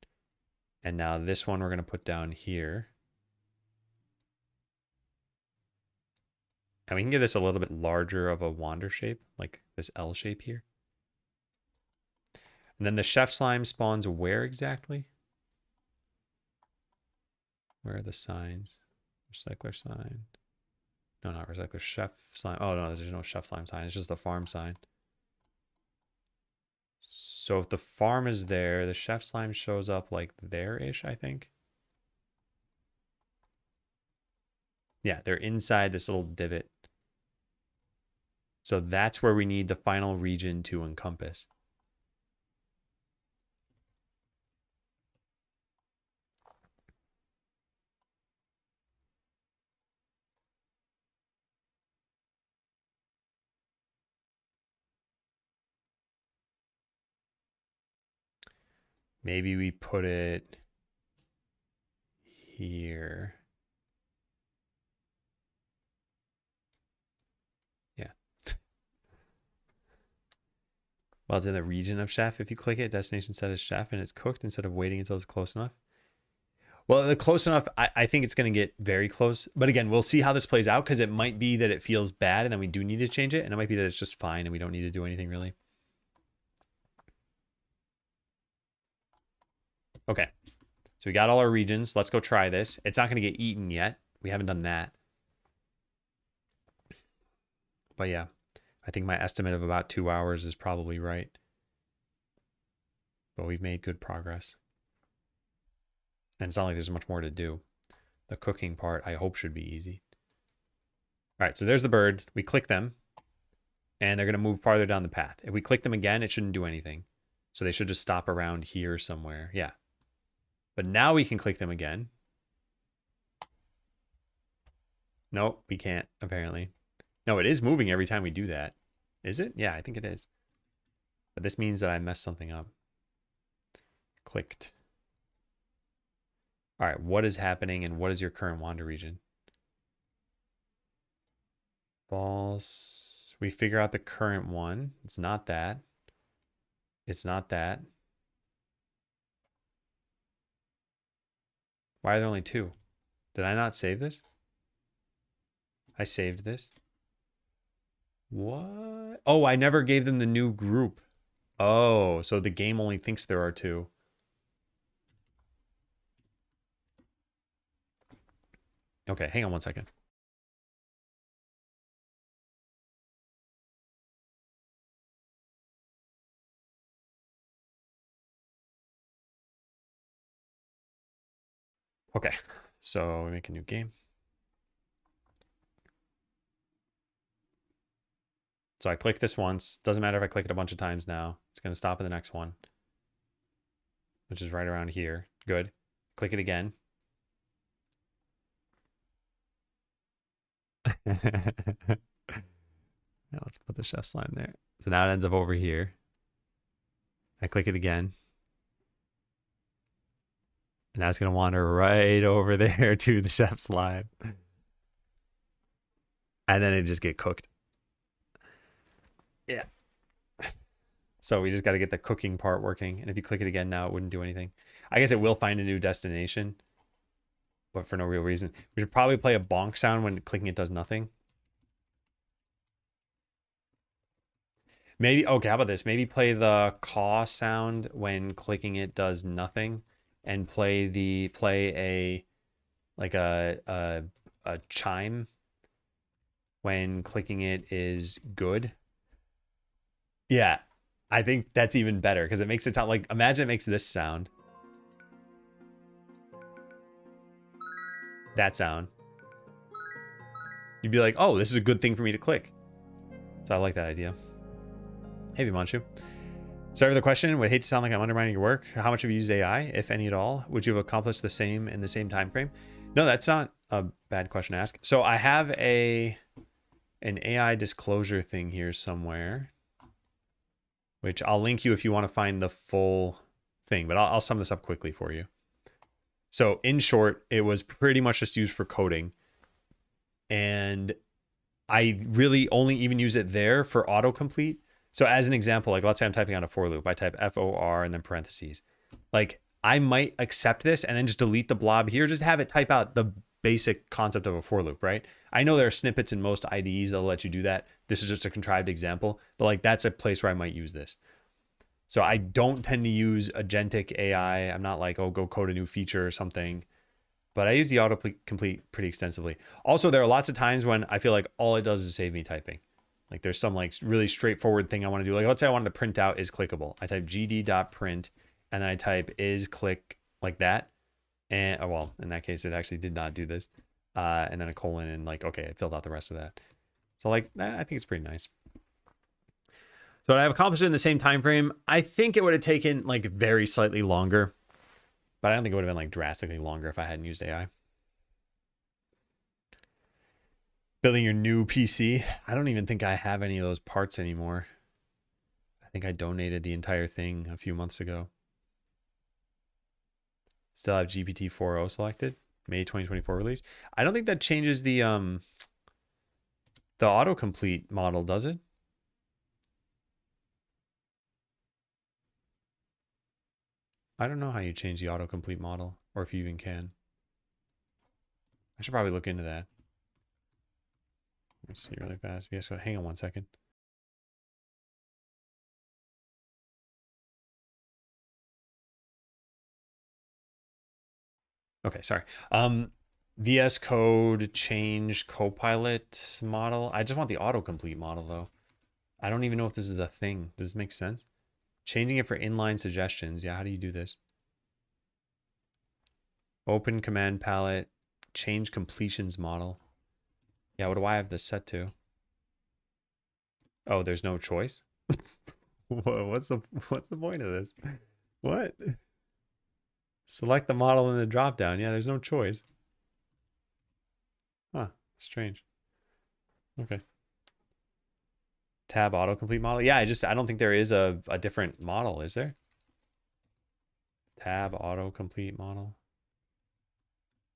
And now this one we're going to put down here. And we can give this a little bit larger of a wander shape, like this L shape here. And then the chef slime spawns where exactly? Where are the signs? Recycler sign. No, not recycler. Chef slime. Oh, no, there's no chef slime sign. It's just the farm sign. So if the farm is there, the chef slime shows up like there-ish, I think. Yeah, they're inside this little divot. So that's where we need the final region to encompass. Maybe we put it here. Yeah. Well, it's in the region of chef. If you click it, destination set as chef, and it's cooked instead of waiting until it's close enough. Well, the close enough, I think it's going to get very close. But again, we'll see how this plays out because it might be that it feels bad and then we do need to change it. And it might be that it's just fine and we don't need to do anything really. Okay. So we got all our regions. Let's go try this. It's not going to get eaten yet. We haven't done that. But yeah, I think my estimate of about 2 hours is probably right. But we've made good progress. And it's not like there's much more to do. The cooking part, I hope, should be easy. All right, so there's the bird. We click them, and they're going to move farther down the path. If we click them again, it shouldn't do anything. So they should just stop around here somewhere. Yeah. But now we can click them again. Nope, we can't, apparently. No, it is moving every time we do that. Is it? Yeah, I think it is. But this means that I messed something up. Clicked. All right, what is happening and what is your current wander region? False. We figure out the current one. It's not that. It's not that. Why are there only two? Did I not save this? I saved this. What? Oh, I never gave them the new group. Oh, so the game only thinks there are two. Okay, hang on 1 second. Okay, so we make a new game. So I click this once. Doesn't matter if I click it a bunch of times now. It's going to stop at the next one, which is right around here. Good. Click it again. Now let's put the chef slime there. So now it ends up over here. I click it again. And now it's going to wander right over there to the chef slime. And then it just get cooked. Yeah. So we just got to get the cooking part working. And if you click it again now, it wouldn't do anything. I guess it will find a new destination, but for no real reason. We should probably play a bonk sound when clicking it does nothing. Maybe, okay, how about this? Maybe play the caw sound when clicking it does nothing, and play a chime when clicking it is good. Yeah, I think that's even better because it makes it sound like, imagine it makes this sound. That sound. You'd be like, oh, this is a good thing for me to click. So I like that idea. Hey, Vimanchu. Sorry for the question. Would hate to sound like I'm undermining your work. How much have you used AI, if any at all? Would you have accomplished the same in the same time frame? No, that's not a bad question to ask. So I have an AI disclosure thing here somewhere, which I'll link you if you want to find the full thing, but I'll sum this up quickly for you. So in short, it was pretty much just used for coding. And I really only even use it there for autocomplete. So as an example, like let's say I'm typing on a for loop, I type FOR and then parentheses. Like I might accept this and then just delete the blob here, just have it type out the basic concept of a for loop, right? I know there are snippets in most IDEs that'll let you do that. This is just a contrived example, but like that's a place where I might use this. So I don't tend to use agentic AI. I'm not like, oh, go code a new feature or something. But I use the autocomplete pretty extensively. Also, there are lots of times when I feel like all it does is save me typing. Like there's some like really straightforward thing I want to do. Like let's say I wanted to print out is clickable. I type gd.print and then I type is click like that. And oh, well, in that case, it actually did not do this. And then a colon and like, okay, it filled out the rest of that. So like, I think it's pretty nice. So I've accomplished it in the same time frame. I think it would have taken like very slightly longer. But I don't think it would have been like drastically longer if I hadn't used AI. Building your new PC. I don't even think I have any of those parts anymore. I think I donated the entire thing a few months ago. Still have GPT-4o selected. May 2024 release. I don't think that changes the autocomplete model, does it? I don't know how you change the autocomplete model, or if you even can. I should probably look into that. Let's see really fast. Yes, hang on one second. Okay, sorry. VS Code change Copilot model. I just want the autocomplete model though. I don't even know if this is a thing. Does this make sense? Changing it for inline suggestions. Yeah, how do you do this? Open command palette. Change completions model. Yeah, what do I have this set to? Oh, there's no choice? What's the point of this? What? Select the model in the dropdown. Yeah, there's no choice. Huh, strange. Okay. Tab autocomplete model. Yeah, I don't think there is a different model, is there? Tab autocomplete model.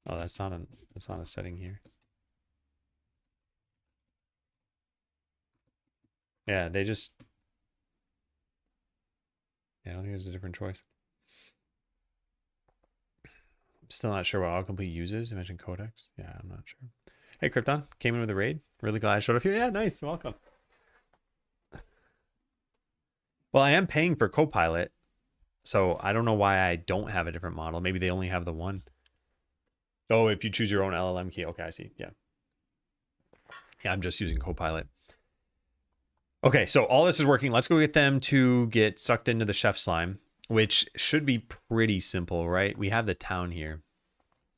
Oh, that's not a setting here. Yeah, they just, yeah, I don't think there's a different choice. I'm still not sure what autocomplete uses. Imagine codex. Yeah, I'm not sure. Hey, Krypton, came in with a raid. Really glad I showed up here. Yeah, nice. Welcome. Well, I am paying for Copilot, so I don't know why I don't have a different model. Maybe they only have the one. Oh, if you choose your own LLM key. Okay, I see. Yeah. Yeah, I'm just using Copilot. Okay, so all this is working. Let's go get them to get sucked into the chef slime, which should be pretty simple, right? We have the town here.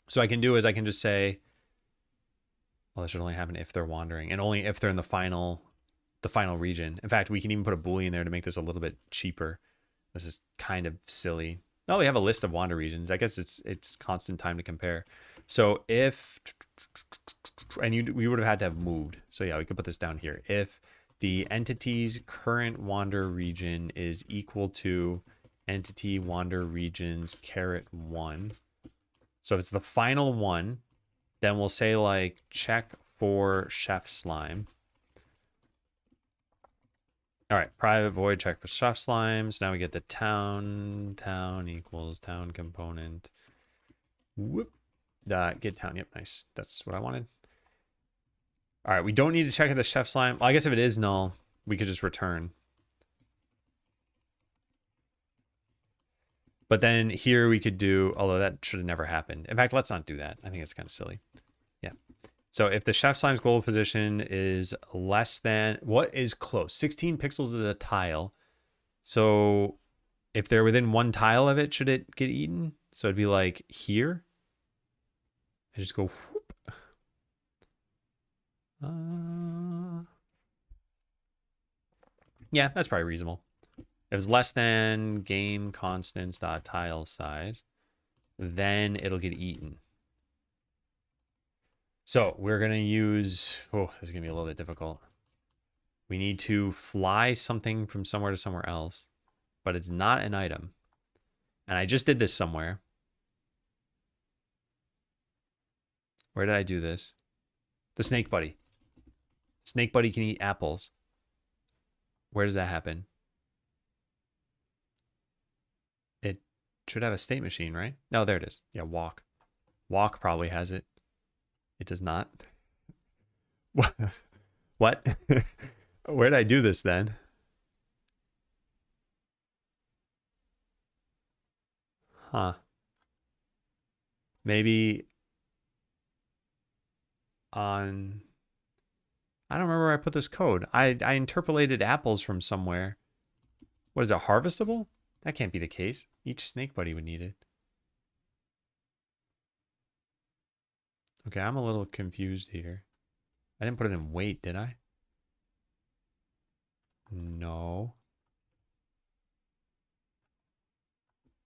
So I can do is I can just say, well, this should only happen if they're wandering and only if they're in the final region. In fact, we can even put a Boolean there to make this a little bit cheaper. This is kind of silly. Oh, we have a list of wander regions. I guess it's constant time to compare. So if, and we would have had to have moved. So yeah, we could put this down here. If the entity's current wander region is equal to entity wander regions _1. So if it's the final one, then we'll say like check for chef slime. All right, private void check for chef slime. So now we get the town equals town component. Whoop. Get town. Yep, nice. That's what I wanted. All right, we don't need to check if the chef slime. Well, I guess if it is null, we could just return. But then here we could do, although that should have never happened. In fact, let's not do that. I think it's kind of silly. Yeah. So if the chef slime's global position is less than, what is close? 16 pixels is a tile. So if they're within one tile of it, should it get eaten? So it'd be like here. I just go whoop. Yeah, that's probably reasonable. If it's less than game constants dot tile size, then it'll get eaten. So we're gonna use, oh, this is gonna be a little bit difficult. We need to fly something from somewhere to somewhere else, but it's not an item. And I just did this somewhere. Where did I do this? The snake buddy. Snake buddy can eat apples. Where does that happen? It should have a state machine, right? No, there it is. Yeah, walk. Walk probably has it. It does not. What? Where did I do this then? Huh. Maybe on... I don't remember where I put this code. I interpolated apples from somewhere. What is it, harvestable? That can't be the case. Each snake buddy would need it. Okay, I'm a little confused here. I didn't put it in weight, did I? No.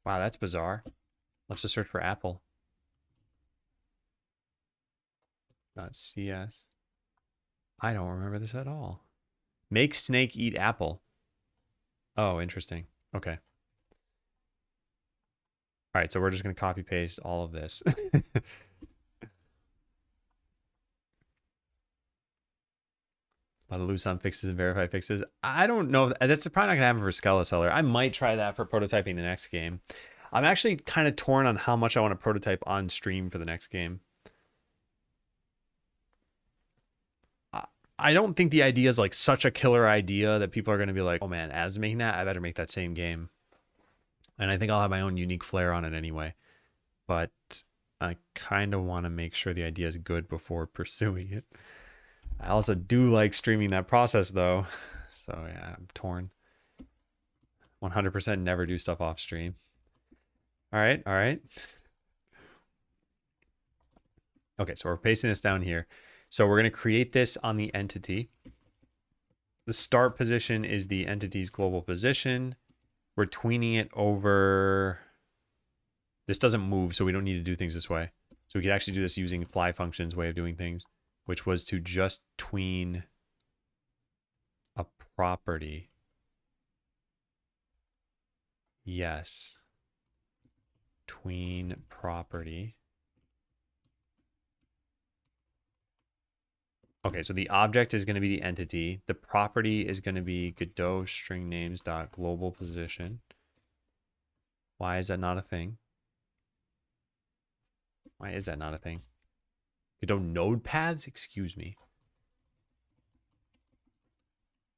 Wow, that's bizarre. Let's just search for apple. .cs. I don't remember this at all. Make snake eat apple. Oh, interesting. Okay. All right, so we're just going to copy paste all of this. A lot of loose on fixes and verify fixes. I don't know. That's probably not going to happen for Skeleseller. I might try that for prototyping the next game. I'm actually kind of torn on how much I want to prototype on stream for the next game. I don't think the idea is like such a killer idea that people are going to be like, oh man, as making that, I better make that same game. And I think I'll have my own unique flair on it anyway. But I kind of want to make sure the idea is good before pursuing it. I also do like streaming that process though. So yeah, I'm torn. 100% never do stuff off stream. All right, all right. Okay, so we're pasting this down here. So we're going to create this on the entity. The start position is the entity's global position. We're tweening it over. This doesn't move, so we don't need to do things this way. So we could actually do this using fly functions way of doing things, which was to just tween a property. Yes. Tween property. Okay, so the object is going to be the entity. The property is going to be Godot string names dot global position. Why is that not a thing? Why is that not a thing? Godot node paths? Excuse me.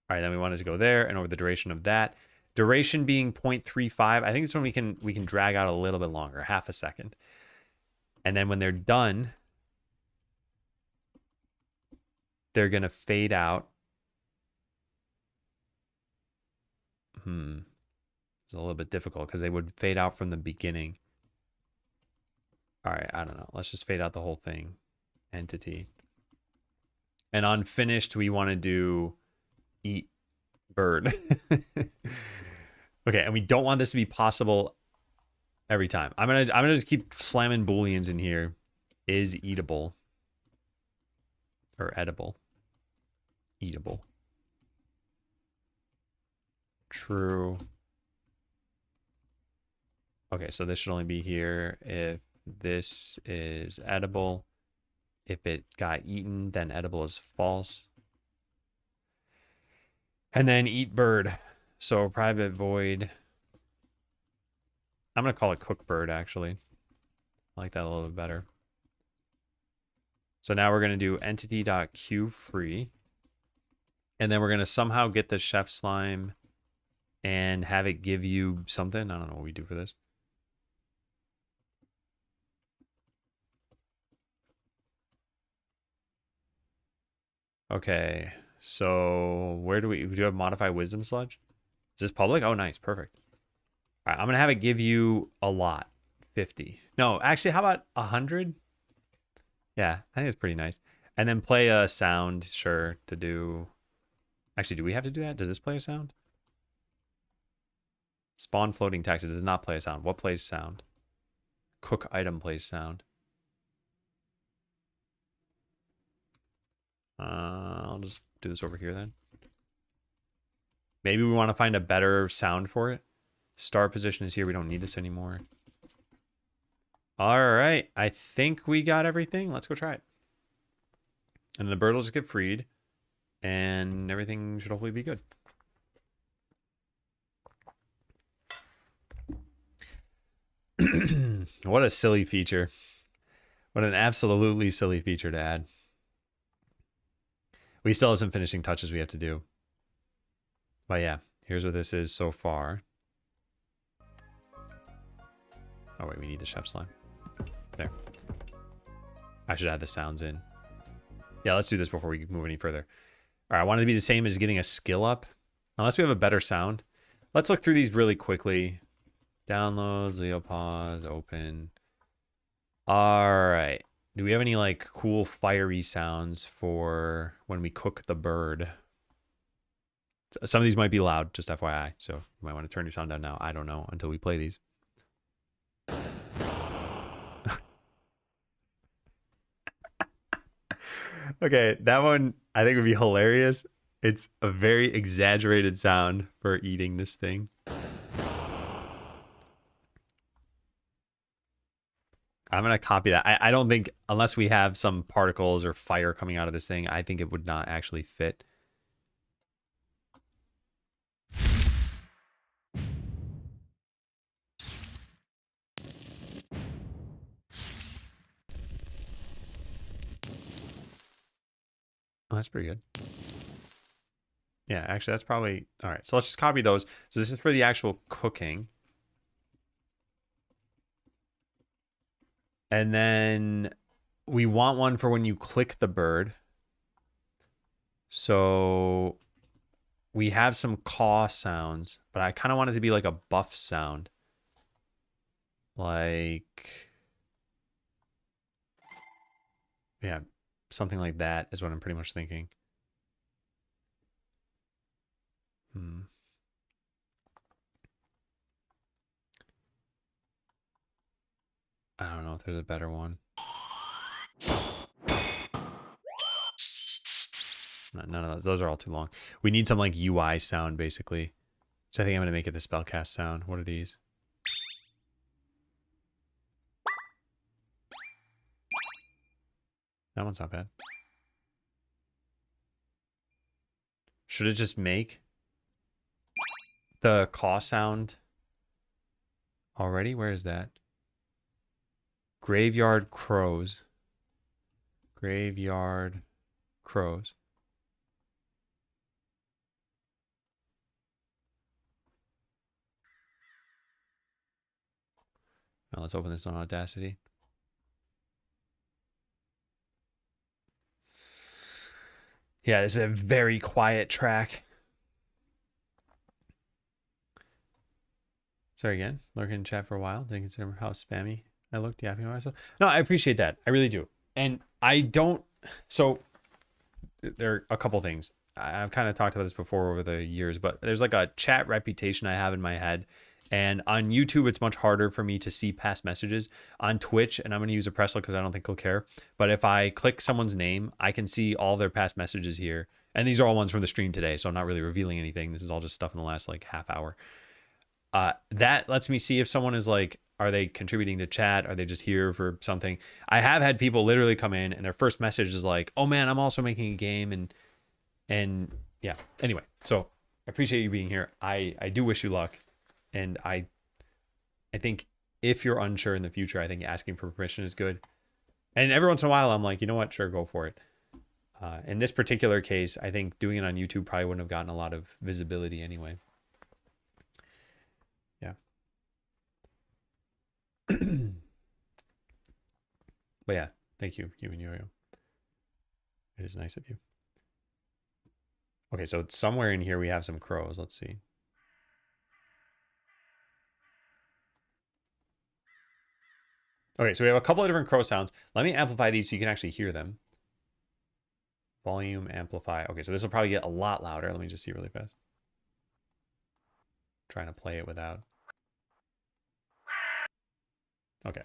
All right, then we wanted to go there and over the duration of that. Duration being 0.35. I think this one we can drag out a little bit longer, half a second. And then when they're done, they're going to fade out. It's a little bit difficult because they would fade out from the beginning. All right, I don't know. Let's just fade out the whole thing. Entity. And on finished, we want to do eat bird. Okay, and we don't want this to be possible every time. I'm gonna just keep slamming booleans in here. Is eatable or edible? Eatable. True. Okay, so this should only be here if this is edible. If it got eaten, then edible is false. And then eat bird. So private void. I'm going to call it cook bird, actually. I like that a little bit better. So now we're going to do entity.queue_free. And then we're going to somehow get the chef slime and have it give you something. I don't know what we do for this. Okay, so where do we have modify wisdom sludge? Is this public? Oh, nice, perfect. All right, I'm gonna have it give you a lot, 50. No, actually, how about 100? Yeah, I think it's pretty nice. And then play a sound, sure, to do. Actually, do we have to do that? Does this play a sound? Spawn floating taxes does not play a sound. What plays sound? Cook item plays sound. I'll just do this over here then. Maybe we want to find a better sound for it. Star position is here. We don't need this anymore. All right. I think we got everything. Let's go try it. And the bird will just get freed. And everything should hopefully be good. What a silly feature. What an absolutely silly feature to add. We still have some finishing touches we have to do. But yeah, here's what this is so far. Oh wait, we need the chef slime. There. I should add the sounds in. Yeah, let's do this before we move any further. All right, I want it to be the same as getting a skill up. Unless we have a better sound. Let's look through these really quickly. Downloads, Leopause, open. All right. Do we have any like cool fiery sounds for when we cook the bird? Some of these might be loud, just FYI. So you might want to turn your sound down now. I don't know until we play these. Okay, that one I think would be hilarious. It's a very exaggerated sound for eating this thing. I'm going to copy that. I don't think, unless we have some particles or fire coming out of this thing, I think it would not actually fit. Oh, that's pretty good. Yeah, actually, that's probably... All right, so let's just copy those. So this is for the actual cooking. And then we want one for when you click the bird. So we have some caw sounds, but I kind of want it to be like a buff sound. Like... Yeah, something like that is what I'm pretty much thinking. I don't know if there's a better one. None of those. Those are all too long. We need some like UI sound basically. So I think I'm going to make it the spellcast sound. What are these? That one's not bad. Should it just make the caw sound already? Where is that? Graveyard crows. Graveyard crows. Now let's open this on Audacity. Yeah, this is a very quiet track. Sorry again. Lurking in chat for a while. Didn't consider how spammy I looked yapping about myself. No, I appreciate that. I really do. And I don't... So, there are a couple things. I've kind of talked about this before over the years, but there's like a chat reputation I have in my head. And on YouTube, it's much harder for me to see past messages. On Twitch, and I'm going to use Oppressor because I don't think he'll care. But if I click someone's name, I can see all their past messages here. And these are all ones from the stream today, so I'm not really revealing anything. This is all just stuff in the last like half hour. That lets me see if someone is like, are they contributing to chat? Are they just here for something? I have had people literally come in and their first message is like, oh man, I'm also making a game. And yeah, anyway, so I appreciate you being here. I do wish you luck. And I think if you're unsure in the future, I think asking for permission is good. And every once in a while, I'm like, you know what? Sure, go for it. In this particular case, I think doing it on YouTube probably wouldn't have gotten a lot of visibility anyway. Yeah. But yeah, thank you, Human Yo-Yo. It is nice of you. Okay, so somewhere in here we have some crows. Let's see. Okay, so we have a couple of different crow sounds. Let me amplify these so you can actually hear them. Volume, amplify. Okay, so this will probably get a lot louder. Let me just see really fast. Trying to play it without. Okay.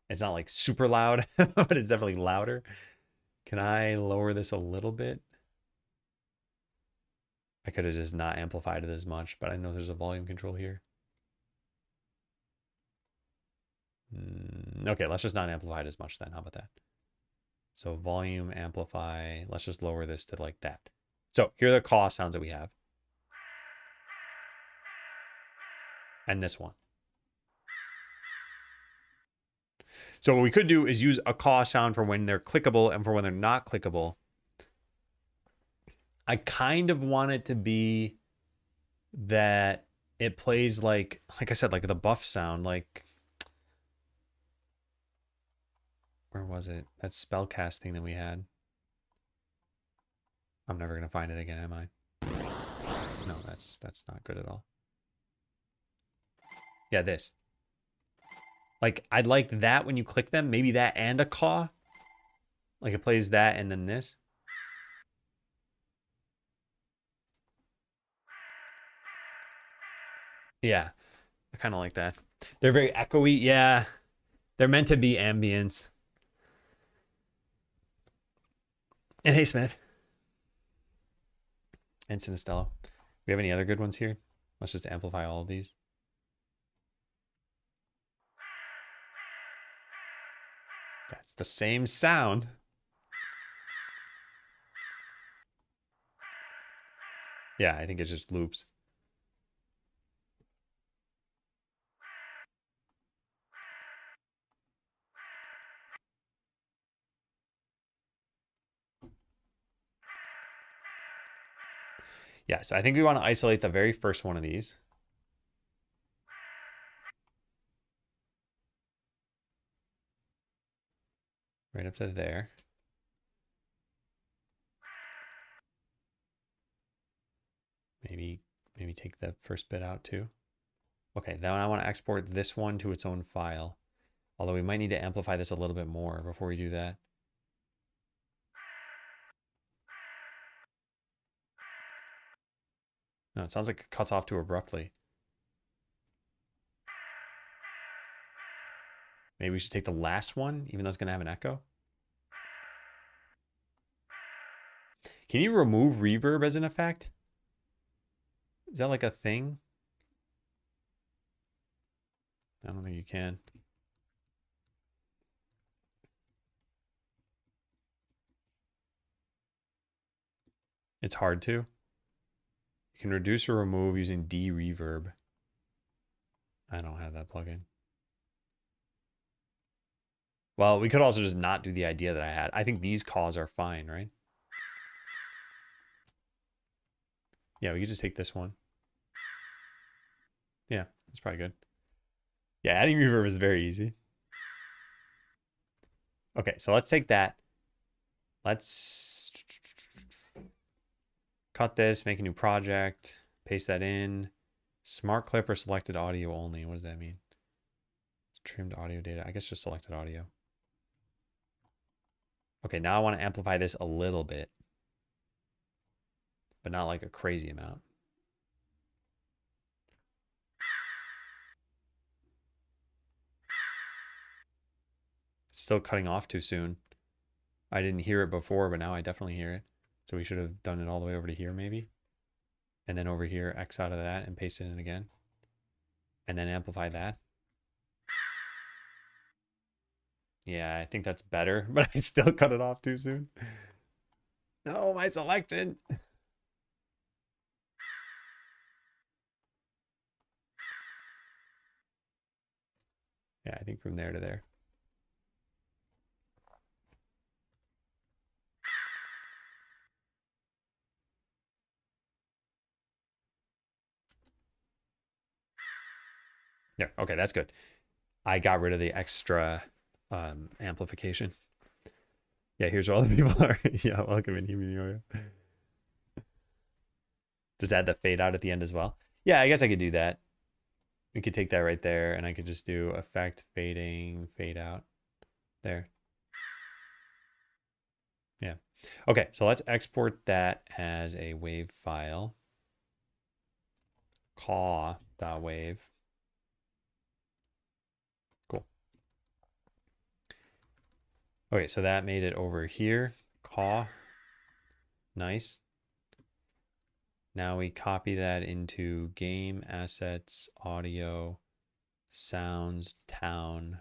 It's not like super loud, but it's definitely louder. Can I lower this a little bit? I could have just not amplified it as much, but I know there's a volume control here. Okay, let's just not amplify it as much then. How about that? So volume, amplify. Let's just lower this to like that. So here are the caw sounds that we have. And this one. So what we could do is use a caw sound for when they're clickable and for when they're not clickable. I kind of want it to be that it plays like I said, like the buff sound, like, where was it? That spellcast thing that we had. I'm never gonna find it again, am I? No, that's not good at all. Yeah, this. Like, I'd like that when you click them, maybe that and a caw. Like it plays that and then this. Yeah, I kind of like that. They're very echoey. Yeah, they're meant to be ambience. And hey, Smith. And Sinistello. We have any other good ones here? Let's just amplify all of these. That's the same sound. Yeah, I think it just loops. Yeah, so I think we want to isolate the very first one of these. Right up to there. Maybe take the first bit out too. Okay, then I want to export this one to its own file. Although we might need to amplify this a little bit more before we do that. No, it sounds like it cuts off too abruptly. Maybe we should take the last one, even though it's going to have an echo. Can you remove reverb as an effect? Is that like a thing? I don't think you can. It's hard to. You can reduce or remove using D-reverb. I don't have that plugin. Well, we could also just not do the idea that I had. I think these caws are fine, right? Yeah, we could just take this one. Yeah, that's probably good. Yeah, adding reverb is very easy. Okay, so let's take that. Let's cut this, make a new project, paste that in. Smart clip or selected audio only. What does that mean? Trimmed audio data. I guess just selected audio. Okay, now I want to amplify this a little bit, but not like a crazy amount. It's still cutting off too soon. I didn't hear it before, but now I definitely hear it. So we should have done it all the way over to here maybe. And then over here, X out of that and paste it in again. And then amplify that. Yeah, I think that's better, but I still cut it off too soon. No, my selection. Yeah, I think from there to there. Yeah, okay, that's good. I got rid of the extra amplification. Yeah, here's where all the people are. Yeah, welcome in, Human Yoyo. Just add the fade out at the end as well. Yeah, I guess I could do that. We could take that right there, and I could just do effect fading, fade out there. Yeah. Okay, so let's export that as a wave file. Caw.wave. Cool. Okay, so that made it over here. Caw. Nice. Now we copy that into game, assets, audio, sounds, town,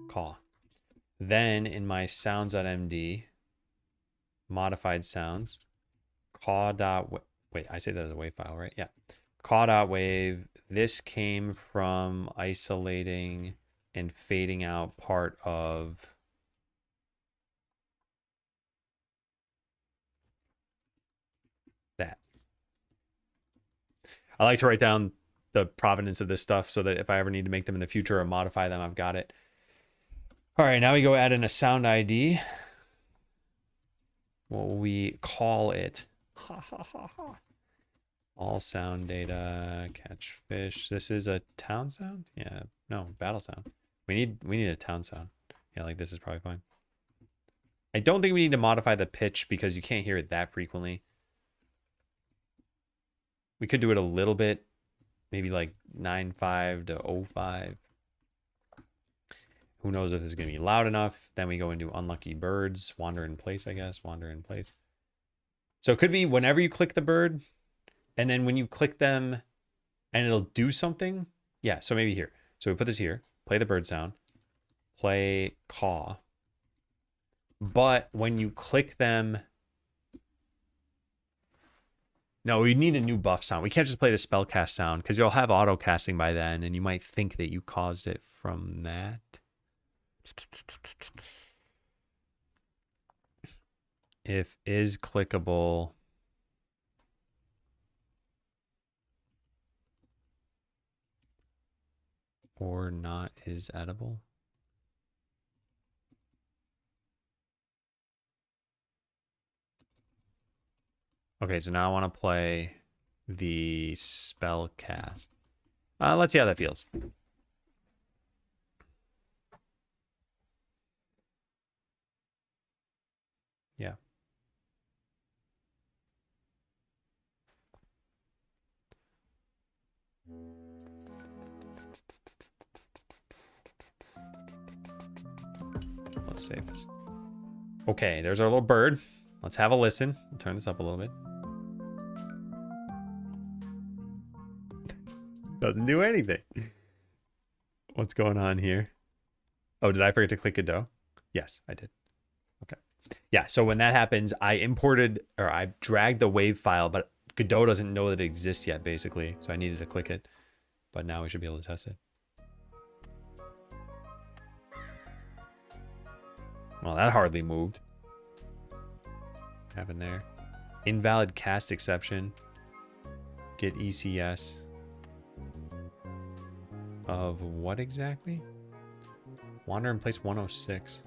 caw. Then in my sounds.md, modified sounds, wait, I say that as a wave file, right? Yeah. Caw.wave. This came from isolating and fading out part of that. I like to write down the provenance of this stuff so that if I ever need to make them in the future or modify them, I've got it. All right, now we go add in a sound ID. What will we call it? All sound data, catch fish. This is a town sound? Yeah, no, battle sound. We need a town sound. Yeah, like this is probably fine. I don't think we need to modify the pitch because you can't hear it that frequently. We could do it a little bit, maybe like 9.5 to 0.5. Who knows if this is going to be loud enough. Then we go into unlucky birds, wander in place, I guess, wander in place. So it could be whenever you click the bird, and then when you click them and it'll do something. Yeah, so maybe here. So we put this here, play the bird sound, play caw. But when you click them, no, we need a new buff sound. We can't just play the spellcast sound because you'll have auto casting by then and you might think that you caused it from that. If is clickable, or not is edible. Okay, so now I want to play the spell cast. Let's see how that feels. Yeah. Let's save this. Okay, there's our little bird. Let's have a listen. I'll turn this up a little bit. Doesn't do anything. What's going on here? Oh, did I forget to click Godot? Yes, I did. Okay. Yeah, so when that happens, I dragged the wave file, but Godot doesn't know that it exists yet, basically. So I needed to click it. But now we should be able to test it. Well, that hardly moved. What happened there? Invalid cast exception. Get ECS. Of what exactly? Wander in place 106.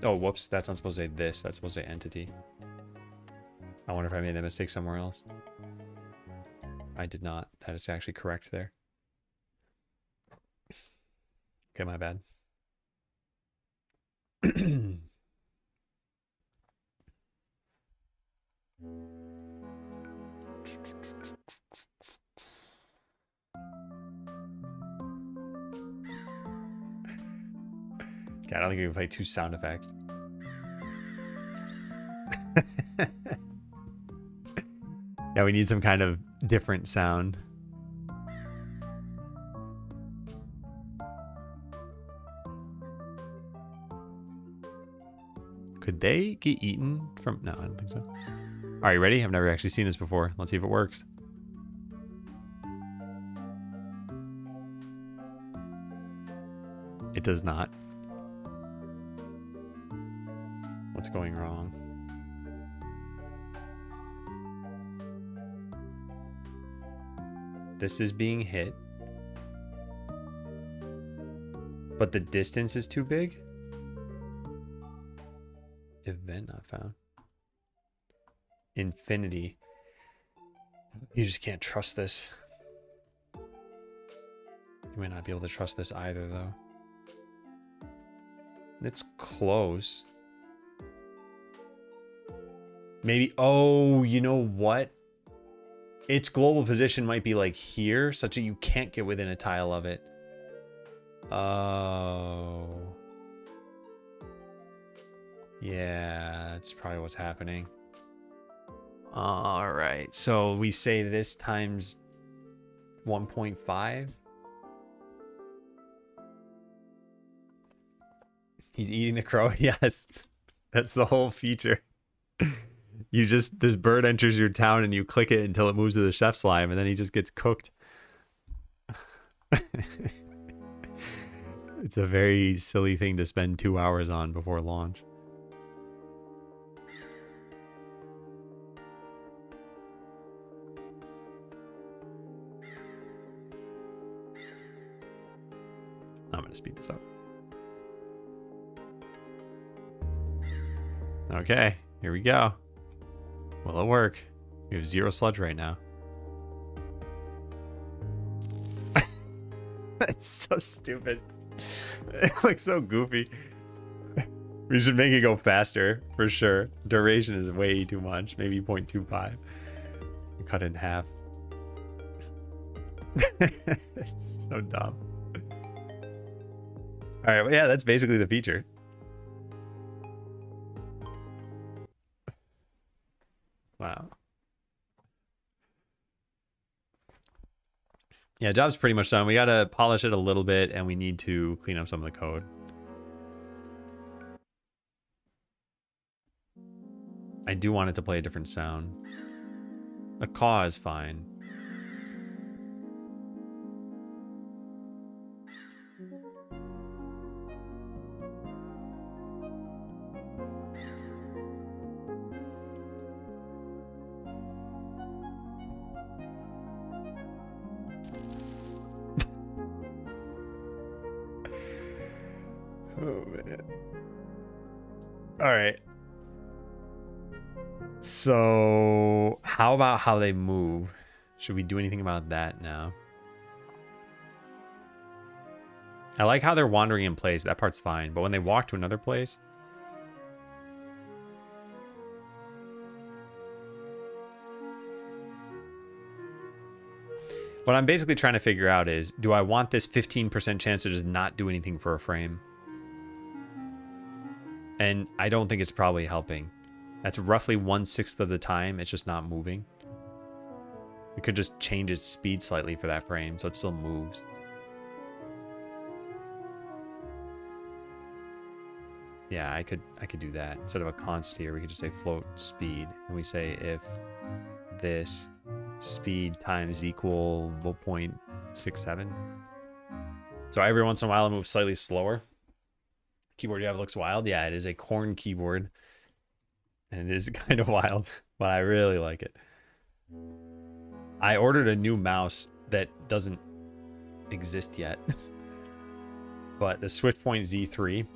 Oh, whoops. That's not supposed to say this. That's supposed to say entity. I wonder if I made that mistake somewhere else. I did not. That is actually correct there. Okay, my bad. Okay, I don't think we can play two sound effects. Yeah, we need some kind of different sound. Could they get eaten from... No, I don't think so. All right, you ready? I've never actually seen this before. Let's see if it works. It does not. What's going wrong? This is being hit. But the distance is too big? Event not found. infinity. You just can't trust this. You might not be able to trust this either, though. It's close. Maybe, oh, you know what? Its global position might be like here, such that you can't get within a tile of it. Oh. Yeah, that's probably what's happening. All right, so we say this times 1.5. He's eating the crow. Yes, that's the whole feature. You just, this bird enters your town and you click it until it moves to the chef slime, and then he just gets cooked. It's a very silly thing to spend 2 hours on before launch. I'm going to speed this up. Okay, here we go. Will it work? We have 0 sludge right now. That's so stupid. It looks so goofy. We should make it go faster, for sure. Duration is way too much. Maybe 0.25. Cut it in half. It's so dumb. Alright, well, yeah, that's basically the feature. Wow. Yeah, job's pretty much done. We gotta polish it a little bit, and we need to clean up some of the code. I do want it to play a different sound. The caw is fine. Oh, man. All right. So, how about how they move? Should we do anything about that now? I like how they're wandering in place. That part's fine. But when they walk to another place... What I'm basically trying to figure out is, do I want this 15% chance to just not do anything for a frame? And I don't think it's probably helping. That's roughly 1/6 of the time it's just not moving. We could just change its speed slightly for that frame so it still moves. Yeah, I could do that. Instead of a const here, we could just say float speed. And we say if this speed times equal 0.67. So every once in a while it moves slightly slower. Keyboard you have looks wild. Yeah, it is a corn keyboard. And it is kind of wild, but I really like it. I ordered a new mouse that doesn't exist yet. But the SwiftPoint Z3,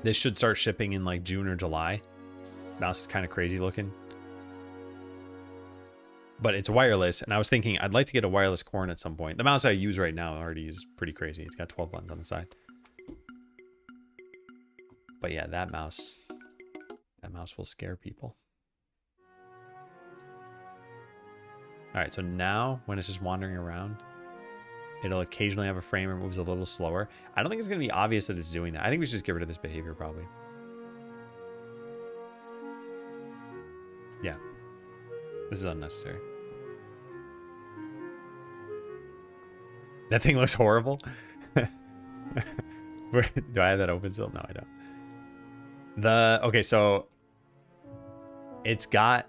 this should start shipping in like June or July. Mouse is kind of crazy looking. But it's wireless, and I was thinking I'd like to get a wireless corn at some point. The mouse I use right now already is pretty crazy. It's got 12 buttons on the side. But yeah, that mouse will scare people. All right, so now when it's just wandering around, it'll occasionally have a frame or moves a little slower. I don't think it's going to be obvious that it's doing that. I think we should just get rid of this behavior probably. Yeah. This is unnecessary. That thing looks horrible. Do I have that open still? No, I don't. Okay, so it's got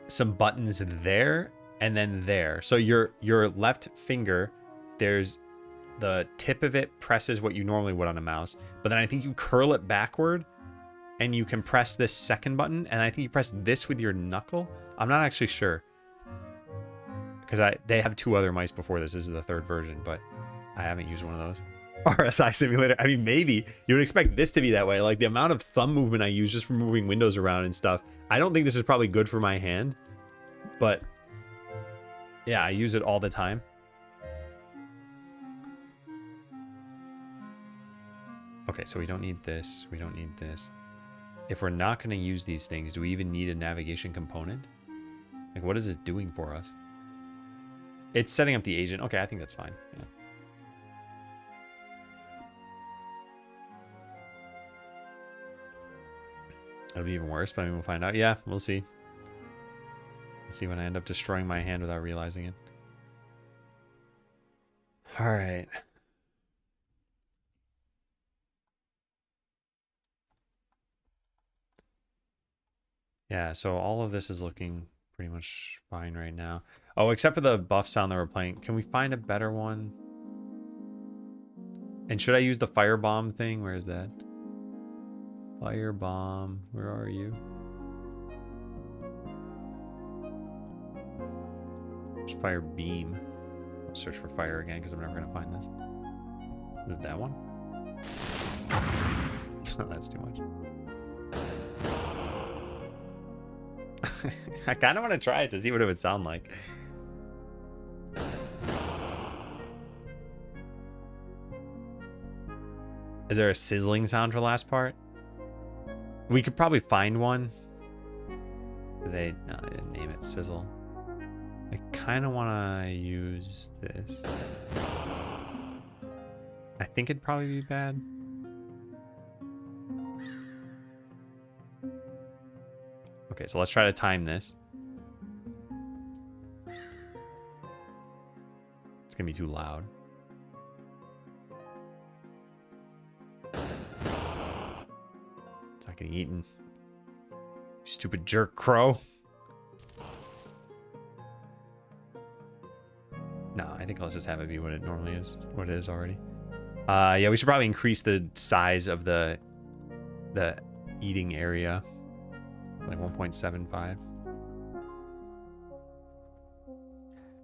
some buttons there and then there. So your left finger, there's the tip of it presses what you normally would on a mouse, but then I think you curl it backward and you can press this second button, and I think you press this with your knuckle. I'm not actually sure, because they have 2 other mice before this. This is the 3rd version, but I haven't used one of those. RSI simulator. I mean, maybe you would expect this to be that way. Like the amount of thumb movement I use just for moving windows around and stuff. I don't think this is probably good for my hand, but yeah, I use it all the time. Okay, so we don't need this. We don't need this. If we're not going to use these things, do we even need a navigation component? Like, what is it doing for us? It's setting up the agent. Okay, I think that's fine. Yeah. It'll be even worse, but I mean, we'll find out. Yeah, we'll see. We'll see when I end up destroying my hand without realizing it. All right. Yeah, so all of this is looking pretty much fine right now. Oh, except for the buff sound that we're playing. Can we find a better one? And should I use the firebomb thing? Where is that? Firebomb. Where are you? There's fire beam. I'll search for fire again because I'm never going to find this. Is it that one? That's too much. I kind of want to try it to see what it would sound like. Is there a sizzling sound for the last part? We could probably find one. No, they didn't name it sizzle. I kind of want to use this. I think it'd probably be bad. Okay, so let's try to time this. It's gonna be too loud. It's not getting eaten. You stupid jerk crow. No, I think let's just have it be what it normally is. What it is already. Yeah, we should probably increase the size of the eating area. Like 1.75.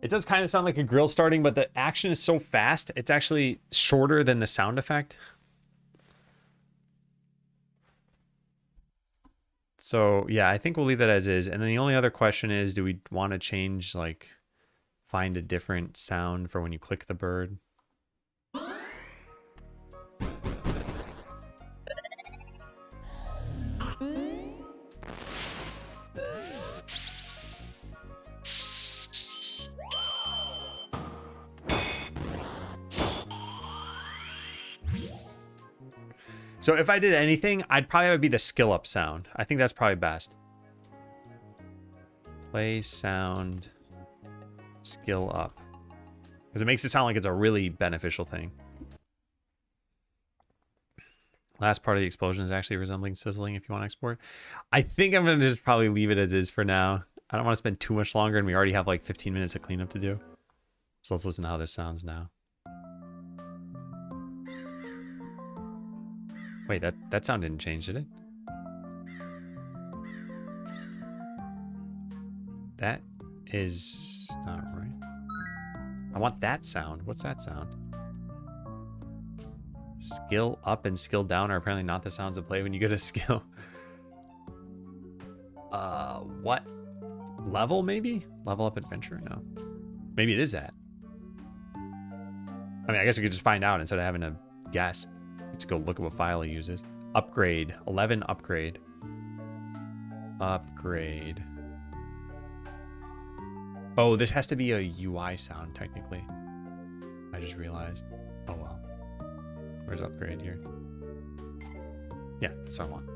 It does kind of sound like a grill starting, but the action is so fast, it's actually shorter than the sound effect. So yeah, I think we'll leave that as is. And then the only other question is, do we want to change, like, find a different sound for when you click the bird? So if I did anything, I'd probably have it be the skill up sound. I think that's probably best. Play sound skill up. Because it makes it sound like it's a really beneficial thing. Last part of the explosion is actually resembling sizzling if you want to export. I think I'm going to just probably leave it as is for now. I don't want to spend too much longer, and we already have like 15 minutes of cleanup to do. So let's listen to how this sounds now. Wait, that sound didn't change, did it? That is not right. I want that sound. What's that sound? Skill up and skill down are apparently not the sounds that play when you get a skill. What? Level, maybe? Level up adventure? No. Maybe it is that. I mean, I guess we could just find out instead of having to guess. Let's go look at what file he uses. Upgrade. 11 upgrade. Upgrade. Oh, this has to be a UI sound, technically. I just realized. Oh, well. Where's upgrade here? Yeah, that's what I want.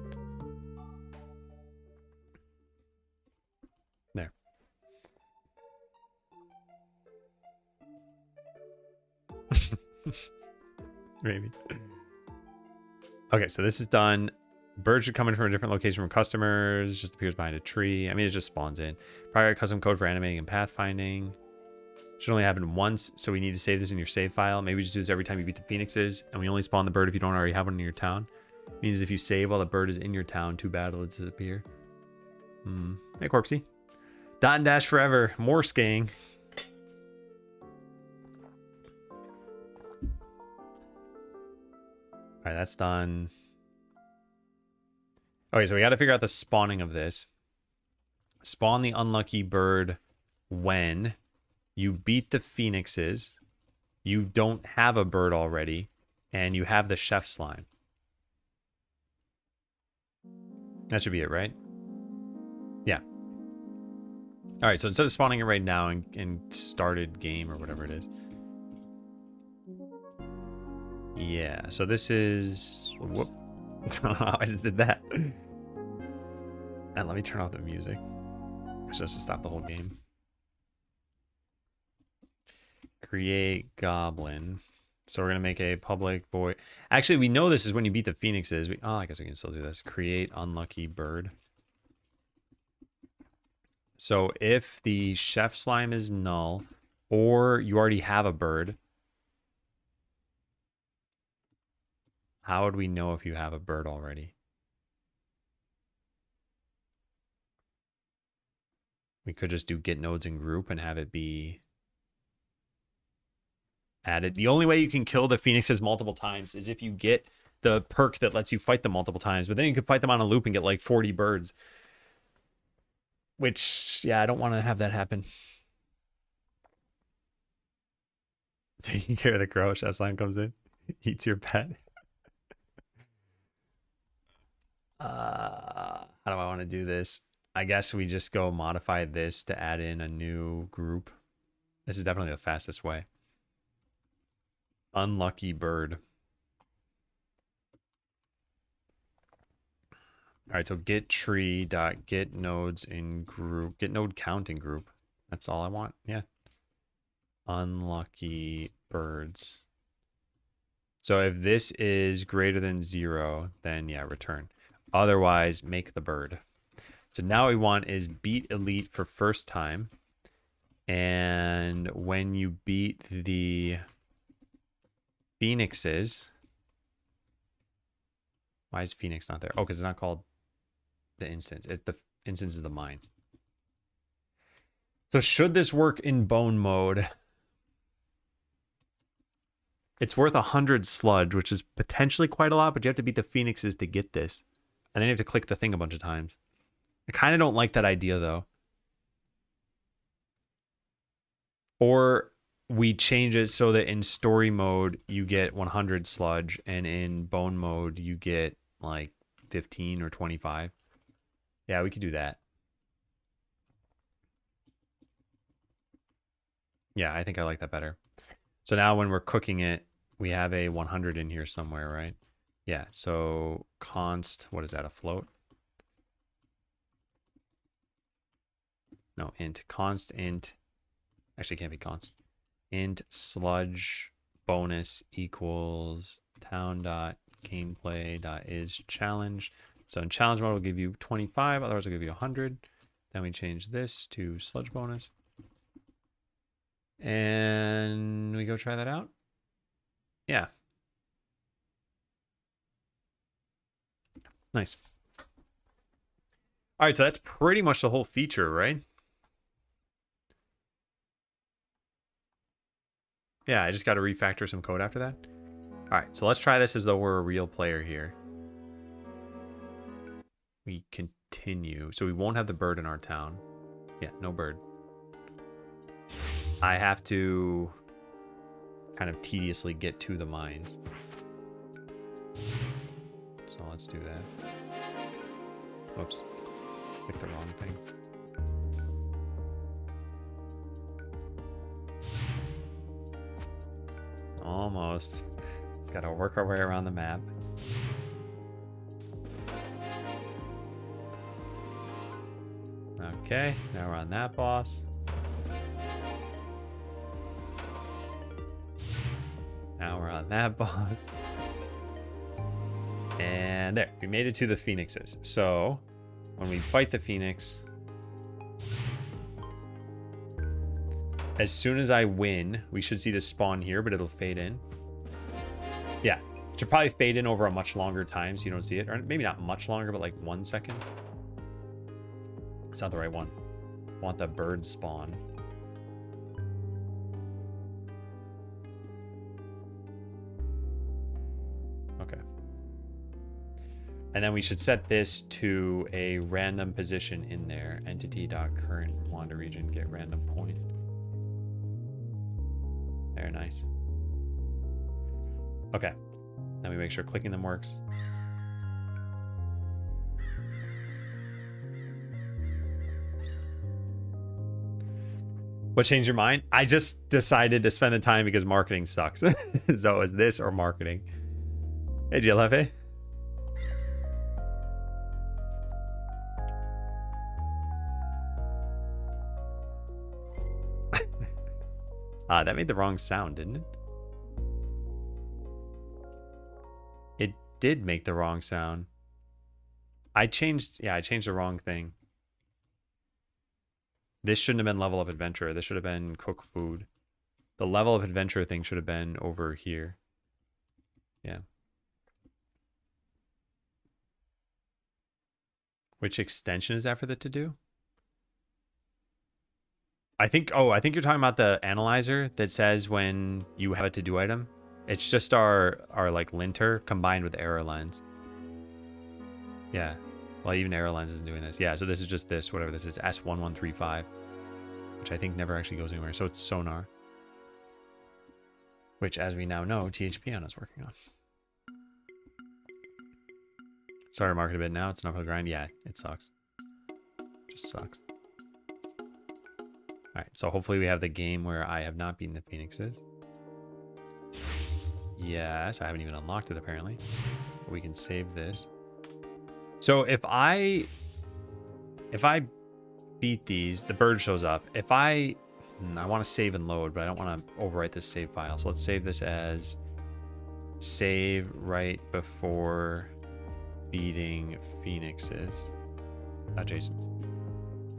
There. Maybe. Okay, so this is done. Bird should come in from a different location from customers. Just appears behind a tree. I mean, it just spawns in. Prior custom code for animating and pathfinding. Should only happen once, so we need to save this in your save file. Maybe we just do this every time you beat the phoenixes, and we only spawn the bird if you don't already have one in your town. Means if you save while the bird is in your town, too bad it'll disappear. Hey, Corpsey. Dot and dash forever. More skiing. All right, that's done. Okay, so we got to figure out the spawning of this. Spawn the unlucky bird when you beat the phoenixes, you don't have a bird already, and you have the chef slime. That should be it, right? Yeah. All right, so instead of spawning it right now and started game or whatever it is. Yeah, so this is... Whoop. I don't know how I just did that. And let me turn off the music. Just to stop the whole game. Create goblin. So we're going to make a public void. Actually, we know this is when you beat the phoenixes. Oh, I guess we can still do this. Create unlucky bird. So if the chef slime is null, or you already have a bird, how would we know if you have a bird already? We could just do get nodes in group and have it be added. The only way you can kill the phoenixes multiple times is if you get the perk that lets you fight them multiple times. But then you could fight them on a loop and get like 40 birds. Which, yeah, I don't want to have that happen. Taking care of the crow, chef slime comes in, eats your pet. How do I want to do this? I guess we just go modify this to add in a new group. This is definitely the fastest way. Unlucky bird. All right, so get tree dot get nodes in group, get node count in group. That's all I want. Yeah. Unlucky birds. So if this is greater than 0, then yeah, return. Otherwise, make the bird. So now what we want is beat elite for first time. And when you beat the phoenixes, why is Phoenix not there? Oh, because it's not called the instance. It's the instance of the mines. So should this work in bone mode? It's worth 100 sludge, which is potentially quite a lot, but you have to beat the phoenixes to get this. And then you have to click the thing a bunch of times. I kind of don't like that idea, though. Or we change it so that in story mode, you get 100 sludge, and in bone mode, you get like 15 or 25. Yeah, we could do that. Yeah, I think I like that better. So now when we're cooking it, we have a 100 in here somewhere, right? Yeah, so const, what is that, a float? No, int, const, int. Actually, it can't be const. Int sludge bonus equals town dot gameplay dot is challenge. So in challenge mode, we'll give you 25. Otherwise, we'll give you 100. Then we change this to sludge bonus. And we go try that out. Yeah. Nice. All right, so that's pretty much the whole feature, right? Yeah, I just got to refactor some code after that. All right, so let's try this as though we're a real player here. We continue. So we won't have the bird in our town. Yeah, no bird. I have to kind of tediously get to the mines. So let's do that. Whoops. Picked the wrong thing. Almost. Just gotta work our way around the map. Okay, now we're on that boss. Now we're on that boss. And there, we made it to the phoenixes. So when we fight the phoenix, as soon as I win, we should see this spawn here, but it'll fade in. Yeah, it should probably fade in over a much longer time so you don't see it. Or maybe not much longer, but like 1 second. It's not the right one. I want the bird spawn. Okay. And then we should set this to a random position in there. Entity.current wander region, get random point. Very nice. Okay. Then we make sure clicking them works. What changed your mind? I just decided to spend the time because marketing sucks. So is this or marketing? Hey, GLFA. That made the wrong sound, didn't it? It did make the wrong sound. I changed the wrong thing. This shouldn't have been level of adventurer. This should have been cook food. The level of adventurer thing should have been over here. Yeah. Which extension is that for the to do? I think you're talking about the analyzer that says when you have a to do item. It's just our like linter combined with error lines. Yeah. Well, even error lines isn't doing this. Yeah, so this is just this, whatever this is, S1135, which I think never actually goes anywhere. So it's sonar, which, as we now know, THPN is working on. Started market a bit now. It's not for the grind. Yeah, it sucks. Just sucks. All right, so hopefully we have the game where I have not beaten the Phoenixes. Yes, I haven't even unlocked it apparently. We can save this. So if I beat these, the bird shows up. If I want to save and load, but I don't want to overwrite this save file. So let's save this as save right before beating Phoenixes. Jason.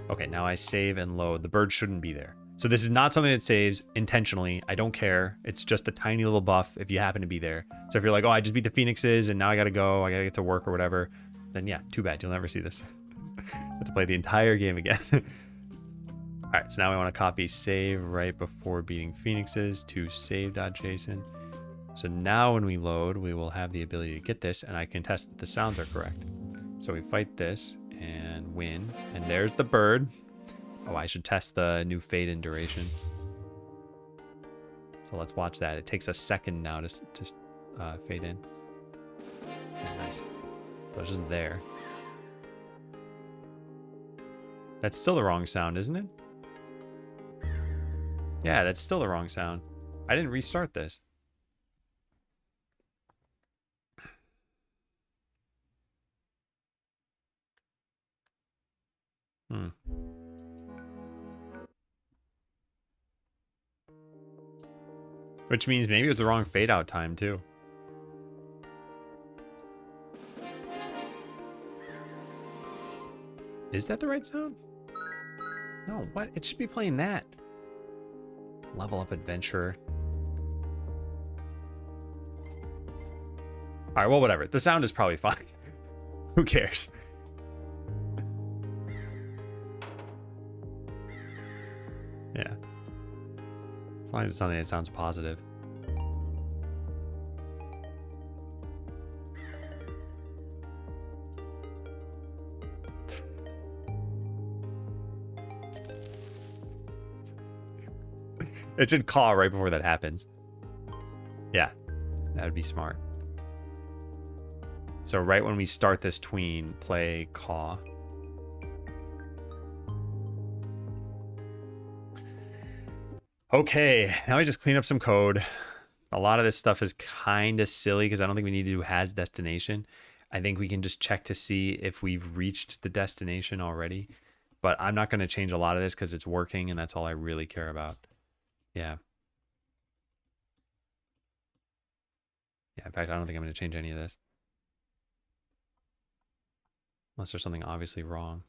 Okay, now I save and load. The bird shouldn't be there. So this is not something that saves intentionally. I don't care. It's just a tiny little buff if you happen to be there. So if you're like, oh, I just beat the Phoenixes and now I gotta go, I gotta get to work or whatever, then yeah, too bad. You'll never see this. Have to play the entire game again. All right, so now we want to copy save right before beating Phoenixes to save.json. So now when we load, we will have the ability to get this, and I can test that the sounds are correct. So we fight this and win, and there's the bird. Oh, I should test the new fade in duration. So let's watch that. It takes a second now to fade in. Nice. So it's just there. That's still the wrong sound, isn't it? Yeah, that's still the wrong sound. I didn't restart this. Which means maybe it was the wrong fade out time too. Is that the right sound? No, what? It should be playing that. Level up adventurer. All right, well, whatever. The sound is probably fine. Who cares? Yeah. As long as it's something that sounds positive. It should caw right before that happens. Yeah, that would be smart. So right when we start this tween, play caw. Okay, now we just clean up some code. A lot of this stuff is kind of silly because I don't think we need to do has destination. I think we can just check to see if we've reached the destination already. But I'm not going to change a lot of this because it's working and that's all I really care about. Yeah. Yeah, in fact, I don't think I'm going to change any of this. Unless there's something obviously wrong.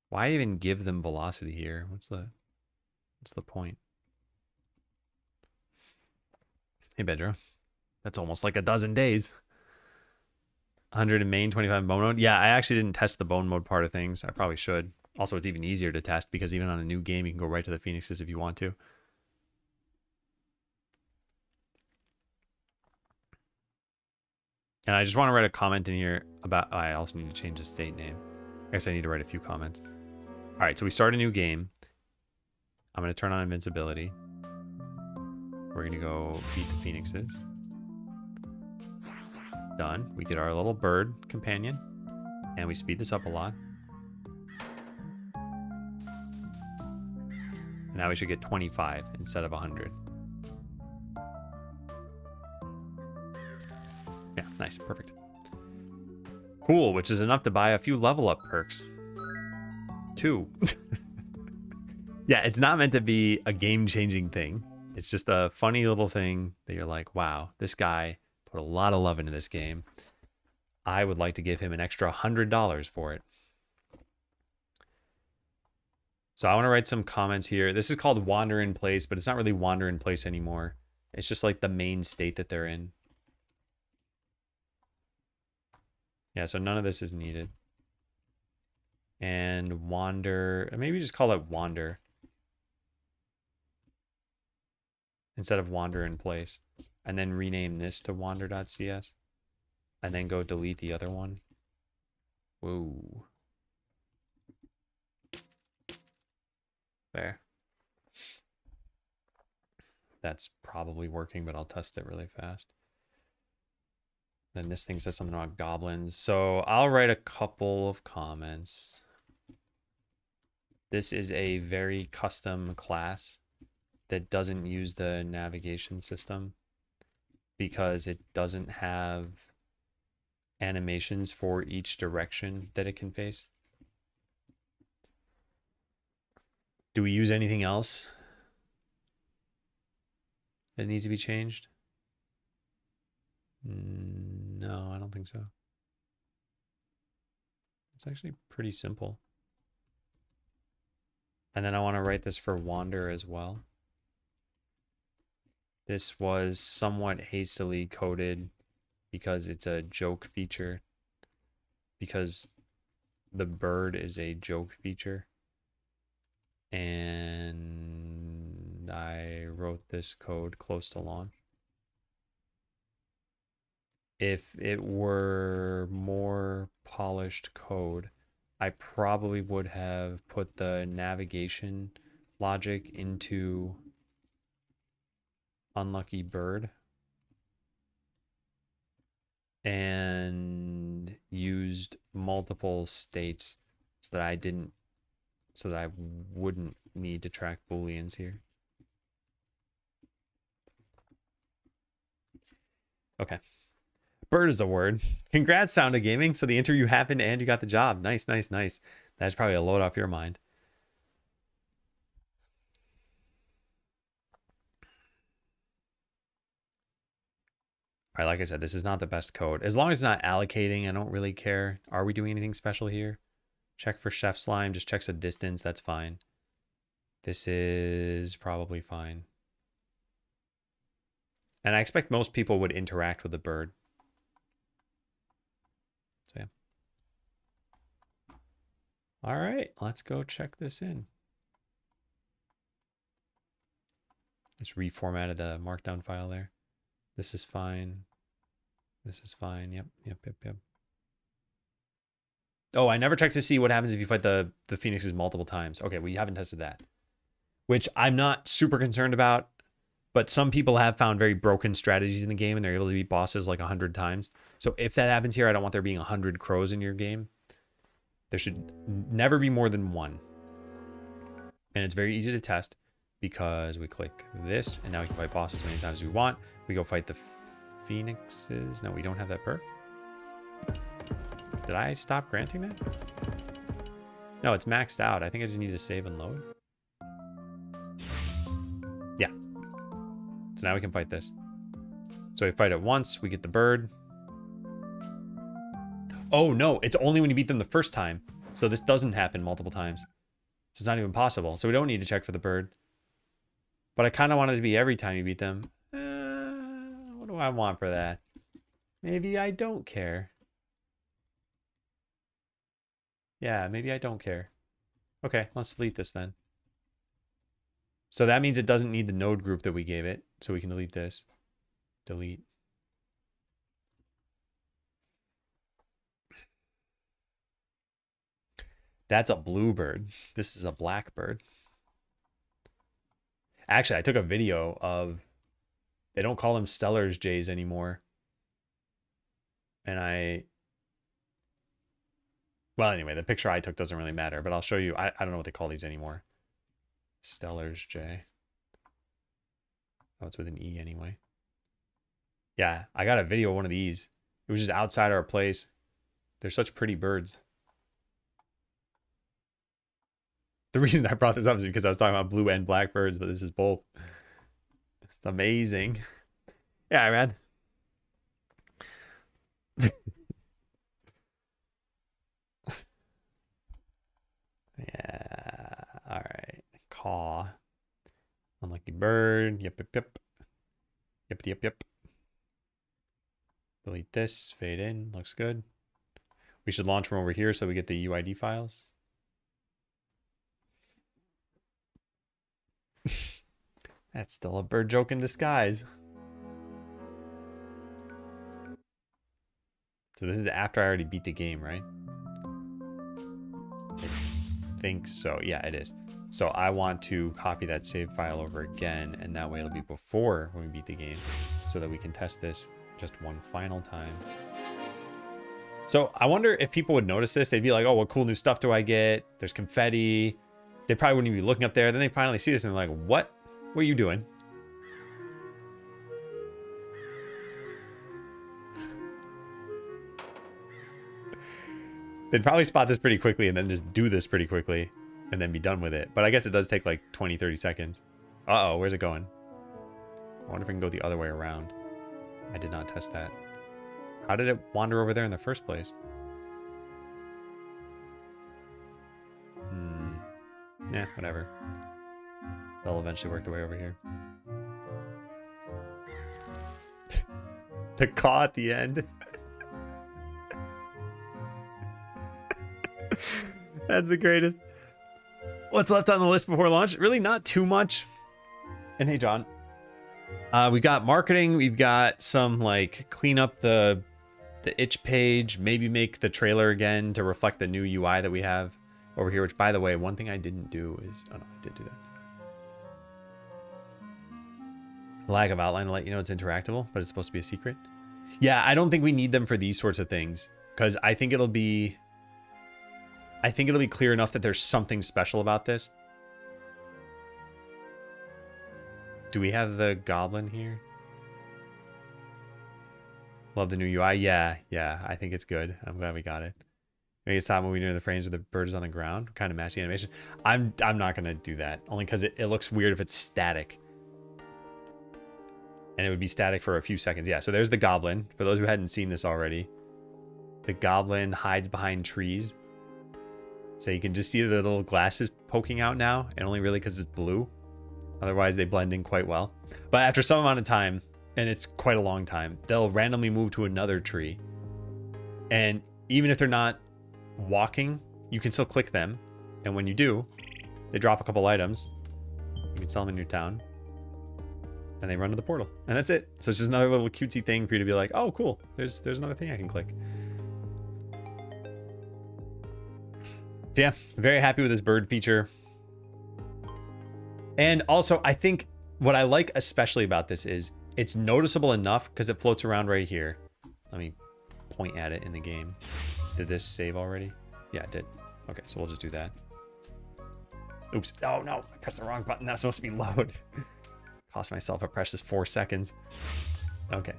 Why even give them velocity here? What's the point? Hey, Bedro. That's almost like a dozen days. 100 in main, 25 in bone mode. Yeah, I actually didn't test the bone mode part of things. I probably should. Also, it's even easier to test because even on a new game, you can go right to the Phoenixes if you want to. And I just want to write a comment in here about, I also need to change the state name. I guess I need to write a few comments. All right, so we start a new game. I'm going to turn on invincibility. We're going to go beat the phoenixes. Done. We get our little bird companion. And we speed this up a lot. And now we should get 25 instead of 100. Yeah, nice. Perfect. Cool, which is enough to buy a few level up perks. 2. Yeah, it's not meant to be a game-changing thing. It's just a funny little thing that you're like, wow, this guy put a lot of love into this game. I would like to give him an extra $100 for it. So I want to write some comments here. This is called Wander in Place, but it's not really Wander in Place anymore. It's just like the main state that they're in. Yeah, so none of this is needed. And Wander, maybe just call it Wander instead of Wander in Place. And then rename this to wander.cs. And then go delete the other one. Whoa. There. That's probably working, but I'll test it really fast. Then this thing says something about goblins. So I'll write a couple of comments. This is a very custom class that doesn't use the navigation system because it doesn't have animations for each direction that it can face. Do we use anything else that needs to be changed? No, I don't think so. It's actually pretty simple. And then I want to write this for Wander as well. This was somewhat hastily coded because it's a joke feature. Because the bird is a joke feature. And I wrote this code close to launch. If it were more polished code, I probably would have put the navigation logic into Unlucky Bird and used multiple states so that I wouldn't need to track booleans here. Okay. Bird is a word. Congrats, Sound of Gaming. So the interview happened and you got the job. Nice, nice, nice. That's probably a load off your mind. All right, like I said, this is not the best code. As long as it's not allocating, I don't really care. Are we doing anything special here? Check for chef slime. Just checks a distance. That's fine. This is probably fine. And I expect most people would interact with the bird. So yeah. All right, let's go check this in. Just reformatted the markdown file there. This is fine. This is fine. Yep. Oh, I never checked to see what happens if you fight the phoenixes multiple times. Okay, we haven't tested that. Which I'm not super concerned about, but some people have found very broken strategies in the game and they're able to beat bosses like 100 times. So if that happens here, I don't want there being 100 crows in your game. There should never be more than one. And it's very easy to test because we click this and now we can fight bosses as many times as we want. We go fight the phoenixes. No, we don't have that perk. Did I stop granting that? No, it's maxed out. I think I just need to save and load. Yeah. So now we can fight this. So we fight it once, we get the bird. Oh no, it's only when you beat them the first time. So this doesn't happen multiple times. So it's not even possible. So we don't need to check for the bird. But I kind of want it to be every time you beat them. What do I want for that? Maybe I don't care. Yeah, maybe I don't care. Okay, let's delete this then. So that means it doesn't need the node group that we gave it. So we can delete this. Delete. That's a bluebird. This is a blackbird. Actually, I took a video of, they don't call them Steller's jays anymore. And well, anyway, the picture I took doesn't really matter, but I'll show you. I don't know what they call these anymore. Steller's jay. Oh, it's with an E anyway. Yeah, I got a video of one of these. It was just outside our place. They're such pretty birds. The reason I brought this up is because I was talking about blue and black birds, but this is both. It's amazing. Yeah, man. Yeah. All right. Caw. Unlucky bird. Yep, yep, yep. Yep, yep, yep. Delete this. Fade in. Looks good. We should launch from over here so we get the UID files. That's still a bird joke in disguise. So this is after I already beat the game, right? I think so. Yeah, it is. So I want to copy that save file over again, and that way it'll be before when we beat the game, so that we can test this just one final time. So I wonder if people would notice this. They'd be like, oh, what cool new stuff do I get? There's confetti. They probably wouldn't even be looking up there. Then they finally see this and they're like, what? What are you doing? They'd probably spot this pretty quickly and then just do this pretty quickly and then be done with it. But I guess it does take like 20, 30 seconds. Uh-oh, where's it going? I wonder if I can go the other way around. I did not test that. How did it wander over there in the first place? Yeah, whatever. They'll eventually work their way over here. The caw at the end. That's the greatest. What's left on the list before launch? Really not too much. And hey, John. We've got marketing. We've got some like clean up the itch page. Maybe make the trailer again to reflect the new UI that we have over here. Which, by the way, one thing I didn't do is... Oh, no, I did do that. Lack of outline to let you know it's interactable, but it's supposed to be a secret. Yeah, I don't think we need them for these sorts of things. Because I think it'll be... clear enough that there's something special about this. Do we have the goblin here? Love the new UI. Yeah, I think it's good. I'm glad we got it. Maybe it's time moving near the frames where the bird is on the ground. Kind of matching animation. I'm not gonna do that. Only because it looks weird if it's static. And it would be static for a few seconds. Yeah, so there's the goblin. For those who hadn't seen this already. The goblin hides behind trees. So you can just see the little glasses poking out now. And only really because it's blue. Otherwise, they blend in quite well. But after some amount of time, and it's quite a long time, they'll randomly move to another tree. And even if they're not walking, you can still click them. And when you do, they drop a couple items. You can sell them in your town. And they run to the portal. And that's it. So it's just another little cutesy thing for you to be like, oh, cool. There's another thing I can click. So yeah, very happy with this bird feature. And also, I think what I like especially about this is it's noticeable enough because it floats around right here. Let me point at it in the game. Did this save already? Yeah, it did. Okay, so we'll just do that. Oops. Oh, no. I pressed the wrong button. That's supposed to be load. Cost myself a precious 4 seconds. Okay.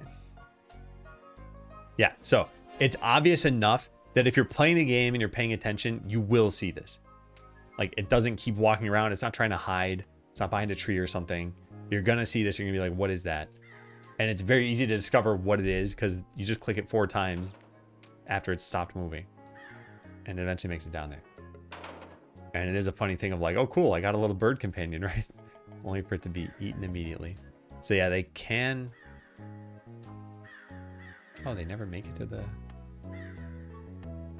Yeah, so it's obvious enough that if you're playing the game and you're paying attention, you will see this. Like, it doesn't keep walking around. It's not trying to hide. It's not behind a tree or something. You're going to see this. You're going to be like, what is that? And it's very easy to discover what it is because you just click it 4 times after it's stopped moving. And it eventually makes it down there. And it is a funny thing of like, oh, cool. I got a little bird companion, right? Only for it to be eaten immediately. So yeah, they can... Oh, they never make it to the...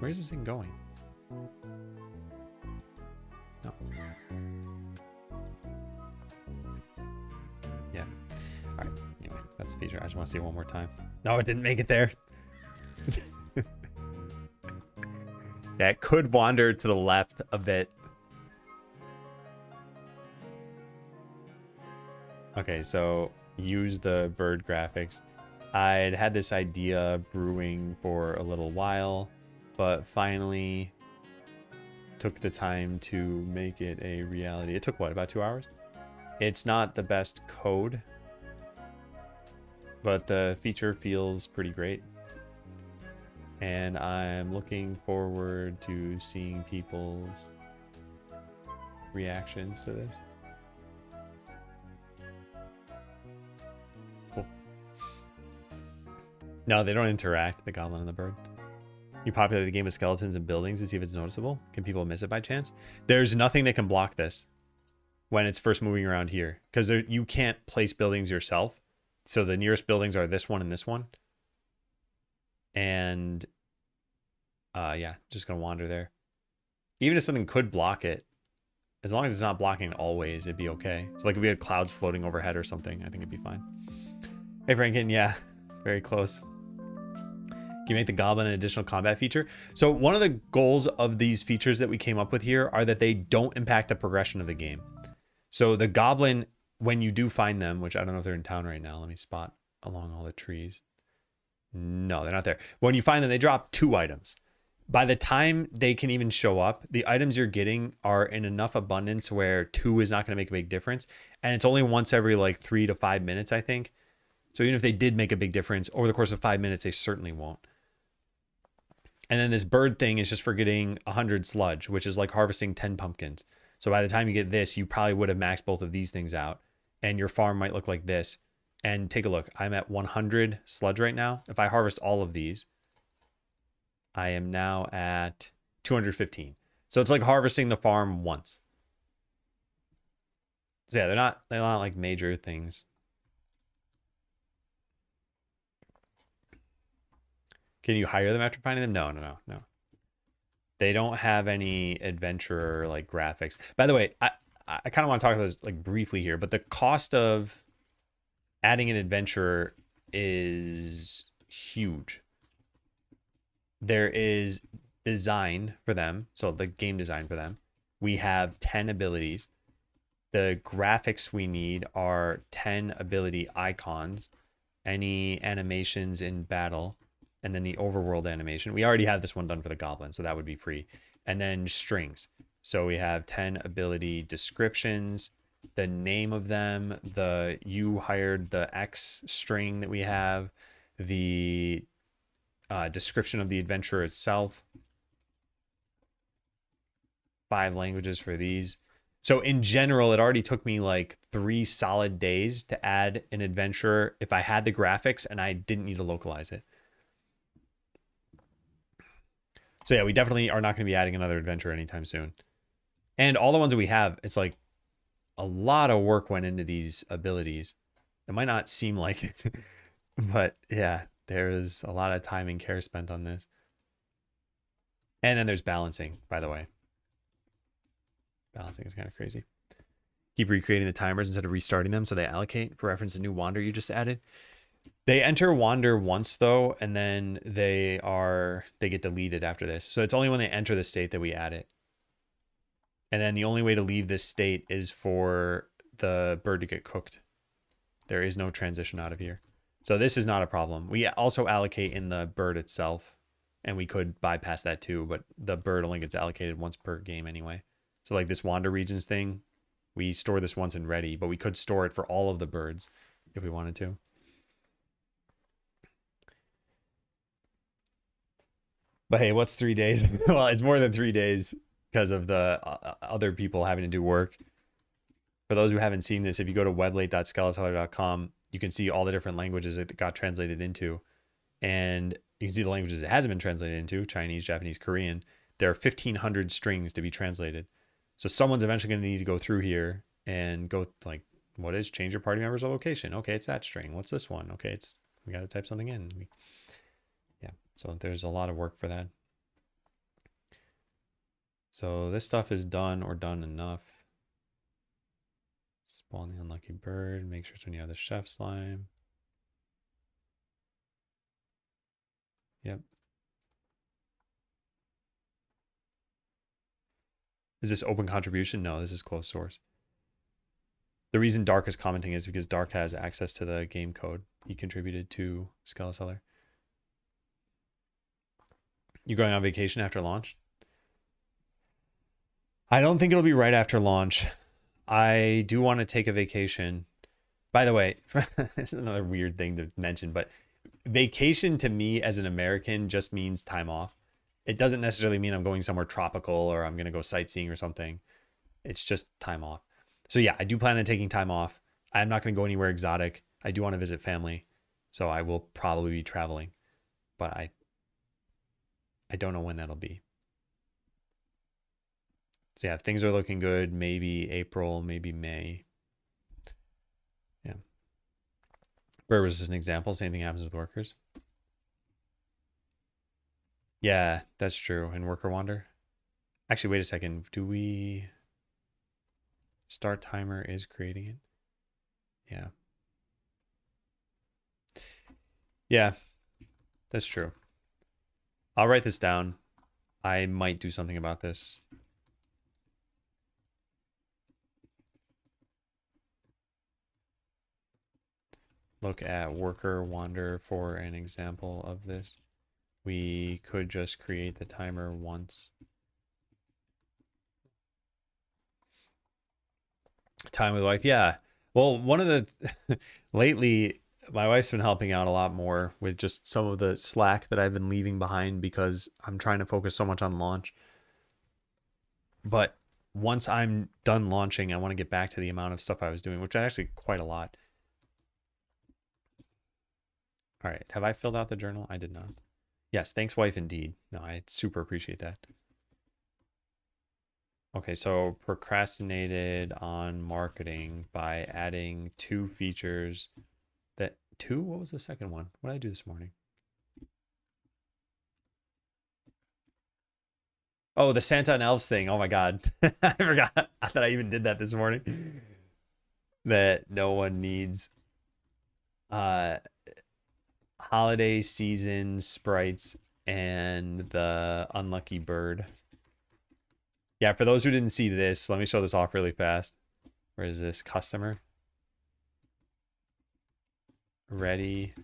Where's this thing going? No. Yeah. All right. Anyway, that's the feature. I just want to see it one more time. No, it didn't make it there. That could wander to the left a bit. Okay, so use the bird graphics. I'd had this idea brewing for a little while, but finally took the time to make it a reality. It took what, about 2 hours? It's not the best code, but the feature feels pretty great. And I'm looking forward to seeing people's reactions to this. Cool. No, they don't interact, the goblin and the bird. You populate the game with skeletons and buildings to see if it's noticeable. Can people miss it by chance? There's nothing that can block this when it's first moving around here, because you can't place buildings yourself. So the nearest buildings are this one and this one. And yeah, just gonna wander there. Even if something could block it, as long as it's not blocking it always, it'd be okay. So like if we had clouds floating overhead or something, I think it'd be fine. Hey Franken, yeah, it's very close. Can you make the goblin an additional combat feature? So one of the goals of these features that we came up with here are that they don't impact the progression of the game. So the goblin, when you do find them, which I don't know if they're in town right now. Let me spot along all the trees. No, they're not there. When you find them, they drop 2 items. By the time they can even show up, the items you're getting are in enough abundance where 2 is not going to make a big difference. And it's only once every like 3 to 5 minutes, I think. So even if they did make a big difference over the course of 5 minutes, they certainly won't. And then this bird thing is just for getting 100 sludge, which is like harvesting 10 pumpkins. So by the time you get this, you probably would have maxed both of these things out. And your farm might look like this. And take a look. I'm at 100 sludge right now. If I harvest all of these, I am now at 215. So it's like harvesting the farm once. So yeah, they're not like major things. Can you hire them after finding them? No. They don't have any adventurer like graphics. By the way, I kind of want to talk about this like briefly here, but the cost of adding an adventurer is huge. There is design for them, so the game design for them. We have 10 abilities. The graphics we need are 10 ability icons, any animations in battle, and then the overworld animation. We already have this one done for the goblin, so that would be free. And then strings. So we have 10 ability descriptions, the name of them, you hired the X string that we have, the description of the adventure itself, 5 languages for these. So in general, it already took me like 3 solid days to add an adventurer if I had the graphics and I didn't need to localize it. So yeah, we definitely are not going to be adding another adventure anytime soon. And all the ones that we have, it's like a lot of work went into these abilities. It might not seem like it, but yeah, there's a lot of time and care spent on this. And then there's balancing, by the way. Balancing is kind of crazy. Keep recreating the timers instead of restarting them so they allocate. For reference, the new wander you just added. They enter wander once though, and then they get deleted after this. So it's only when they enter the state that we add it. And then the only way to leave this state is for the bird to get cooked. There is no transition out of here. So this is not a problem. We also allocate in the bird itself, and we could bypass that too, but the bird only gets allocated once per game anyway. So like this wander regions thing, we store this once and ready, but we could store it for all of the birds if we wanted to. But hey, what's 3 days? Well, it's more than 3 days because of the other people having to do work. For those who haven't seen this, if you go to weblate.skeleteller.com, you can see all the different languages it got translated into. And you can see the languages it hasn't been translated into, Chinese, Japanese, Korean. There are 1,500 strings to be translated. So someone's eventually going to need to go through here and go like, what is change your party member's location? Okay, it's that string. What's this one? Okay, we got to type something in. Yeah, so there's a lot of work for that. So this stuff is done or done enough. Spawn the unlucky bird. Make sure it's when you have the chef slime. Yep. Is this open contribution? No, this is closed source. The reason Dark is commenting is because Dark has access to the game code. He contributed to Skeleseller. You going on vacation after launch? I don't think it'll be right after launch. I do want to take a vacation. By the way, this is another weird thing to mention, but vacation to me as an American just means time off. It doesn't necessarily mean I'm going somewhere tropical or I'm going to go sightseeing or something. It's just time off. So yeah, I do plan on taking time off. I'm not going to go anywhere exotic. I do want to visit family. So I will probably be traveling, but I don't know when that'll be. So yeah, if things are looking good, maybe April, maybe May. Yeah. Where was this an example? Same thing happens with workers. Yeah, that's true. And worker wander. Actually, wait a second. Do we start timer is creating it? Yeah. Yeah, that's true. I'll write this down. I might do something about this. Look at worker wander for an example of this. We could just create the timer once. Time with wife, yeah. Well, one of the lately, my wife's been helping out a lot more with just some of the slack that I've been leaving behind because I'm trying to focus so much on launch. But once I'm done launching, I want to get back to the amount of stuff I was doing, which is actually quite a lot. All right, have I filled out the journal? I did not. Yes, thanks, wife, indeed. No, I super appreciate that. Okay, so procrastinated on marketing by adding 2 features that... 2? What was the second one? What did I do this morning? Oh, the Santa and elves thing. Oh my God. I forgot. I thought I even did that this morning. That no one needs uh holiday season sprites and the unlucky bird. Yeah, for those who didn't see this, let me show this off really fast. Where is this? Customer. Ready.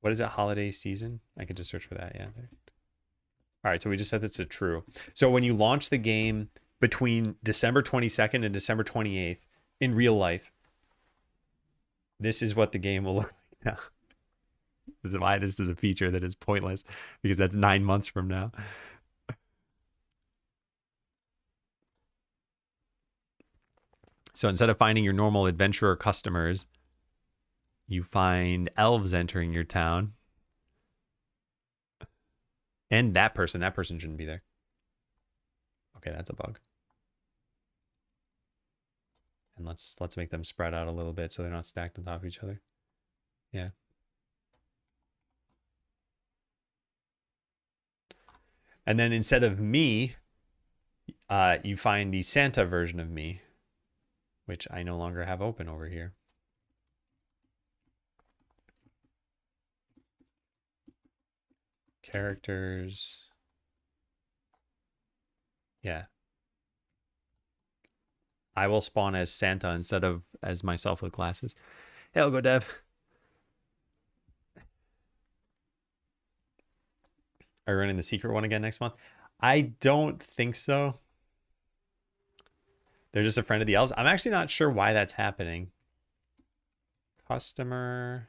What is it? Holiday season? I could just search for that. Yeah. All right, so we just set this to true. So when you launch the game between December 22nd and December 28th in real life, this is what the game will look like now. This is why this is a feature that is pointless, because that's 9 months from now. So instead of finding your normal adventurer customers, you find elves entering your town. And that person shouldn't be there. Okay, that's a bug. And let's make them spread out a little bit so they're not stacked on top of each other. Yeah. And then instead of me, you find the Santa version of me, which I no longer have open over here. Characters. Yeah. I will spawn as Santa instead of as myself with glasses. Hey, I'll go dev. Are we running the secret one again next month? I don't think so. They're just a friend of the elves. I'm actually not sure why that's happening. Customer.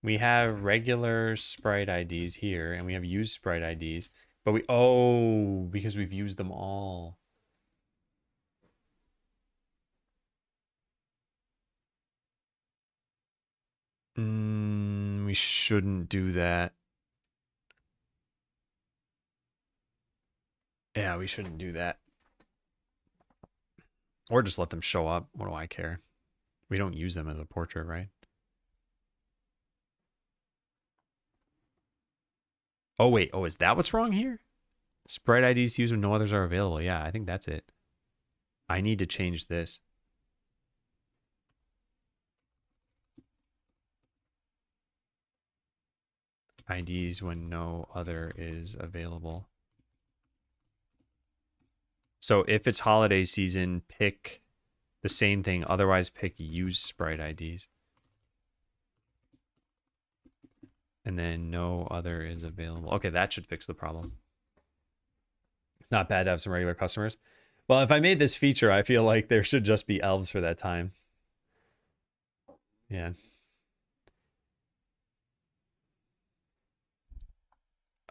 We have regular sprite IDs here, and we have used sprite IDs. But because we've used them all. We shouldn't do that. Yeah, we shouldn't do that. Or just let them show up. What do I care? We don't use them as a portrait, right? Oh, wait. Oh, is that what's wrong here? Sprite IDs used when no others are available. Yeah, I think that's it. I need to change this. IDs when no other is available. So if it's holiday season, pick the same thing. Otherwise, pick use sprite IDs. And then no other is available. Okay, that should fix the problem. Not bad to have some regular customers. Well, if I made this feature, I feel like there should just be elves for that time. Yeah.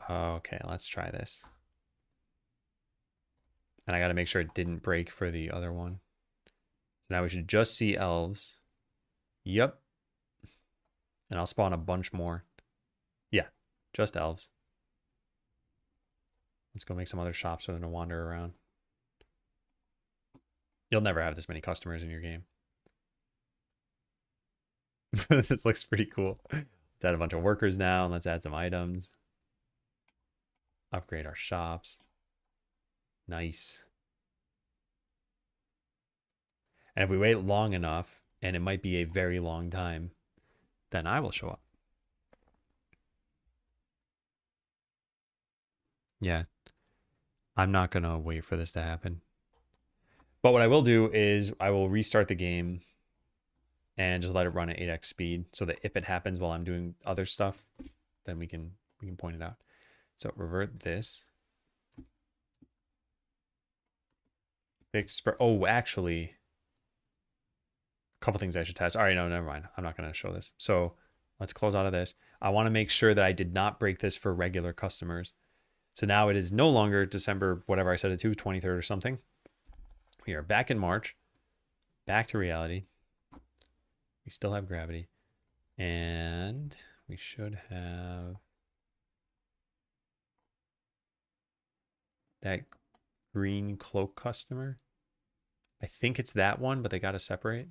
Okay, let's try this. And I got to make sure it didn't break for the other one. So now we should just see elves. Yep. And I'll spawn a bunch more. Yeah, just elves. Let's go make some other shops for them to wander around. You'll never have this many customers in your game. This looks pretty cool. Let's add a bunch of workers now, and let's add some items. Upgrade our shops. Nice. And if we wait long enough, and it might be a very long time, then I will show up. Yeah. I'm not going to wait for this to happen. But what I will do is I will restart the game and just let it run at 8x speed so that if it happens while I'm doing other stuff, then we can point it out. So revert this. Fix. Oh, actually, a couple things I should test. All right, no, never mind. I'm not going to show this. So let's close out of this. I want to make sure that I did not break this for regular customers. So now it is no longer December, whatever I set it to, 23rd or something. We are back in March, back to reality. We still have gravity. And we should have that green cloak customer. I think it's that one, but they got to separate.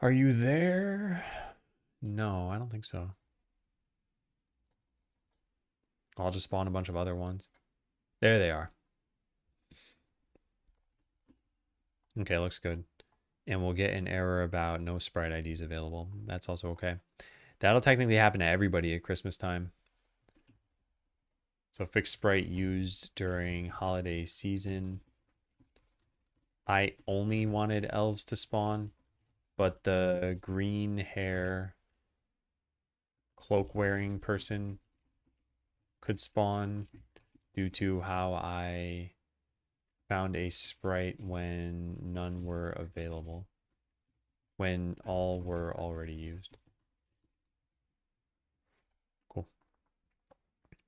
Are you there? No, I don't think so. I'll just spawn a bunch of other ones. There they are. Okay, looks good. And we'll get an error about no sprite IDs available. That's also okay. That'll technically happen to everybody at Christmas time. So fixed sprite used during holiday season. I only wanted elves to spawn, but the green hair cloak wearing person could spawn due to how I found a sprite when none were available, when all were already used. Cool.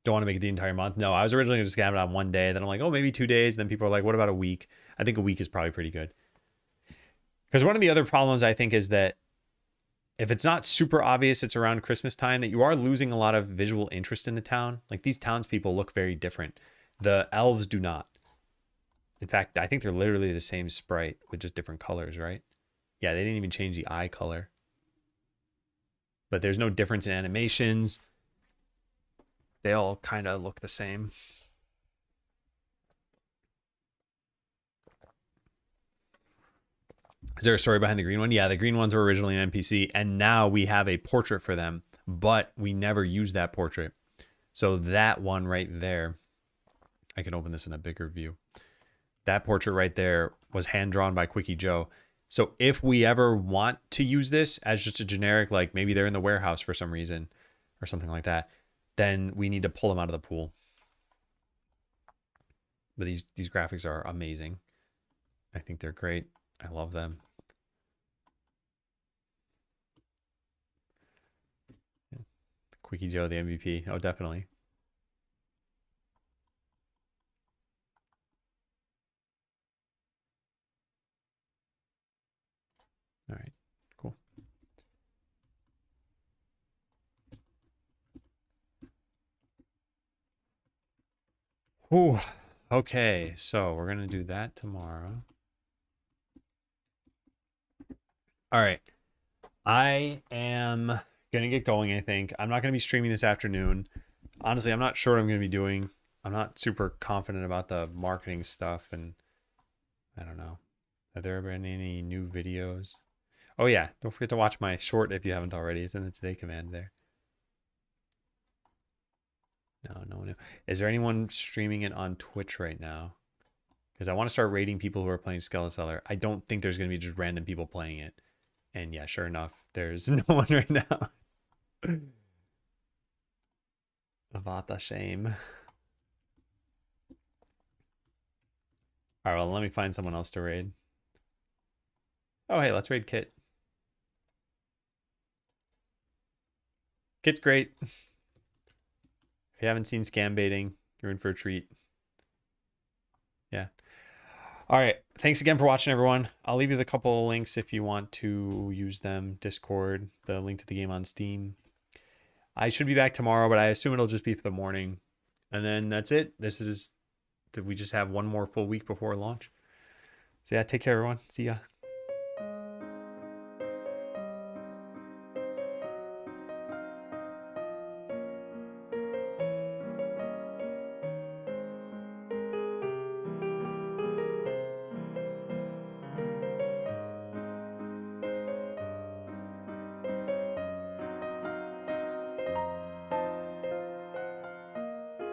Don't want to make it the entire month. No, I was originally just gonna have it on one day. Then I'm like, oh, maybe 2 days. Then people are like, what about a week? I think a week is probably pretty good. Because one of the other problems I think is that if it's not super obvious it's around Christmas time, that you are losing a lot of visual interest in the town. Like these townspeople look very different. The elves do not. In fact, I think they're literally the same sprite with just different colors, right? Yeah, they didn't even change the eye color. But there's no difference in animations. They all kind of look the same. Is there a story behind the green one? Yeah, the green ones were originally an NPC, and now we have a portrait for them, but we never used that portrait. So that one right there, I can open this in a bigger view. That portrait right there was hand-drawn by Quickie Joe. So if we ever want to use this as just a generic, like maybe they're in the warehouse for some reason or something like that, then we need to pull them out of the pool. But these graphics are amazing. I think they're great. I love them. Quickie Joe, the MVP. Oh, definitely. All right, cool. Ooh, okay, so we're going to do that tomorrow. All right. I am going to get going, I think. I'm not going to be streaming this afternoon. Honestly, I'm not sure what I'm going to be doing. I'm not super confident about the marketing stuff, and I don't know. Have there been any new videos? Oh, yeah. Don't forget to watch my short if you haven't already. It's in the Today command there. No, no one. Is there anyone streaming it on Twitch right now? Because I want to start rating people who are playing Skeleseller. I don't think there's going to be just random people playing it. And yeah, sure enough, there's no one right now. What a shame. All right, well, let me find someone else to raid. Oh, hey, let's raid Kit. Kit's great. If you haven't seen Scam Baiting, you're in for a treat. Yeah. All right. Thanks again for watching, everyone. I'll leave you the couple of links if you want to use them. Discord, the link to the game on Steam. I should be back tomorrow, but I assume it'll just be for the morning. And then that's it. We just have one more full week before launch. So yeah, take care, everyone. See ya.